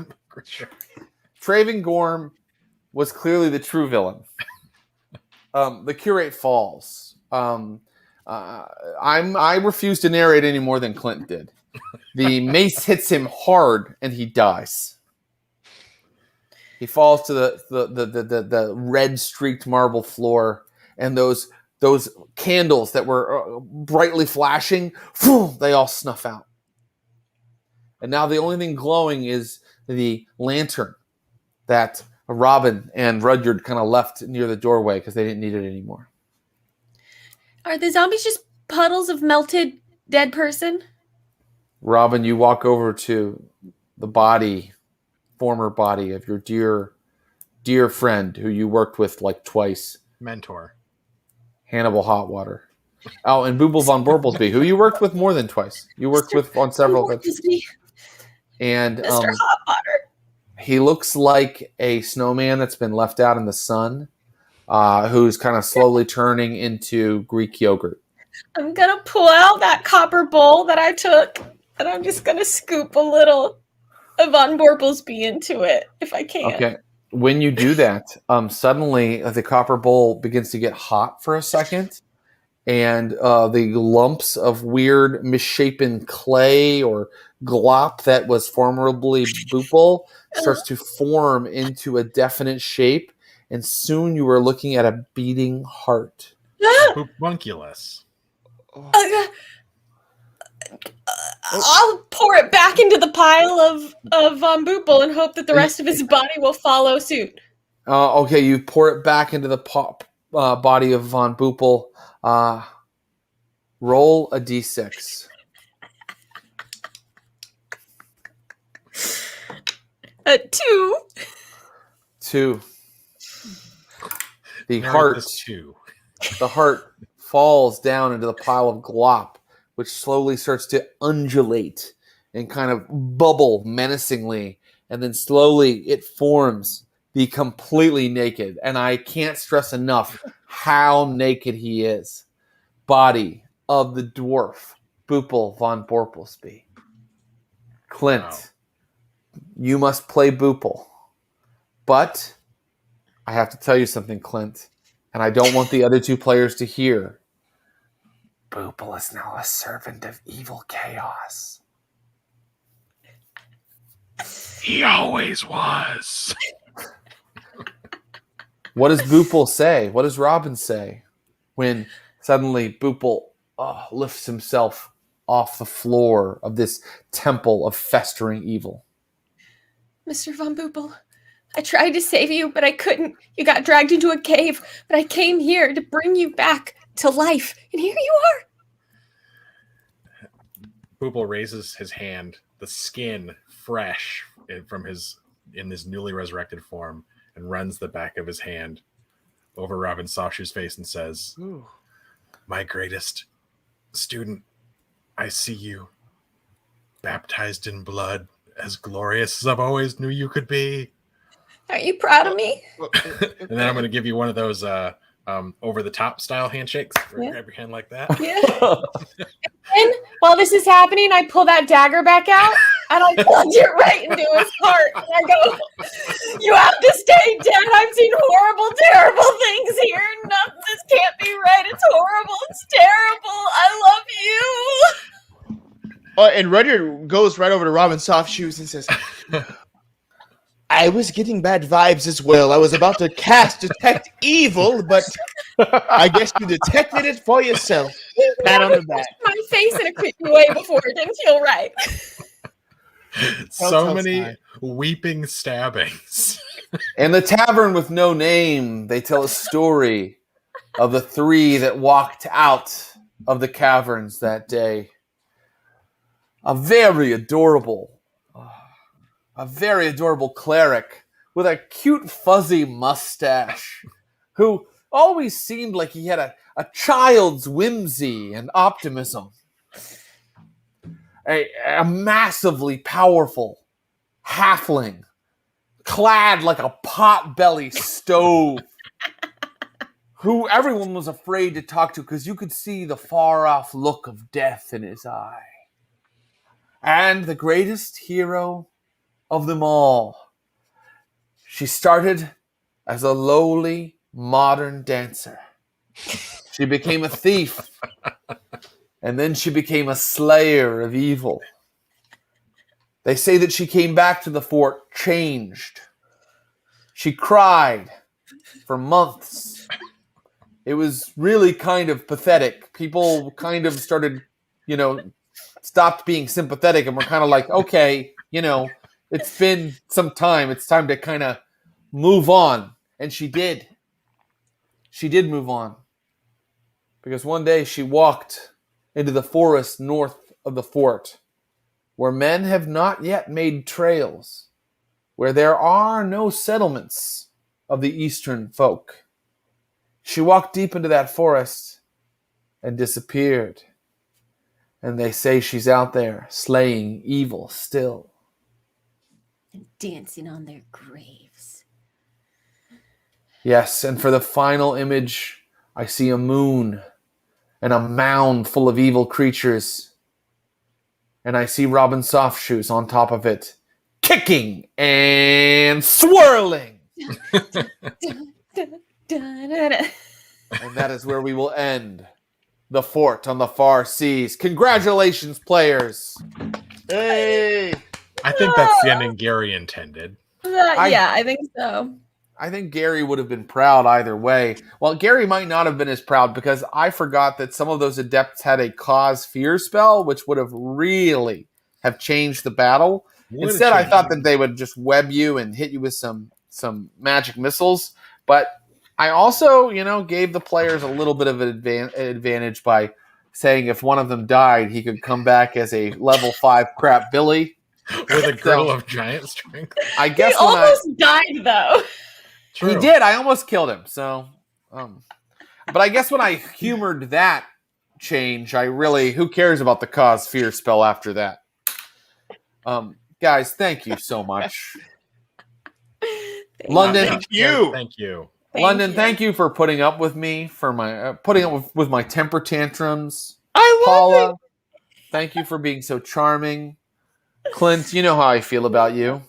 Traven Gorm was clearly the true villain. The curate falls. I refuse to narrate any more than Clint did. The mace hits him hard, and he dies. He falls to the red streaked marble floor, and those candles that were brightly flashing, they all snuff out. And now the only thing glowing is the lantern that Robin and Rudyard kind of left near the doorway because they didn't need it anymore. Are the zombies just puddles of melted dead person? Robin, you walk over to the former body of your dear friend who you worked with like twice. Mentor. Hannibal Hotwater. Oh, and Booble von Borblesby, who you worked with more than twice. You worked with on several. And Mr. Hotwater. He looks like a snowman that's been left out in the sun, who's kind of slowly turning into Greek yogurt. I'm going to pull out that copper bowl that I took, and I'm just going to scoop a little of Von Borblesby into it, if I can. Okay. When you do that, suddenly the copper bowl begins to get hot for a second, and the lumps of weird misshapen clay or glop that was formerly Boople starts to form into a definite shape, and soon you are looking at a beating heart. Homunculus. I'll pour it back into the pile of Von Boople and hope that the rest of his body will follow suit. Okay, you pour it back into the body of Von Boople. Roll a d6. A 2. 2. The heart falls down into the pile of glop, which slowly starts to undulate and kind of bubble menacingly. And then slowly it forms the completely naked, and I can't stress enough how naked he is, body of the dwarf, Boople von Borblesby. Clint, wow. You must play Boople. But I have to tell you something, Clint, and I don't want the other two players to hear. Boople is now a servant of evil chaos. He always was. What does Boople say? What does Robin say when suddenly Boople lifts himself off the floor of this temple of festering evil? Mr. Von Boopel. I tried to save you, but I couldn't. You got dragged into a cave, but I came here to bring you back to life. And here you are. Boopel raises his hand, the skin fresh from in his newly resurrected form, and runs the back of his hand over Robin Softshoes' face and says, Ooh. "My greatest student, I see you, baptized in blood, as glorious as I've always knew you could be." Are you proud of me? And then I'm going to give you one of those over the top style handshakes. Yeah. Grab your hand like that. Yeah. And while this is happening, I pull that dagger back out and I plunge it right into his heart. And I go, "You have to stay dead. I've seen horrible, terrible things here. No, this can't be right. It's horrible. It's terrible. I love you." And Rudyard goes right over to Robin Softshoes and says, "I was getting bad vibes as well. I was about to cast Detect Evil, but I guess you detected it for yourself." Pat on the back. My face in a creepy way before. It didn't feel right. So Telltale many sign. weeping stabbings. In the tavern with no name, they tell a story of the three that walked out of the caverns that day. A very adorable cleric with a cute fuzzy mustache who always seemed like he had a child's whimsy and optimism. A massively powerful halfling clad like a potbelly stove who everyone was afraid to talk to because you could see the far-off look of death in his eye. And the greatest hero of them all. She started as a lowly modern dancer. She became a thief. And then she became a slayer of evil. They say that she came back to the fort changed. She cried for months. It was really kind of pathetic. People kind of started, stopped being sympathetic and were kind of like, okay, it's been some time. It's time to kind of move on. And she did. She did move on. Because one day she walked into the forest north of the fort, where men have not yet made trails, where there are no settlements of the eastern folk. She walked deep into that forest and disappeared. And they say she's out there slaying evil still. And dancing on their graves. Yes, and for the final image, I see a moon and a mound full of evil creatures. And I see Robin Softshoes on top of it, kicking and swirling. And that is where we will end the fort on the far seas. Congratulations, players. Hey! I think that's the ending Gary intended. I think so. I think Gary would have been proud either way. Well, Gary might not have been as proud because I forgot that some of those adepts had a cause fear spell, which would have really have changed the battle. Instead, I thought that they would just web you and hit you with some magic missiles. But I also, gave the players a little bit of an advantage by saying if one of them died, he could come back as a level 5 crap Billy. With a girdle of giant strength. I guess he almost died, though. True. He did. I almost killed him. So, but I guess when I humored that change, who cares about the cause fear spell after that? Guys, thank you so much. London, Thank you. Thank you. London, thank you for putting up with me for my putting up with my temper tantrums. I love Paula, it. thank you for being so charming. Clint, you know how I feel about you.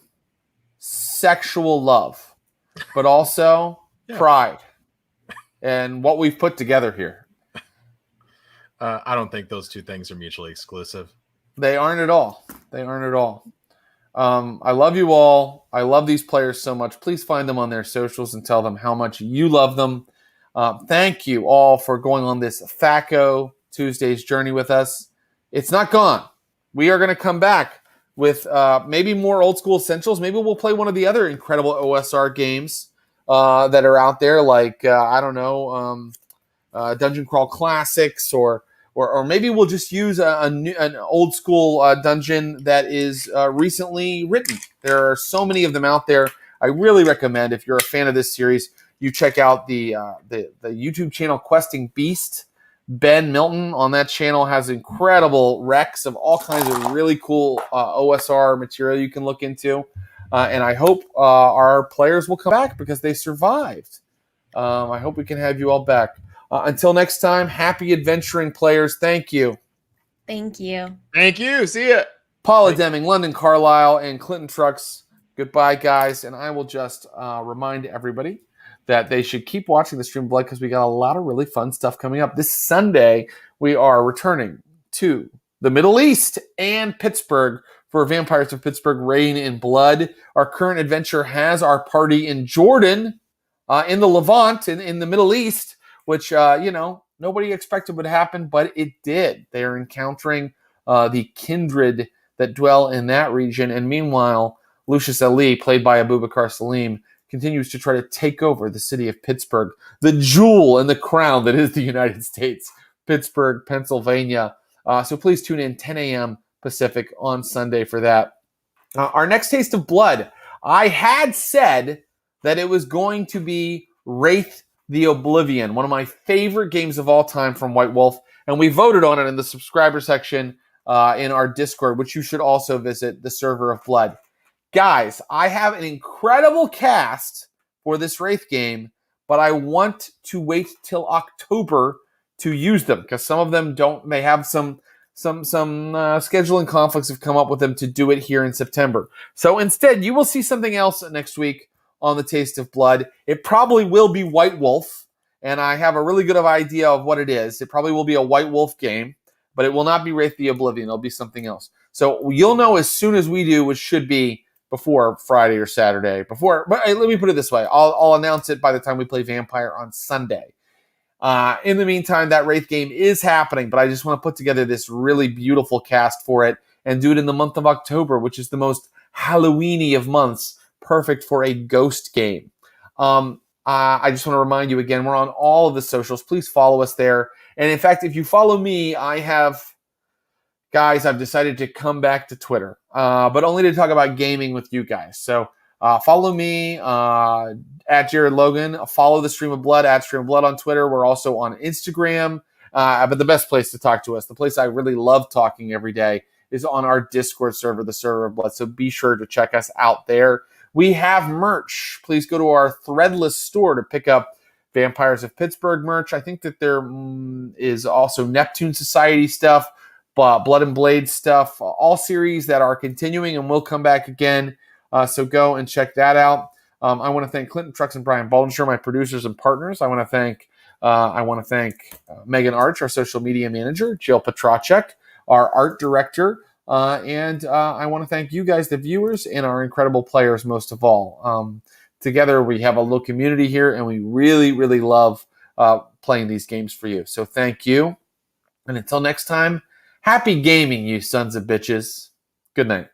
Sexual love, but also pride, and what we've put together here. I don't think those two things are mutually exclusive. They aren't at all. They aren't at all. I love you all. I love these players so much. Please find them on their socials and tell them how much you love them. Thank you all for going on this THAC0 Tuesdays journey with us. It's not gone. We are going to come back with maybe more old school essentials. Maybe we'll play one of the other incredible OSR games that are out there, like I don't know, Dungeon Crawl Classics, or maybe we'll just use an old school dungeon that is recently written. There are so many of them out there. I really recommend, if you're a fan of this series, you check out the YouTube channel Questing Beast. Ben Milton on that channel has incredible recs of all kinds of really cool OSR material you can look into. And I hope our players will come back because they survived. I hope we can have you all back. Until next time, happy adventuring, players. Thank you. Thank you. Thank you. See ya. Paula Deming, London Carlisle, and Clinton Trucks. Goodbye, guys. And I will just remind everybody that they should keep watching the Stream of Blood because we got a lot of really fun stuff coming up. This Sunday, we are returning to the Middle East and Pittsburgh for Vampires of Pittsburgh Reign in Blood. Our current adventure has our party in Jordan, in the Levant, in the Middle East, which, nobody expected would happen, but it did. They are encountering the kindred that dwell in that region. And meanwhile, Lucius Ali, played by Abubakar Salim, continues to try to take over the city of Pittsburgh, the jewel and the crown that is the United States, Pittsburgh, Pennsylvania. So please tune in 10 a.m. Pacific on Sunday for that. Our next Taste of Blood, I had said that it was going to be Wraith the Oblivion, one of my favorite games of all time from White Wolf, and we voted on it in the subscriber section in our Discord, which you should also visit, the Server of Blood. Guys, I have an incredible cast for this Wraith game, but I want to wait till October to use them because some of them don't. They have some scheduling conflicts have come up with them to do it here in September. So instead, you will see something else next week on the Taste of Blood. It probably will be White Wolf, and I have a really good idea of what it is. It probably will be a White Wolf game, but it will not be Wraith the Oblivion. It'll be something else. So you'll know as soon as we do, which should be before Friday or Saturday. But let me put it this way. I'll announce it by the time we play Vampire on Sunday. In the meantime, that Wraith game is happening, but I just want to put together this really beautiful cast for it and do it in the month of October, which is the most Halloween-y of months, perfect for a ghost game. I just want to remind you again, we're on all of the socials. Please follow us there. And in fact, if you follow me, I've decided to come back to Twitter, but only to talk about gaming with you guys. So follow me at Jared Logan. Follow the Stream of Blood at Stream of Blood on Twitter. We're also on Instagram. But the best place to talk to us, the place I really love talking every day, is on our Discord server, the Server of Blood. So be sure to check us out there. We have merch. Please go to our Threadless store to pick up Vampires of Pittsburgh merch. I think that there is also Neptune Society stuff, Blood and Blade stuff, all series that are continuing and will come back again. So go and check that out. I want to thank Clinton Trucks and Brian Baldinger, my producers and partners. I want to thank Megan Arch, our social media manager, Jill Petracek, our art director, and I want to thank you guys, the viewers, and our incredible players most of all. Together, we have a little community here, and we really, really love playing these games for you. So thank you. And until next time, happy gaming, you sons of bitches. Good night.